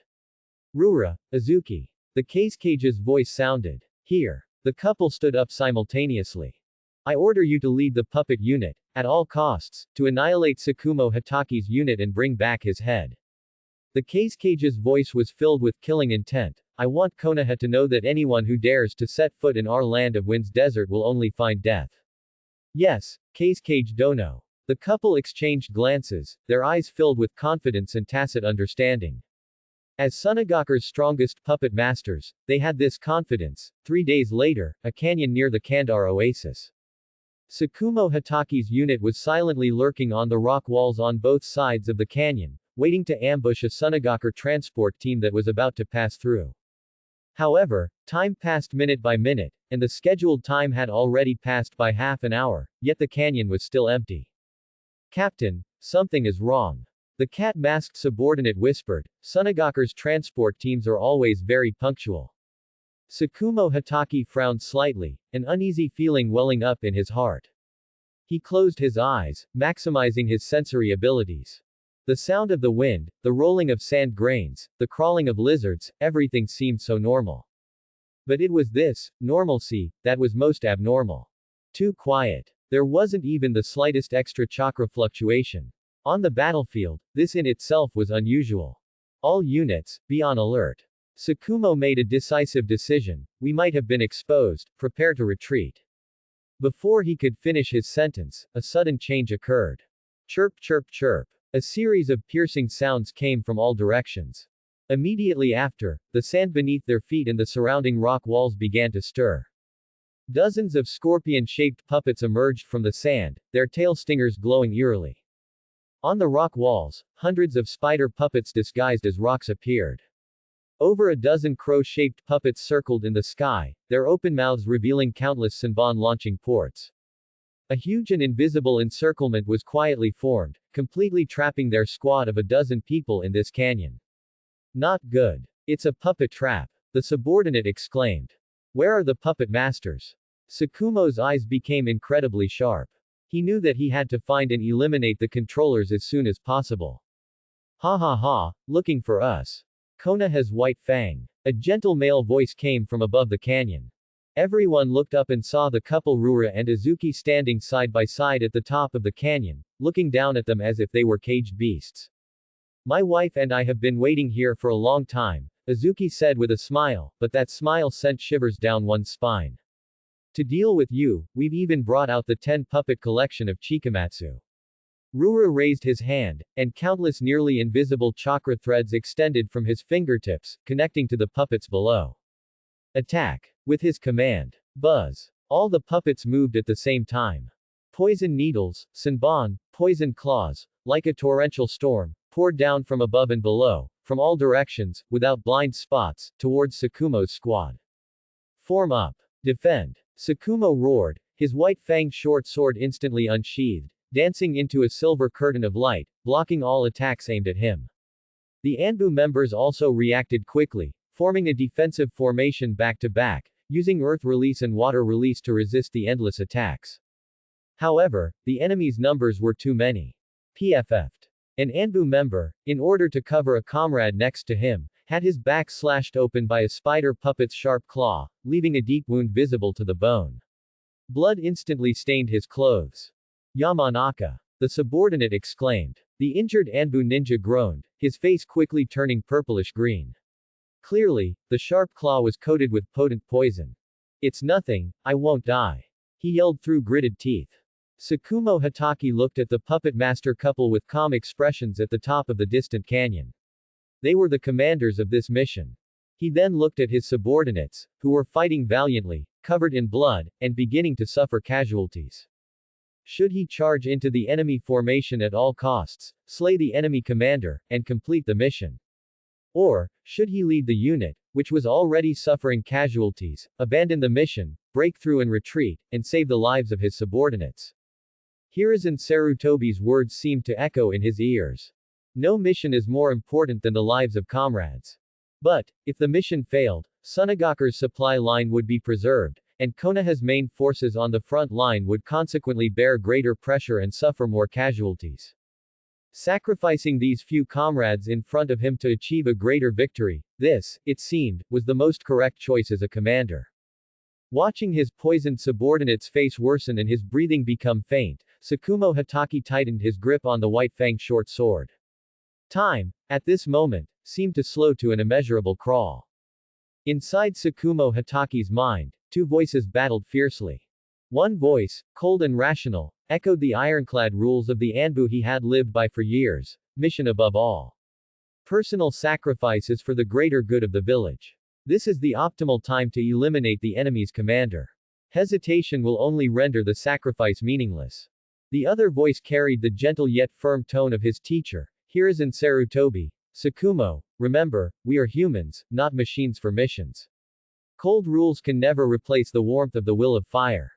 Rura, Azuki. The Cage's voice sounded. Here. The couple stood up simultaneously. I order you to lead the puppet unit, at all costs, to annihilate Tsukumo Hatake's unit and bring back his head. The Cage's voice was filled with killing intent. I want Konoha to know that anyone who dares to set foot in our land of Wind's desert will only find death. Yes, Cage Dono. The couple exchanged glances, their eyes filled with confidence and tacit understanding. As Sunagaker's strongest puppet masters, they had this confidence. 3 days later, a canyon near the Kandar oasis. Tsukumo Hatake's unit was silently lurking on the rock walls on both sides of the canyon, waiting to ambush a Sunagaker transport team that was about to pass through. However, time passed minute by minute, and the scheduled time had already passed by half an hour, yet the canyon was still empty. Captain, something is wrong. The cat-masked subordinate whispered, Sunagaker's transport teams are always very punctual. Tsukumo Hatake frowned slightly, an uneasy feeling welling up in his heart. He closed his eyes, maximizing his sensory abilities. The sound of the wind, the rolling of sand grains, the crawling of lizards, everything seemed so normal. But it was this, normalcy, that was most abnormal. Too quiet. There wasn't even the slightest extra chakra fluctuation. On the battlefield, this in itself was unusual. All units, be on alert. Tsukumo made a decisive decision. We might have been exposed, prepare to retreat. Before he could finish his sentence, a sudden change occurred. Chirp chirp chirp. A series of piercing sounds came from all directions. Immediately after, the sand beneath their feet and the surrounding rock walls began to stir. Dozens of scorpion-shaped puppets emerged from the sand, their tail stingers glowing eerily. On the rock walls, hundreds of spider puppets disguised as rocks appeared. Over a dozen crow-shaped puppets circled in the sky, their open mouths revealing countless Sanban launching ports. A huge and invisible encirclement was quietly formed, completely trapping their squad of a dozen people in this canyon. Not good. It's a puppet trap. The subordinate exclaimed. Where are the puppet masters? Tsukumo's eyes became incredibly sharp. He knew that he had to find and eliminate the controllers as soon as possible. Ha ha ha, looking for us. Konoha's White Fang. A gentle male voice came from above the canyon. Everyone looked up and saw the couple Rura and Azuki standing side by side at the top of the canyon, looking down at them as if they were caged beasts. My wife and I have been waiting here for a long time, Azuki said with a smile, but that smile sent shivers down one's spine. To deal with you, we've even brought out the 10 puppet collection of Chikamatsu. Rura raised his hand, and countless nearly invisible chakra threads extended from his fingertips, connecting to the puppets below. Attack! With his command. Buzz! All the puppets moved at the same time. Poison needles, Sanban, poison claws, like a torrential storm, poured down from above and below, from all directions, without blind spots, towards Sakumo's squad. Form up. Defend. Sakumo roared, his white-fanged short sword instantly unsheathed, dancing into a silver curtain of light, blocking all attacks aimed at him. The Anbu members also reacted quickly, forming a defensive formation back-to-back, using earth release and water release to resist the endless attacks. However, the enemy's numbers were too many. PFF'd. An Anbu member, in order to cover a comrade next to him, had his back slashed open by a spider puppet's sharp claw, leaving a deep wound visible to the bone. Blood instantly stained his clothes. Yamanaka. The subordinate exclaimed. The injured Anbu ninja groaned, his face quickly turning purplish-green. Clearly, the sharp claw was coated with potent poison. It's nothing, I won't die. He yelled through gritted teeth. Sakumo Hatake looked at the puppet master couple with calm expressions at the top of the distant canyon. They were the commanders of this mission. He then looked at his subordinates, who were fighting valiantly, covered in blood, and beginning to suffer casualties. Should he charge into the enemy formation at all costs, slay the enemy commander, and complete the mission? Or, should he lead the unit, which was already suffering casualties, abandon the mission, break through and retreat, and save the lives of his subordinates? Hiruzen Sarutobi's words seemed to echo in his ears. No mission is more important than the lives of comrades. But, if the mission failed, Sunagaku's supply line would be preserved, and Konoha's main forces on the front line would consequently bear greater pressure and suffer more casualties. Sacrificing these few comrades in front of him to achieve a greater victory, this, it seemed, was the most correct choice as a commander. Watching his poisoned subordinate's face worsen and his breathing become faint, Sakumo Hatake tightened his grip on the white-fanged short sword. Time, at this moment, seemed to slow to an immeasurable crawl. Inside Sakumo Hatake's mind, two voices battled fiercely. One voice, cold and rational, echoed the ironclad rules of the Anbu he had lived by for years: mission above all. Personal sacrifice is for the greater good of the village. This is the optimal time to eliminate the enemy's commander. Hesitation will only render the sacrifice meaningless. The other voice carried the gentle yet firm tone of his teacher, Hiruzen Sarutobi. Sakumo, remember, we are humans, not machines for missions. Cold rules can never replace the warmth of the will of fire.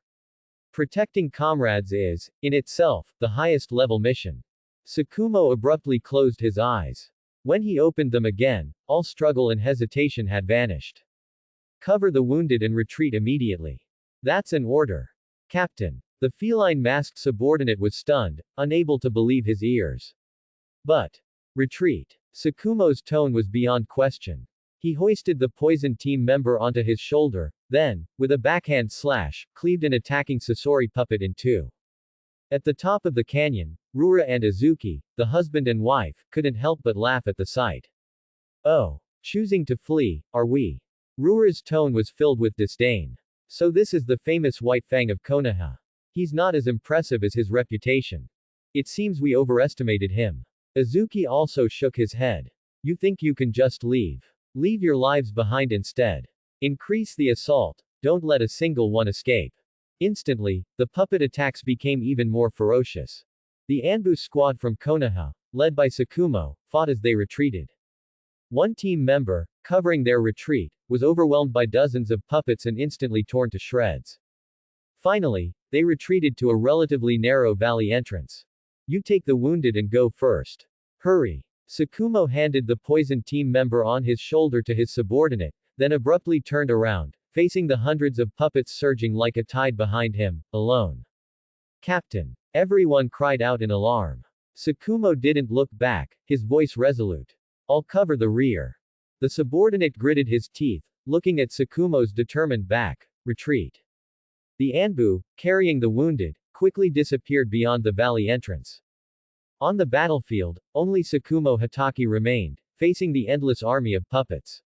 Protecting comrades is, in itself, the highest level mission. Sakumo abruptly closed his eyes. When he opened them again, all struggle and hesitation had vanished. Cover the wounded and retreat immediately. That's an order. Captain. The feline-masked subordinate was stunned, unable to believe his ears. But. Retreat. Sakumo's tone was beyond question. He hoisted the poison team member onto his shoulder, then, with a backhand slash, cleaved an attacking Sasori puppet in two. At the top of the canyon, Rura and Azuki, the husband and wife, couldn't help but laugh at the sight. Oh. Choosing to flee, are we? Rura's tone was filled with disdain. So this is the famous White Fang of Konoha. He's not as impressive as his reputation. It seems we overestimated him. Azuki also shook his head. You think you can just leave? Leave your lives behind instead. Increase the assault. Don't let a single one escape. Instantly, the puppet attacks became even more ferocious. The Anbu squad from Konoha, led by Sakumo, fought as they retreated. One team member, covering their retreat, was overwhelmed by dozens of puppets and instantly torn to shreds. Finally, they retreated to a relatively narrow valley entrance. You take the wounded and go first. Hurry. Sakumo handed the poisoned team member on his shoulder to his subordinate, then abruptly turned around, facing the hundreds of puppets surging like a tide behind him, alone. Captain. Everyone cried out in alarm. Sakumo didn't look back, his voice resolute. I'll cover the rear. The subordinate gritted his teeth, looking at Sakumo's determined back. Retreat. The Anbu, carrying the wounded, quickly disappeared beyond the valley entrance. On the battlefield, only Sakumo Hatake remained, facing the endless army of puppets.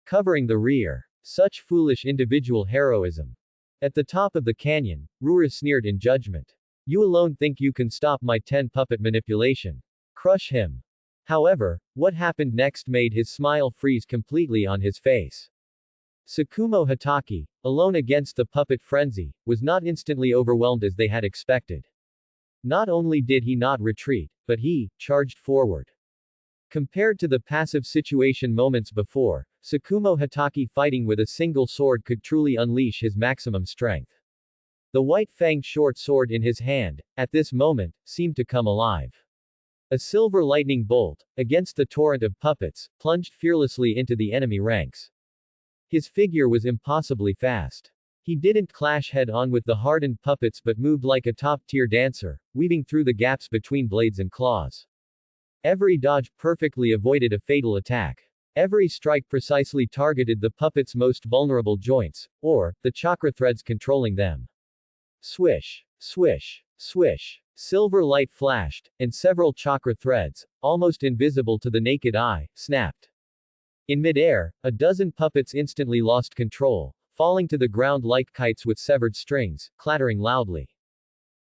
Covering the rear. Such foolish individual heroism. At the top of the canyon, Rura sneered in judgment. You alone think you can stop my 10 puppet manipulation. Crush him. However, what happened next made his smile freeze completely on his face. Tsukumo Hatake, alone against the puppet frenzy, was not instantly overwhelmed as they had expected. Not only did he not retreat, but he charged forward. Compared to the passive situation moments before, Tsukumo Hatake fighting with a single sword could truly unleash his maximum strength. The white-fanged short sword in his hand, at this moment, seemed to come alive. A silver lightning bolt, against the torrent of puppets, plunged fearlessly into the enemy ranks. His figure was impossibly fast. He didn't clash head-on with the hardened puppets but moved like a top-tier dancer, weaving through the gaps between blades and claws. Every dodge perfectly avoided a fatal attack. Every strike precisely targeted the puppet's most vulnerable joints, or, the chakra threads controlling them. Swish, swish, swish. Silver light flashed, and several chakra threads, almost invisible to the naked eye, snapped. In midair, a dozen puppets instantly lost control, falling to the ground like kites with severed strings, clattering loudly.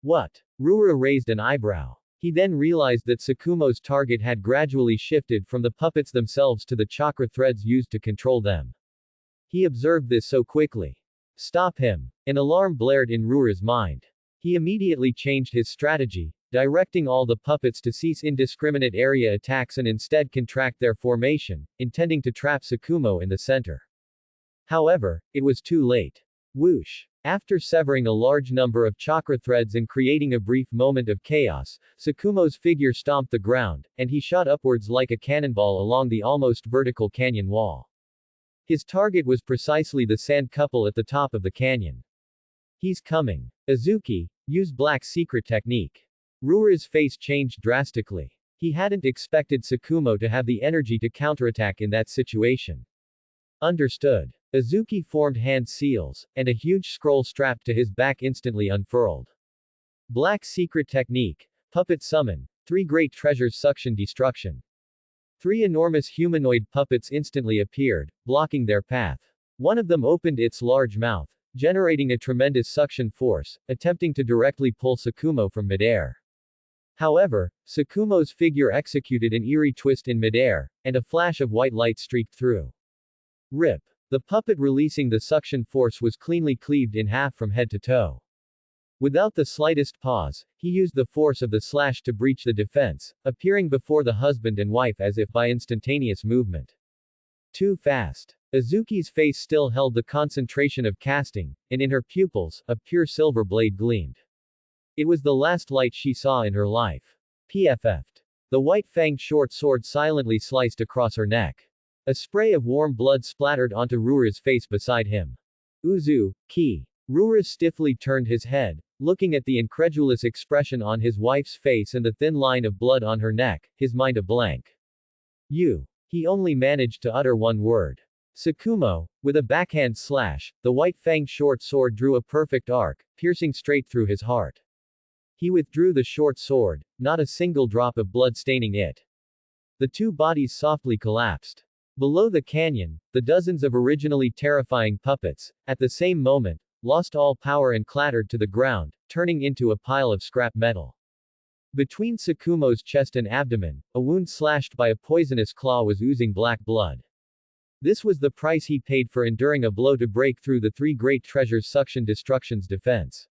What? Rura raised an eyebrow. He then realized that Tsukumo's target had gradually shifted from the puppets themselves to the chakra threads used to control them. He observed this so quickly. Stop him. An alarm blared in Rura's mind. He immediately changed his strategy, directing all the puppets to cease indiscriminate area attacks and instead contract their formation, intending to trap Tsukumo in the center. However, it was too late. Whoosh! After severing a large number of chakra threads and creating a brief moment of chaos, Tsukumo's figure stomped the ground, and he shot upwards like a cannonball along the almost vertical canyon wall. His target was precisely the sand couple at the top of the canyon. He's coming. Azuki, use black secret technique. Rura's face changed drastically. He hadn't expected Tsukumo to have the energy to counterattack in that situation. Understood. Azuki formed hand seals, and a huge scroll strapped to his back instantly unfurled. Black secret technique. Puppet summon. 3 great treasures suction destruction. 3 enormous humanoid puppets instantly appeared, blocking their path. One of them opened its large mouth, generating a tremendous suction force, attempting to directly pull Tsukumo from midair. However, Tsukumo's figure executed an eerie twist in midair, and a flash of white light streaked through. Rip. The puppet releasing the suction force was cleanly cleaved in half from head to toe. Without the slightest pause, he used the force of the slash to breach the defense, appearing before the husband and wife as if by instantaneous movement. Too fast. Azuki's face still held the concentration of casting, and in her pupils, a pure silver blade gleamed. It was the last light she saw in her life. PFF'd. The white-fanged short sword silently sliced across her neck. A spray of warm blood splattered onto Rura's face beside him. Uzu, ki. Rura stiffly turned his head, looking at the incredulous expression on his wife's face and the thin line of blood on her neck, his mind a blank. You. He only managed to utter one word. Tsukumo, with a backhand slash, the white-fanged short sword drew a perfect arc, piercing straight through his heart. He withdrew the short sword, not a single drop of blood staining it. The 2 bodies softly collapsed. Below the canyon, the dozens of originally terrifying puppets, at the same moment, lost all power and clattered to the ground, turning into a pile of scrap metal. Between Tsukumo's chest and abdomen, a wound slashed by a poisonous claw was oozing black blood. This was the price he paid for enduring a blow to break through the 3 great treasures suction destruction's defense.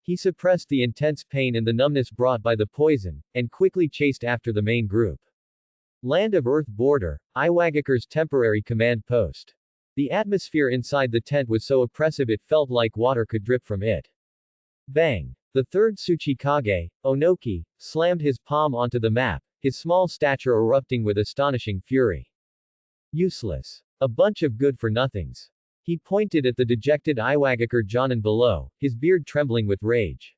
He suppressed the intense pain and the numbness brought by the poison, and quickly chased after the main group. Land of Earth border, Iwagakure's temporary command post. The atmosphere inside the tent was so oppressive it felt like water could drip from it. Bang! The 3rd Tsuchikage, Onoki, slammed his palm onto the map, his small stature erupting with astonishing fury. Useless. A bunch of good-for-nothings. He pointed at the dejected Iwagakure Jonin below, his beard trembling with rage.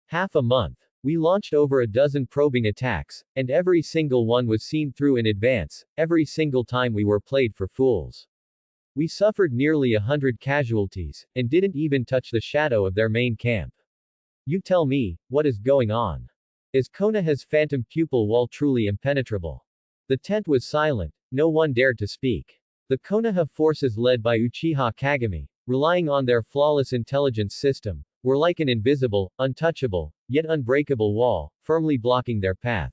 Half a month. We launched over a dozen probing attacks, and every single one was seen through in advance, every single time we were played for fools. We suffered nearly 100 casualties, and didn't even touch the shadow of their main camp. You tell me, what is going on? Is Konoha's phantom pupil wall truly impenetrable? The tent was silent, no one dared to speak. The Konoha forces led by Uchiha Kagami, relying on their flawless intelligence system, were like an invisible, untouchable, yet unbreakable wall, firmly blocking their path.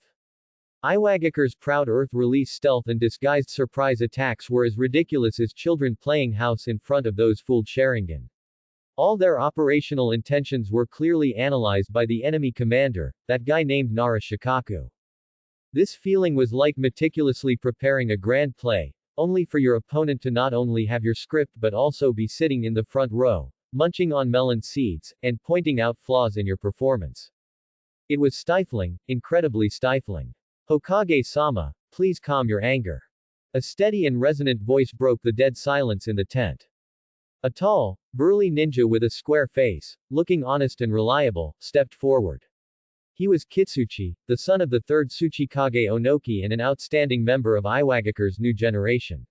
Iwagakure's proud earth release stealth and disguised surprise attacks were as ridiculous as children playing house in front of those fooled Sharingan. All their operational intentions were clearly analyzed by the enemy commander, that guy named Nara Shikaku. This feeling was like meticulously preparing a grand play, only for your opponent to not only have your script but also be sitting in the front row, munching on melon seeds, and pointing out flaws in your performance. It was stifling, incredibly stifling. Hokage-sama, please calm your anger. A steady and resonant voice broke the dead silence in the tent. A tall, burly ninja with a square face, looking honest and reliable, stepped forward. He was Kitsuchi, the son of the third Tsuchikage Onoki and an outstanding member of Iwagakure's new generation.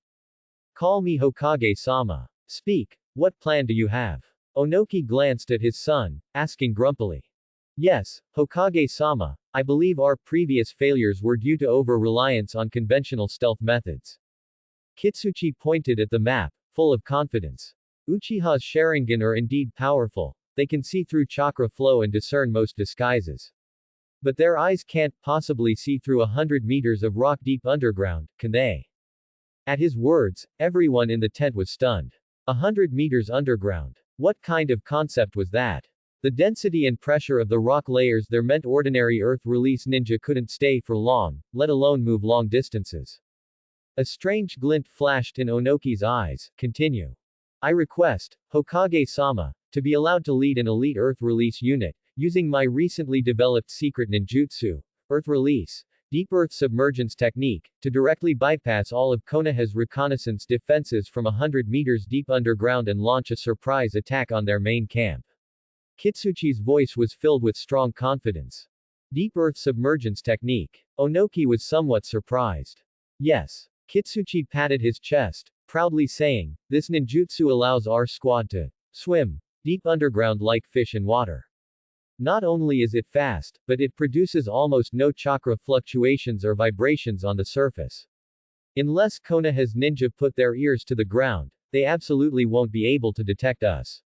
Call me Hokage-sama. Speak, what plan do you have? Onoki glanced at his son, asking grumpily. Yes, Hokage-sama, I believe our previous failures were due to over-reliance on conventional stealth methods. Kitsuchi pointed at the map, full of confidence. Uchiha's Sharingan are indeed powerful, they can see through chakra flow and discern most disguises. But their eyes can't possibly see through 100 meters of rock deep underground, can they? At his words, everyone in the tent was stunned. 100 meters underground. What kind of concept was that? The density and pressure of the rock layers there meant ordinary earth release ninja couldn't stay for long, let alone move long distances. A strange glint flashed in Onoki's eyes. Continue. I request, Hokage-sama, to be allowed to lead an elite earth release unit, using my recently developed secret ninjutsu, earth release, deep earth submergence technique, to directly bypass all of Konoha's reconnaissance defenses from 100 meters deep underground and launch a surprise attack on their main camp. Kitsuchi's voice was filled with strong confidence. Deep earth submergence technique. Onoki was somewhat surprised. Yes. Kitsuchi patted his chest, proudly saying, this ninjutsu allows our squad to swim deep underground like fish in water. Not only is it fast, but it produces almost no chakra fluctuations or vibrations on the surface. Unless Konoha's ninja put their ears to the ground, they absolutely won't be able to detect us.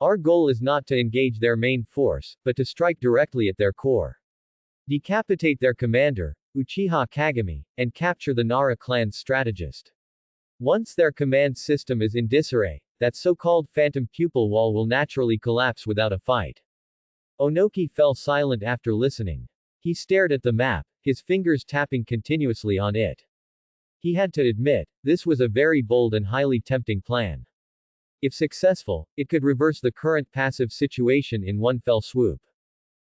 Our goal is not to engage their main force, but to strike directly at their core. Decapitate their commander, Uchiha Kagami, and capture the Nara clan's strategist. Once their command system is in disarray, that so-called phantom pupil wall will naturally collapse without a fight. Onoki fell silent after listening. He stared at the map, his fingers tapping continuously on it. He had to admit, this was a very bold and highly tempting plan. If successful, it could reverse the current passive situation in one fell swoop.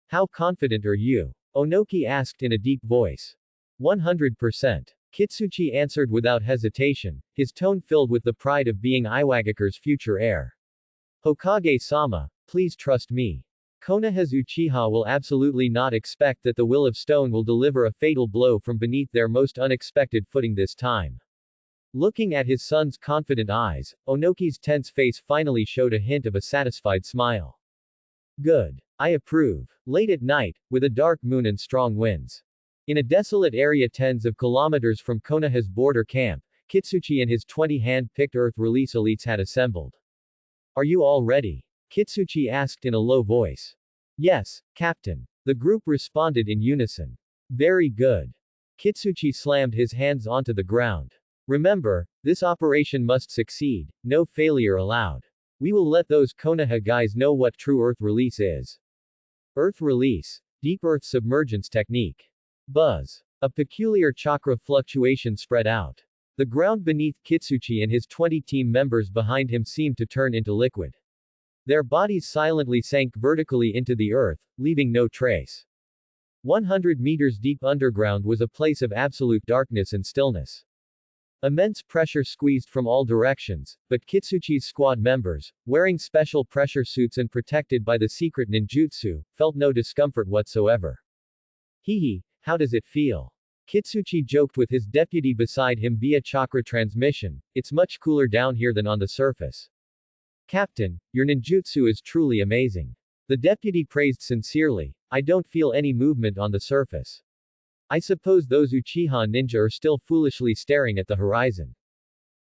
How confident are you? Onoki asked in a deep voice. 100%. Kitsuchi answered without hesitation, his tone filled with the pride of being Iwagakure's future heir. Hokage-sama, please trust me. Konoha's Uchiha will absolutely not expect that the Will of Stone will deliver a fatal blow from beneath their most unexpected footing this time. Looking at his son's confident eyes, Onoki's tense face finally showed a hint of a satisfied smile. Good. I approve. Late at night, with a dark moon and strong winds. In a desolate area tens of kilometers from Konoha's border camp, Kitsuchi and his 20 hand-picked Earth Release elites had assembled. Are you all ready? Kitsuchi asked in a low voice. Yes, Captain. The group responded in unison. Very good. Kitsuchi slammed his hands onto the ground. Remember, this operation must succeed, no failure allowed. We will let those Konoha guys know what true Earth Release is. Earth Release. Deep Earth Submergence Technique. Buzz. A peculiar chakra fluctuation spread out. The ground beneath Kitsuchi and his 20 team members behind him seemed to turn into liquid. Their bodies silently sank vertically into the earth, leaving no trace. 100 meters deep underground was a place of absolute darkness and stillness. Immense pressure squeezed from all directions, but Kitsuchi's squad members, wearing special pressure suits and protected by the secret ninjutsu, felt no discomfort whatsoever. Hehe, how does it feel? Kitsuchi joked with his deputy beside him via chakra transmission, it's much cooler down here than on the surface. Captain, your ninjutsu is truly amazing. The deputy praised sincerely, I don't feel any movement on the surface. I suppose those Uchiha ninja are still foolishly staring at the horizon.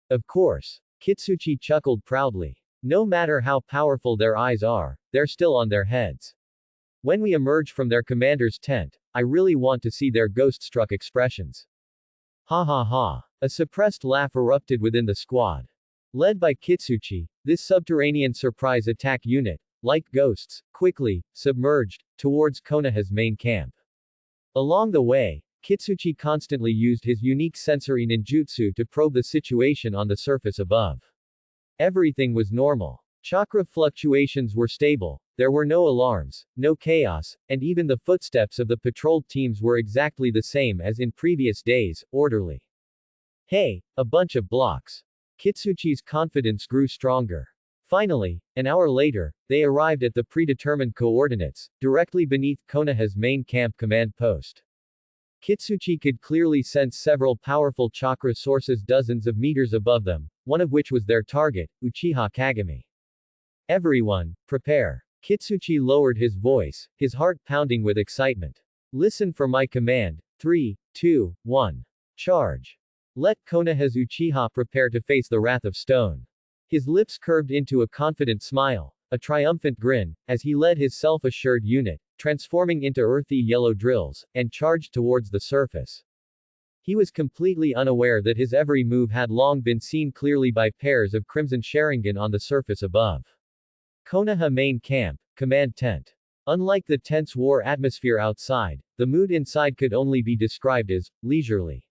Of course. Kitsuchi chuckled proudly. No matter how powerful their eyes are, they're still on their heads. When we emerge from their commander's tent, I really want to see their ghost-struck expressions. Ha ha ha. A suppressed laugh erupted within the squad. Led by Kitsuchi, this subterranean surprise attack unit, like ghosts, quickly submerged towards Konoha's main camp. Along the way, Kitsuchi constantly used his unique sensory ninjutsu to probe the situation on the surface above. Everything was normal. Chakra fluctuations were stable, there were no alarms, no chaos, and even the footsteps of the patrol teams were exactly the same as in previous days, orderly. Hey, a bunch of blocks. Kitsuchi's confidence grew stronger. Finally, an hour later, they arrived at the predetermined coordinates, directly beneath Konoha's main camp command post. Kitsuchi could clearly sense several powerful chakra sources dozens of meters above them, one of which was their target, Uchiha Kagami. Everyone, prepare. Kitsuchi lowered his voice, his heart pounding with excitement. Listen for my command. 3, 2, 1. Charge. Let Konoha's Uchiha prepare to face the wrath of stone. His lips curved into a confident smile, a triumphant grin, as he led his self-assured unit, transforming into earthy yellow drills, and charged towards the surface. He was completely unaware that his every move had long been seen clearly by pairs of crimson Sharingan on the surface above. Konoha Main Camp, Command Tent. Unlike the tense war atmosphere outside, the mood inside could only be described as leisurely.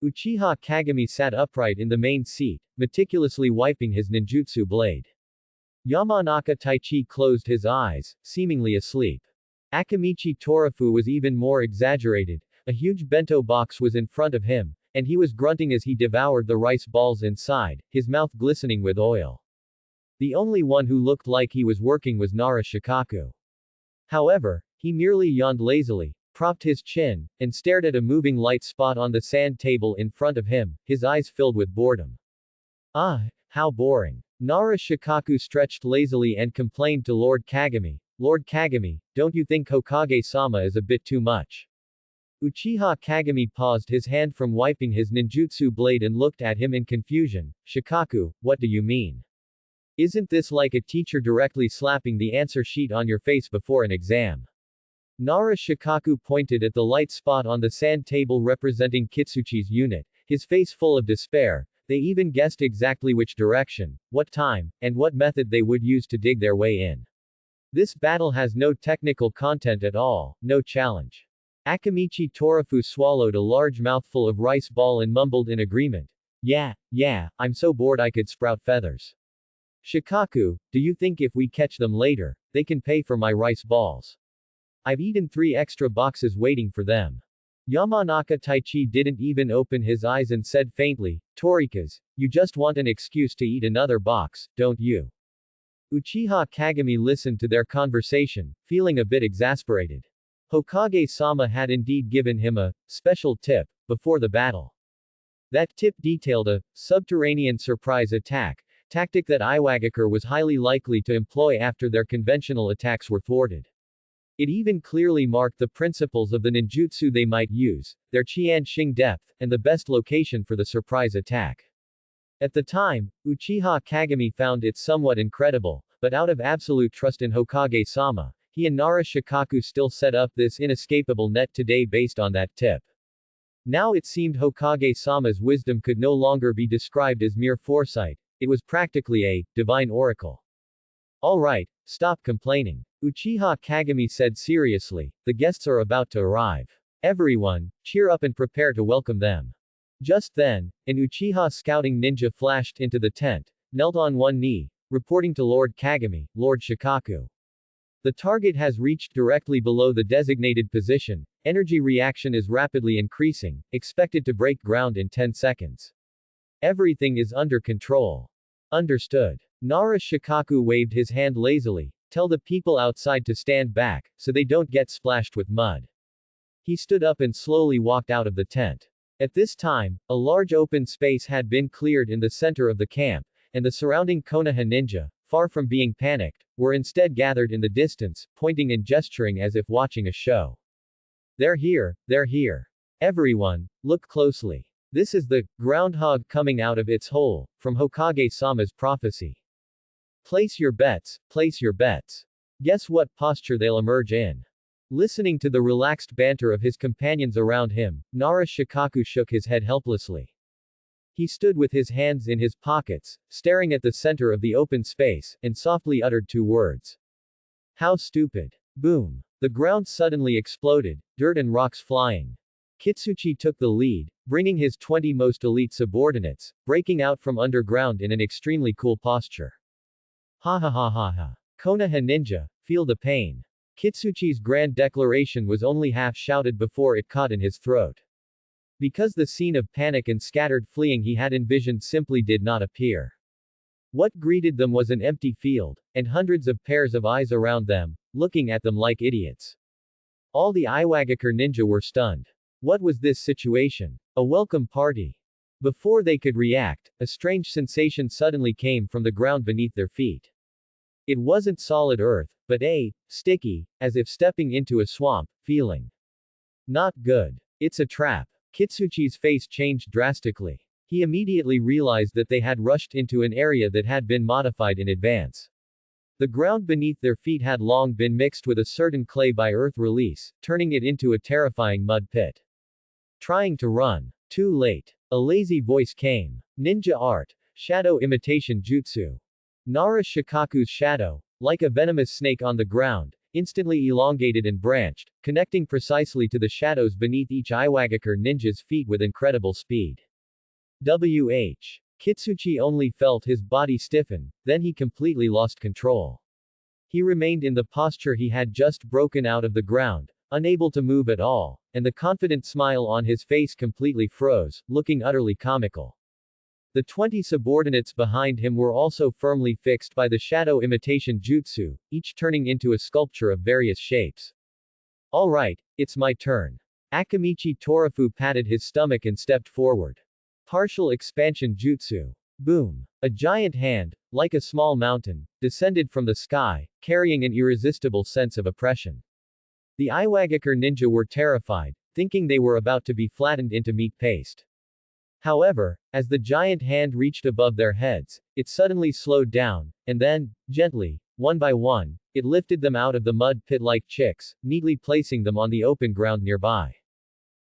Uchiha Kagami sat upright in the main seat, meticulously wiping his ninjutsu blade. Yamanaka Taichi closed his eyes, seemingly asleep. Akamichi Torafu was even more exaggerated. A huge bento box was in front of him, and he was grunting as he devoured the rice balls inside, his mouth glistening with oil. The only one who looked like he was working was Nara Shikaku. However, he merely yawned lazily, propped his chin, and stared at a moving light spot on the sand table in front of him, his eyes filled with boredom. Ah, how boring. Nara Shikaku stretched lazily and complained to Lord Kagami, Lord Kagami, don't you think Hokage-sama is a bit too much? Uchiha Kagami paused his hand from wiping his ninjutsu blade and looked at him in confusion. Shikaku, what do you mean? Isn't this like a teacher directly slapping the answer sheet on your face before an exam? Nara Shikaku pointed at the light spot on the sand table representing Kitsuchi's unit, his face full of despair. They even guessed exactly which direction, what time, and what method they would use to dig their way in. This battle has no technical content at all, no challenge. Akamichi Torafu swallowed a large mouthful of rice ball and mumbled in agreement. Yeah, I'm so bored I could sprout feathers. Shikaku, do you think if we catch them later, they can pay for my rice balls? I've eaten 3 extra boxes waiting for them. Yamanaka Taichi didn't even open his eyes and said faintly, Torikas, you just want an excuse to eat another box, don't you? Uchiha Kagami listened to their conversation, feeling a bit exasperated. Hokage-sama had indeed given him a special tip before the battle. That tip detailed a subterranean surprise attack, tactic that Iwagakure was highly likely to employ after their conventional attacks were thwarted. It even clearly marked the principles of the ninjutsu they might use, their Qianxing depth, and the best location for the surprise attack. At the time, Uchiha Kagami found it somewhat incredible, but out of absolute trust in Hokage-sama, he and Nara Shikaku still set up this inescapable net today based on that tip. Now it seemed Hokage-sama's wisdom could no longer be described as mere foresight, it was practically a divine oracle. Alright, stop complaining. Uchiha Kagami said seriously, the guests are about to arrive. Everyone, cheer up and prepare to welcome them. Just then, an Uchiha scouting ninja flashed into the tent, knelt on one knee, reporting to Lord Kagami, Lord Shikaku. The target has reached directly below the designated position, energy reaction is rapidly increasing, expected to break ground in 10 seconds. Everything is under control. Understood. Nara Shikaku waved his hand lazily, tell the people outside to stand back, so they don't get splashed with mud. He stood up and slowly walked out of the tent. At this time, a large open space had been cleared in the center of the camp, and the surrounding Konoha ninja, far from being panicked, were instead gathered in the distance, pointing and gesturing as if watching a show. They're here, they're here. Everyone, look closely. This is the groundhog coming out of its hole, from Hokage-sama's prophecy. Place your bets, place your bets. Guess what posture they'll emerge in. Listening to the relaxed banter of his companions around him, Nara Shikaku shook his head helplessly. He stood with his hands in his pockets, staring at the center of the open space, and softly uttered two words. How stupid. Boom. The ground suddenly exploded, dirt and rocks flying. Kitsuchi took the lead, bringing his 20 most elite subordinates, breaking out from underground in an extremely cool posture. Ha ha ha ha ha. Konoha ninja, feel the pain. Kitsuchi's grand declaration was only half shouted before it caught in his throat. Because the scene of panic and scattered fleeing he had envisioned simply did not appear. What greeted them was an empty field, and hundreds of pairs of eyes around them, looking at them like idiots. All the Iwagakure ninja were stunned. What was this situation? A welcome party. Before they could react, a strange sensation suddenly came from the ground beneath their feet. It wasn't solid earth, but sticky, as if stepping into a swamp, feeling. Not good. It's a trap. Kitsuchi's face changed drastically. He immediately realized that they had rushed into an area that had been modified in advance. The ground beneath their feet had long been mixed with a certain clay by earth release, turning it into a terrifying mud pit. Trying to run. Too late. A lazy voice came. Ninja art. Shadow imitation jutsu. Nara Shikaku's shadow, like a venomous snake on the ground, instantly elongated and branched, connecting precisely to the shadows beneath each Iwagakure ninja's feet with incredible speed. Kitsuchi only felt his body stiffen, then he completely lost control. He remained in the posture he had just broken out of the ground, unable to move at all, and the confident smile on his face completely froze, looking utterly comical. The 20 subordinates behind him were also firmly fixed by the shadow imitation jutsu, each turning into a sculpture of various shapes. Alright, it's my turn. Akamichi Torafu patted his stomach and stepped forward. Partial expansion jutsu. Boom. A giant hand, like a small mountain, descended from the sky, carrying an irresistible sense of oppression. The Iwagakure ninja were terrified, thinking they were about to be flattened into meat paste. However, as the giant hand reached above their heads, it suddenly slowed down, and then, gently, one by one, it lifted them out of the mud pit like chicks, neatly placing them on the open ground nearby.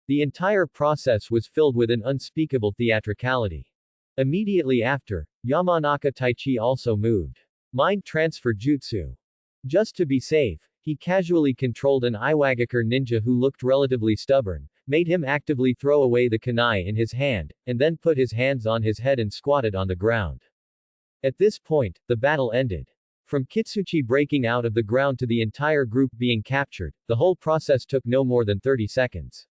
The entire process was filled with an unspeakable theatricality. Immediately after, Yamanaka Taichi also moved. Mind transfer jutsu. Just to be safe, he casually controlled an Iwagakure ninja who looked relatively stubborn, made him actively throw away the kunai in his hand, and then put his hands on his head and squatted on the ground. At this point, the battle ended. From Kitsuchi breaking out of the ground to the entire group being captured, the whole process took no more than 30 seconds.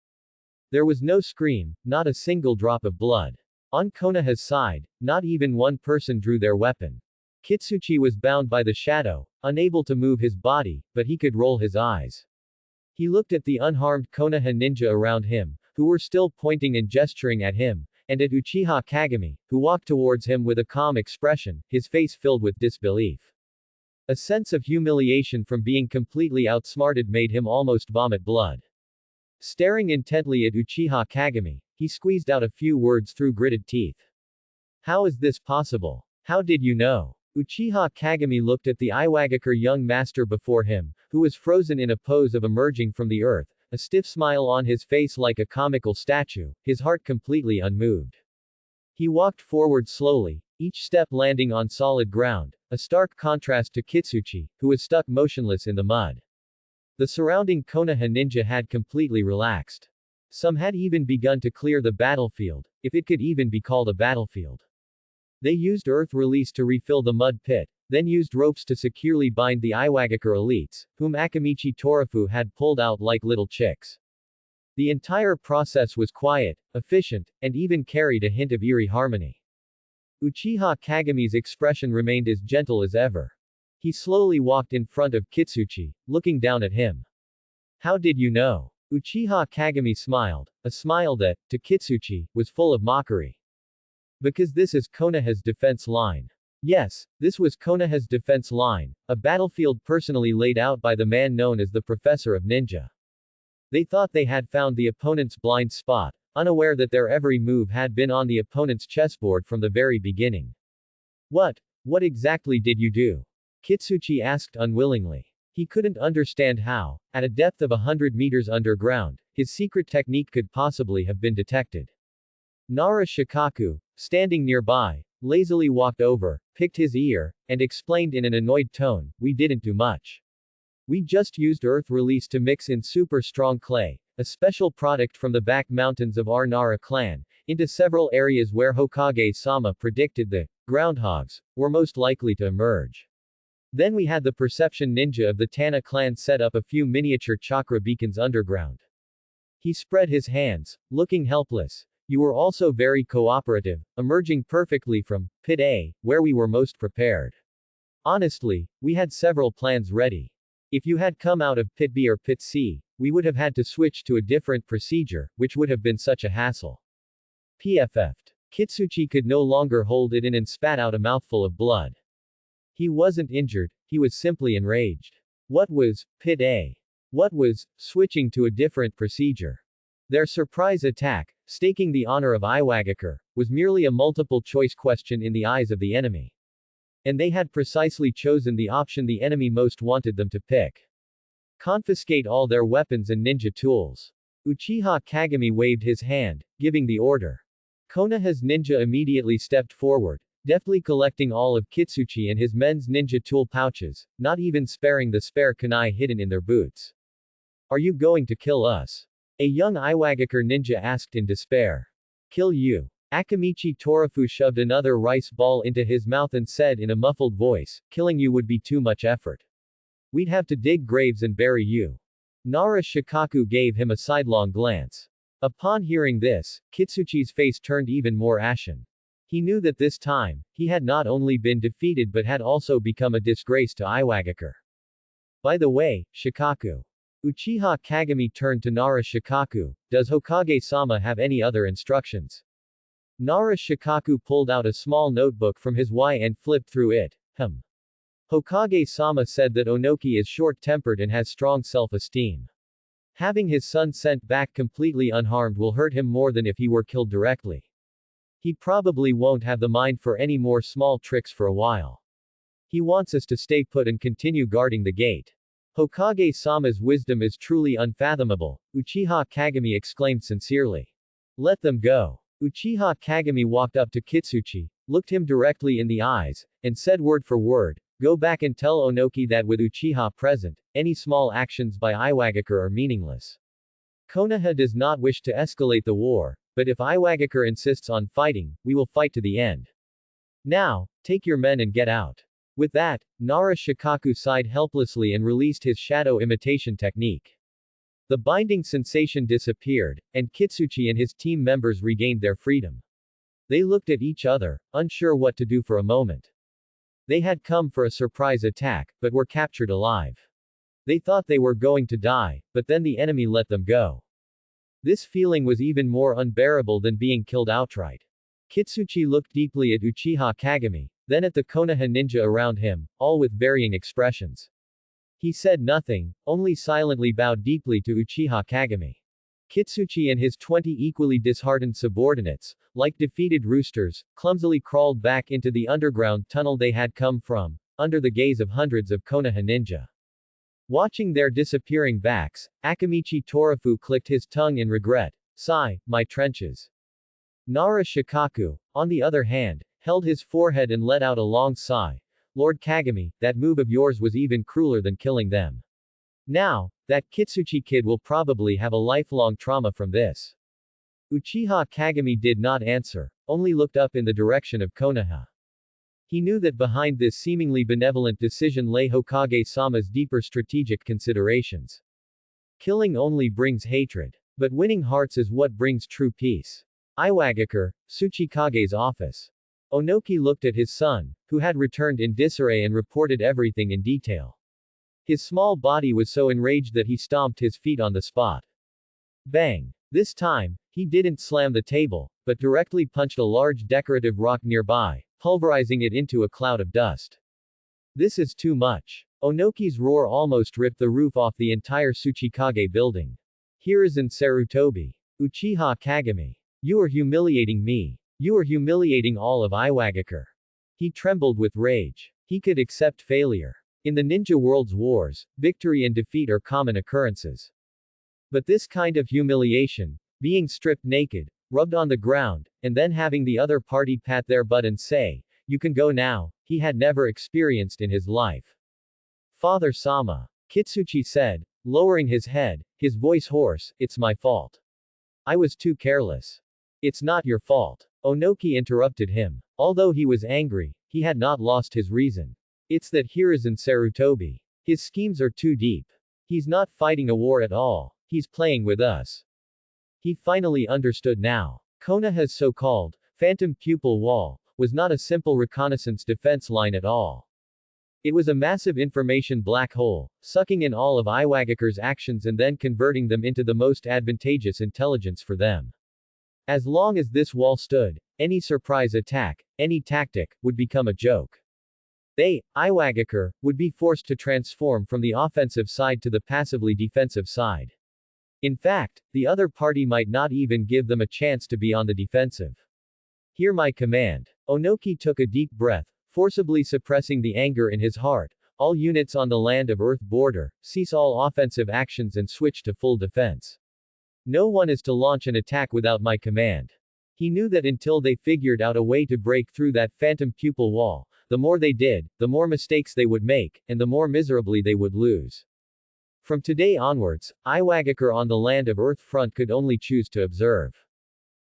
There was no scream, not a single drop of blood. On Konoha's side, not even one person drew their weapon. Kitsuchi was bound by the shadow, unable to move his body, but he could roll his eyes. He looked at the unharmed Konoha ninja around him, who were still pointing and gesturing at him, and at Uchiha Kagami, who walked towards him with a calm expression, his face filled with disbelief. A sense of humiliation from being completely outsmarted made him almost vomit blood. Staring intently at Uchiha Kagami, he squeezed out a few words through gritted teeth. How is this possible? How did you know? Uchiha Kagami looked at the Iwagakure young master before him, who was frozen in a pose of emerging from the earth, a stiff smile on his face like a comical statue, his heart completely unmoved. He walked forward slowly, each step landing on solid ground, a stark contrast to Kitsuchi, who was stuck motionless in the mud. The surrounding Konoha ninja had completely relaxed. Some had even begun to clear the battlefield, if it could even be called a battlefield. They used earth release to refill the mud pit, then used ropes to securely bind the Iwagakure elites, whom Akamichi Torafu had pulled out like little chicks. The entire process was quiet, efficient, and even carried a hint of eerie harmony. Uchiha Kagami's expression remained as gentle as ever. He slowly walked in front of Kitsuchi, looking down at him. How did you know? Uchiha Kagami smiled, a smile that, to Kitsuchi, was full of mockery. Because this is Konoha's defense line. Yes, this was Konoha's defense line, a battlefield personally laid out by the man known as the Professor of Ninja. They thought they had found the opponent's blind spot, unaware that their every move had been on the opponent's chessboard from the very beginning. What exactly did you do? Kitsuchi asked unwillingly. He couldn't understand how, at a depth of 100 meters underground, his secret technique could possibly have been detected. Nara Shikaku, standing nearby, lazily walked over, picked his ear, and explained in an annoyed tone, "We didn't do much. We just used earth release to mix in super strong clay, a special product from the back mountains of our Nara clan, into several areas where Hokage-sama predicted the groundhogs were most likely to emerge. Then we had the perception ninja of the Tana clan set up a few miniature chakra beacons underground." He spread his hands, looking helpless. "You were also very cooperative, emerging perfectly from Pit A, where we were most prepared. Honestly, we had several plans ready. If you had come out of Pit B or Pit C, we would have had to switch to a different procedure, which would have been such a hassle." PFF'd. Kitsuchi could no longer hold it in and spat out a mouthful of blood. He wasn't injured, he was simply enraged. What was Pit A? What was switching to a different procedure? Their surprise attack, staking the honor of Iwagakure, was merely a multiple-choice question in the eyes of the enemy. And they had precisely chosen the option the enemy most wanted them to pick. Confiscate all their weapons and ninja tools. Uchiha Kagami waved his hand, giving the order. Konoha's ninja immediately stepped forward, deftly collecting all of Kitsuchi and his men's ninja tool pouches, not even sparing the spare kunai hidden in their boots. "Are you going to kill us?" a young Iwagakure ninja asked in despair. "Kill you?" Akamichi Torafu shoved another rice ball into his mouth and said in a muffled voice, "Killing you would be too much effort. We'd have to dig graves and bury you." Nara Shikaku gave him a sidelong glance. Upon hearing this, Kitsuchi's face turned even more ashen. He knew that this time, he had not only been defeated but had also become a disgrace to Iwagakure. "By the way, Shikaku." Uchiha Kagami turned to Nara Shikaku, "Does Hokage-sama have any other instructions?" Nara Shikaku pulled out a small notebook from his and flipped through it. Hokage-sama said that Onoki is short-tempered and has strong self-esteem. Having his son sent back completely unharmed will hurt him more than if he were killed directly. He probably won't have the mind for any more small tricks for a while. He wants us to stay put and continue guarding the gate. Hokage-sama's wisdom is truly unfathomable, Uchiha Kagami exclaimed sincerely. "Let them go." Uchiha Kagami walked up to Kitsuchi, looked him directly in the eyes, and said word for word, "Go back and tell Onoki that with Uchiha present, any small actions by Iwagakure are meaningless. Konoha does not wish to escalate the war, but if Iwagakure insists on fighting, we will fight to the end. Now, take your men and get out." With that, Nara Shikaku sighed helplessly and released his shadow imitation technique. The binding sensation disappeared, and Kitsuchi and his team members regained their freedom. They looked at each other, unsure what to do for a moment. They had come for a surprise attack, but were captured alive. They thought they were going to die, but then the enemy let them go. This feeling was even more unbearable than being killed outright. Kitsuchi looked deeply at Uchiha Kagami, then at the Konoha ninja around him, all with varying expressions. He said nothing, only silently bowed deeply to Uchiha Kagami. Kitsuchi and his 20 equally disheartened subordinates, like defeated roosters, clumsily crawled back into the underground tunnel they had come from, under the gaze of hundreds of Konoha ninja. Watching their disappearing backs, Akamichi Torafu clicked his tongue in regret. "Sigh, my trenches." Nara Shikaku, on the other hand, held his forehead and let out a long sigh. "Lord Kagami, that move of yours was even crueler than killing them. Now, that Kitsuchi kid will probably have a lifelong trauma from this." Uchiha Kagami did not answer, only looked up in the direction of Konoha. He knew that behind this seemingly benevolent decision lay Hokage-sama's deeper strategic considerations. Killing only brings hatred. But winning hearts is what brings true peace. Iwagakure, Tsuchikage's office. Onoki looked at his son, who had returned in disarray and reported everything in detail. His small body was so enraged that he stomped his feet on the spot. Bang! This time, he didn't slam the table, but directly punched a large decorative rock nearby, pulverizing it into a cloud of dust. "This is too much." Onoki's roar almost ripped the roof off the entire Tsuchikage building. "Hiruzen Sarutobi. Uchiha Kagami. You are humiliating me. You are humiliating all of Iwagakure." He trembled with rage. He could accept failure. In the ninja world's wars, victory and defeat are common occurrences. But this kind of humiliation, being stripped naked, rubbed on the ground, and then having the other party pat their butt and say, "You can go now," he had never experienced in his life. Father Sama. Kitsuchi said, lowering his head, his voice hoarse, "It's my fault. I was too careless." "It's not your fault." Onoki interrupted him. Although he was angry, he had not lost his reason. "It's that Hiruzen Sarutobi. His schemes are too deep. He's not fighting a war at all, he's playing with us." He finally understood now. Konoha's so-called phantom pupil wall was not a simple reconnaissance defense line at all. It was a massive information black hole, sucking in all of Iwagakure's actions and then converting them into the most advantageous intelligence for them. As long as this wall stood, any surprise attack, any tactic, would become a joke. They, Iwagakure, would be forced to transform from the offensive side to the passively defensive side. In fact, the other party might not even give them a chance to be on the defensive. "Hear my command." Onoki took a deep breath, forcibly suppressing the anger in his heart. "All units on the land of Earth border, cease all offensive actions and switch to full defense. No one is to launch an attack without my command." He knew that until they figured out a way to break through that phantom pupil wall, the more they did, the more mistakes they would make, and the more miserably they would lose. From today onwards, Iwagakure on the land of Earth front could only choose to observe.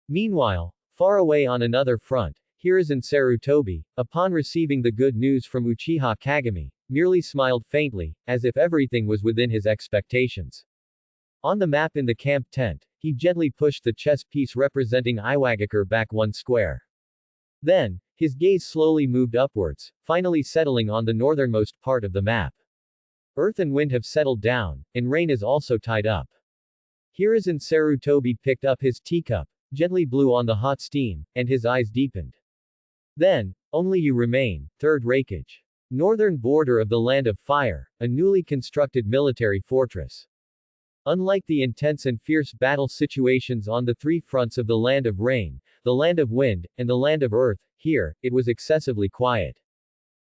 Meanwhile, far away on another front, Hiruzen Sarutobi, upon receiving the good news from Uchiha Kagami, merely smiled faintly, as if everything was within his expectations. On the map in the camp tent, he gently pushed the chess piece representing Iwagakure back one square. Then, his gaze slowly moved upwards, finally settling on the northernmost part of the map. Earth and wind have settled down, and rain is also tied up. Hiruzen Sarutobi picked up his teacup, gently blew on the hot steam, and his eyes deepened. Then, only you remain, third Reikage. Northern border of the Land of Fire, a newly constructed military fortress. Unlike the intense and fierce battle situations on the three fronts of the Land of Rain, the Land of Wind, and the Land of Earth, here, it was excessively quiet.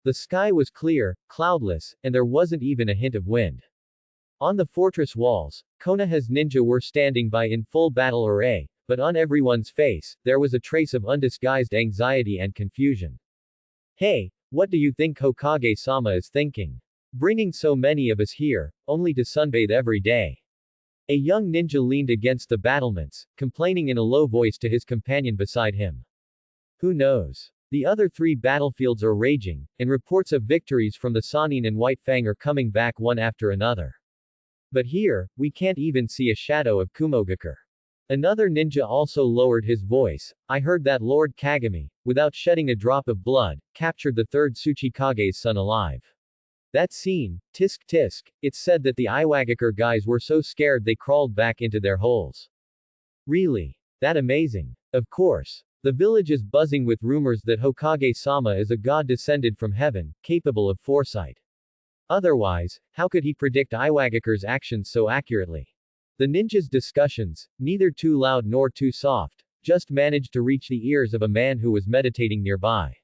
The sky was clear, cloudless, and there wasn't even a hint of wind. On the fortress walls, Konoha's ninja were standing by in full battle array, but on everyone's face, there was a trace of undisguised anxiety and confusion. "Hey, what do you think Hokage-sama is thinking? Bringing so many of us here, only to sunbathe every day?" A young ninja leaned against the battlements, complaining in a low voice to his companion beside him. "Who knows? The other three battlefields are raging, and reports of victories from the Sannin and White Fang are coming back one after another. But here, we can't even see a shadow of Kumogakure." Another ninja also lowered his voice. "I heard that Lord Kagami, without shedding a drop of blood, captured the third Tsuchikage's son alive. That scene, tisk tisk, it's said that the Iwagakure guys were so scared they crawled back into their holes." "Really? That amazing?" "Of course. The village is buzzing with rumors that Hokage-sama is a god descended from heaven, capable of foresight. Otherwise, how could he predict Iwagakure's actions so accurately?" The ninjas' discussions, neither too loud nor too soft, just managed to reach the ears of a man who was meditating nearby.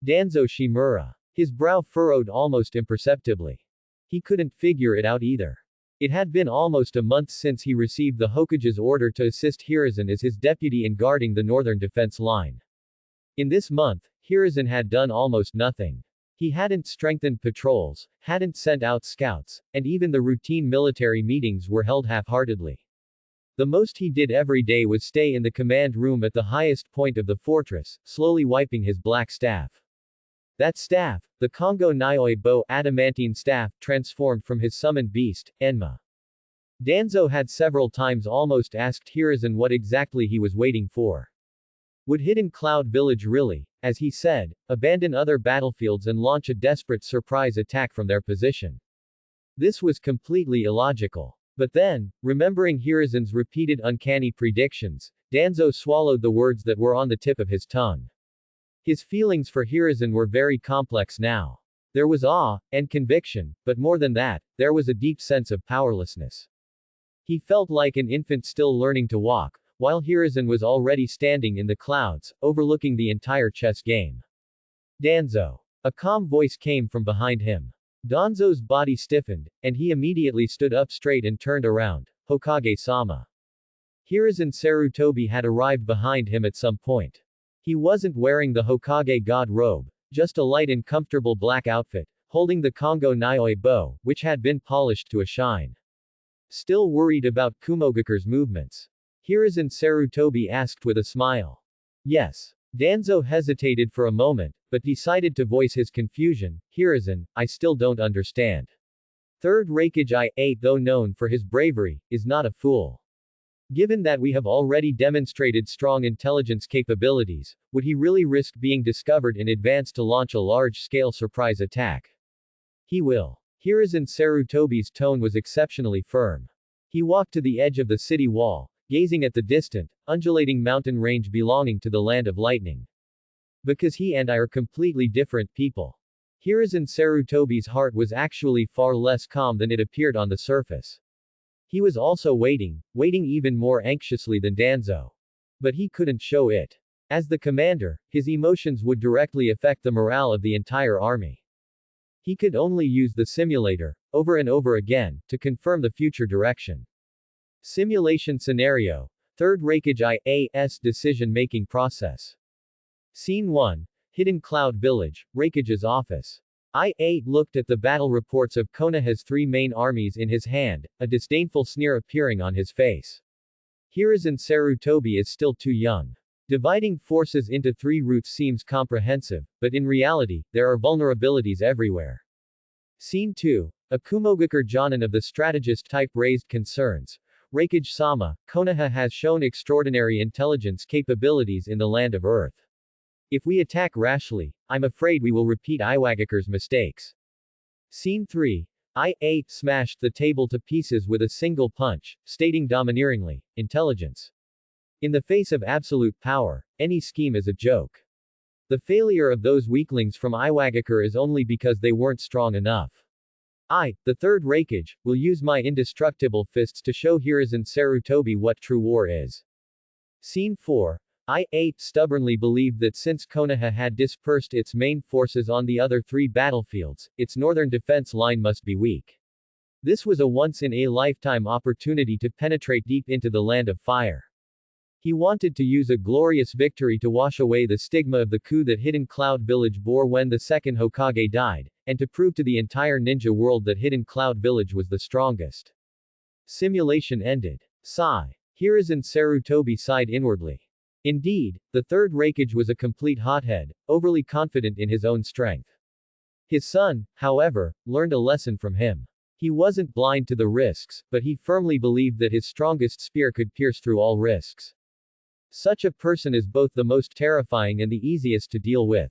Danzo Shimura. His brow furrowed almost imperceptibly. He couldn't figure it out either. It had been almost a month since he received the Hokage's order to assist Hiruzen as his deputy in guarding the northern defense line. In this month, Hiruzen had done almost nothing. He hadn't strengthened patrols, hadn't sent out scouts, and even the routine military meetings were held half-heartedly. The most he did every day was stay in the command room at the highest point of the fortress, slowly wiping his black staff. That staff, the Kongo Nioi Bo adamantine staff, transformed from his summoned beast, Enma. Danzo had several times almost asked Hiruzen what exactly he was waiting for. Would Hidden Cloud Village really, as he said, abandon other battlefields and launch a desperate surprise attack from their position? This was completely illogical. But then, remembering Hiruzen's repeated uncanny predictions, Danzo swallowed the words that were on the tip of his tongue. His feelings for Hiruzen were very complex now. There was awe, and conviction, but more than that, there was a deep sense of powerlessness. He felt like an infant still learning to walk, while Hiruzen was already standing in the clouds, overlooking the entire chess game. "Danzo." A calm voice came from behind him. Danzo's body stiffened, and he immediately stood up straight and turned around. Hokage-sama. Hiruzen Sarutobi had arrived behind him at some point. He wasn't wearing the Hokage god robe, just a light and comfortable black outfit, holding the Kongo Nioi bow, which had been polished to a shine. Still worried about Kumogakure's movements, Hiruzen Sarutobi asked with a smile. Yes. Danzo hesitated for a moment, but decided to voice his confusion. Hiruzen, I still don't understand. Third Raikage IA, though known for his bravery, is not a fool. Given that we have already demonstrated strong intelligence capabilities, would he really risk being discovered in advance to launch a large-scale surprise attack? He will. Hiruzen Sarutobi's tone was exceptionally firm. He walked to the edge of the city wall, gazing at the distant, undulating mountain range belonging to the land of lightning. Because he and I are completely different people. Hiruzen Sarutobi's heart was actually far less calm than it appeared on the surface. He was also waiting even more anxiously than Danzo. But he couldn't show it. As the commander, his emotions would directly affect the morale of the entire army. He could only use the simulator, over and over again, to confirm the future direction. Simulation scenario. Third Raikage IA's decision-making process. Scene 1. Hidden Cloud Village, Raikage's office. IA looked at the battle reports of Konoha's three main armies in his hand, a disdainful sneer appearing on his face. Hiruzen Sarutobi is still too young. Dividing forces into three routes seems comprehensive, but in reality, there are vulnerabilities everywhere. Scene 2. A Kumogakure Jonin of the strategist type raised concerns. Raikage-sama, Konoha has shown extraordinary intelligence capabilities in the land of Earth. If we attack rashly, I'm afraid we will repeat Iwagakure's mistakes. Scene 3. IA smashed the table to pieces with a single punch, stating domineeringly, intelligence. In the face of absolute power, any scheme is a joke. The failure of those weaklings from Iwagakure is only because they weren't strong enough. I, the third Raikage, will use my indestructible fists to show Hiruzen Sarutobi what true war is. Scene 4. IA stubbornly believed that since Konoha had dispersed its main forces on the other three battlefields, its northern defense line must be weak. This was a once-in-a-lifetime opportunity to penetrate deep into the land of fire. He wanted to use a glorious victory to wash away the stigma of the coup that Hidden Cloud Village bore when the second Hokage died, and to prove to the entire ninja world that Hidden Cloud Village was the strongest. Simulation ended. Sigh. Hiruzen Sarutobi sighed inwardly. Indeed, the third Raikage was a complete hothead, overly confident in his own strength. His son, however, learned a lesson from him. He wasn't blind to the risks, but he firmly believed that his strongest spear could pierce through all risks. Such a person is both the most terrifying and the easiest to deal with.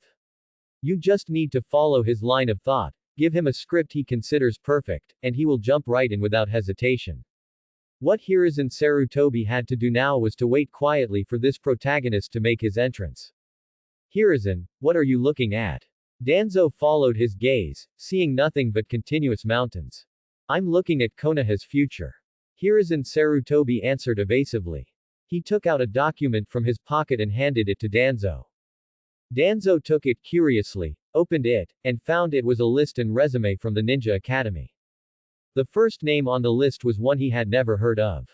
You just need to follow his line of thought, give him a script he considers perfect, and he will jump right in without hesitation. What Hiruzen Sarutobi had to do now was to wait quietly for this protagonist to make his entrance. Hiruzen, what are you looking at? Danzo followed his gaze, seeing nothing but continuous mountains. I'm looking at Konoha's future. Hiruzen Sarutobi answered evasively. He took out a document from his pocket and handed it to Danzo. Danzo took it curiously, opened it, and found it was a list and resume from the Ninja Academy. The first name on the list was one he had never heard of.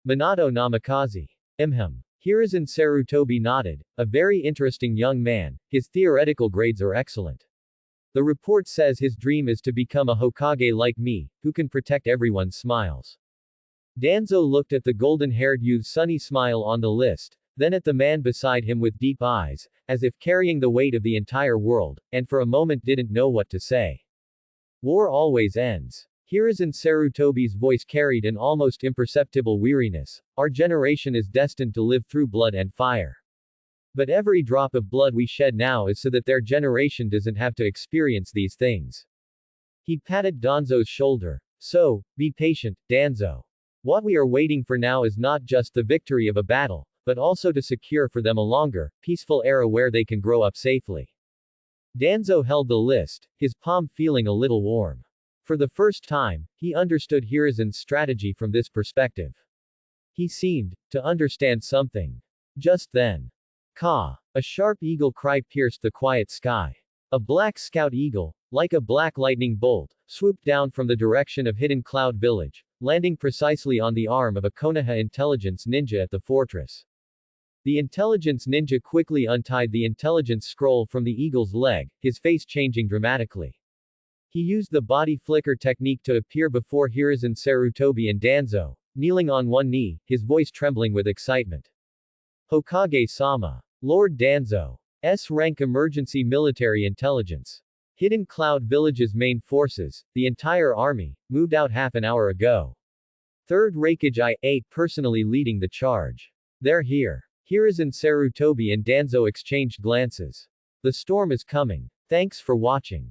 Minato Namikaze. Hiruzen Sarutobi nodded. A very interesting young man, his theoretical grades are excellent. The report says his dream is to become a Hokage like me, who can protect everyone's smiles. Danzo looked at the golden-haired youth's sunny smile on the list, then at the man beside him with deep eyes, as if carrying the weight of the entire world, and for a moment didn't know what to say. War always ends. Hiruzen Sarutobi's voice carried an almost imperceptible weariness. Our generation is destined to live through blood and fire. But every drop of blood we shed now is so that their generation doesn't have to experience these things. He patted Danzo's shoulder. So, be patient, Danzo. What we are waiting for now is not just the victory of a battle, but also to secure for them a longer, peaceful era where they can grow up safely. Danzo held the list, his palm feeling a little warm. For the first time, he understood Hiruzen's strategy from this perspective. He seemed to understand something. Just then. Caw! A sharp eagle cry pierced the quiet sky. A black scout eagle, like a black lightning bolt, swooped down from the direction of Hidden Cloud Village, landing precisely on the arm of a Konoha intelligence ninja at the fortress. The intelligence ninja quickly untied the intelligence scroll from the eagle's leg, his face changing dramatically. He used the body flicker technique to appear before Hiruzen Sarutobi and Danzo, kneeling on one knee, his voice trembling with excitement. Hokage-sama. Lord Danzo. S. Rank Emergency Military Intelligence. Hidden Cloud Village's main forces, the entire army, moved out half an hour ago. 3rd Raikage IA personally leading the charge. They're here. Hiruzen Sarutobi and Danzo exchanged glances. The storm is coming. Thanks for watching.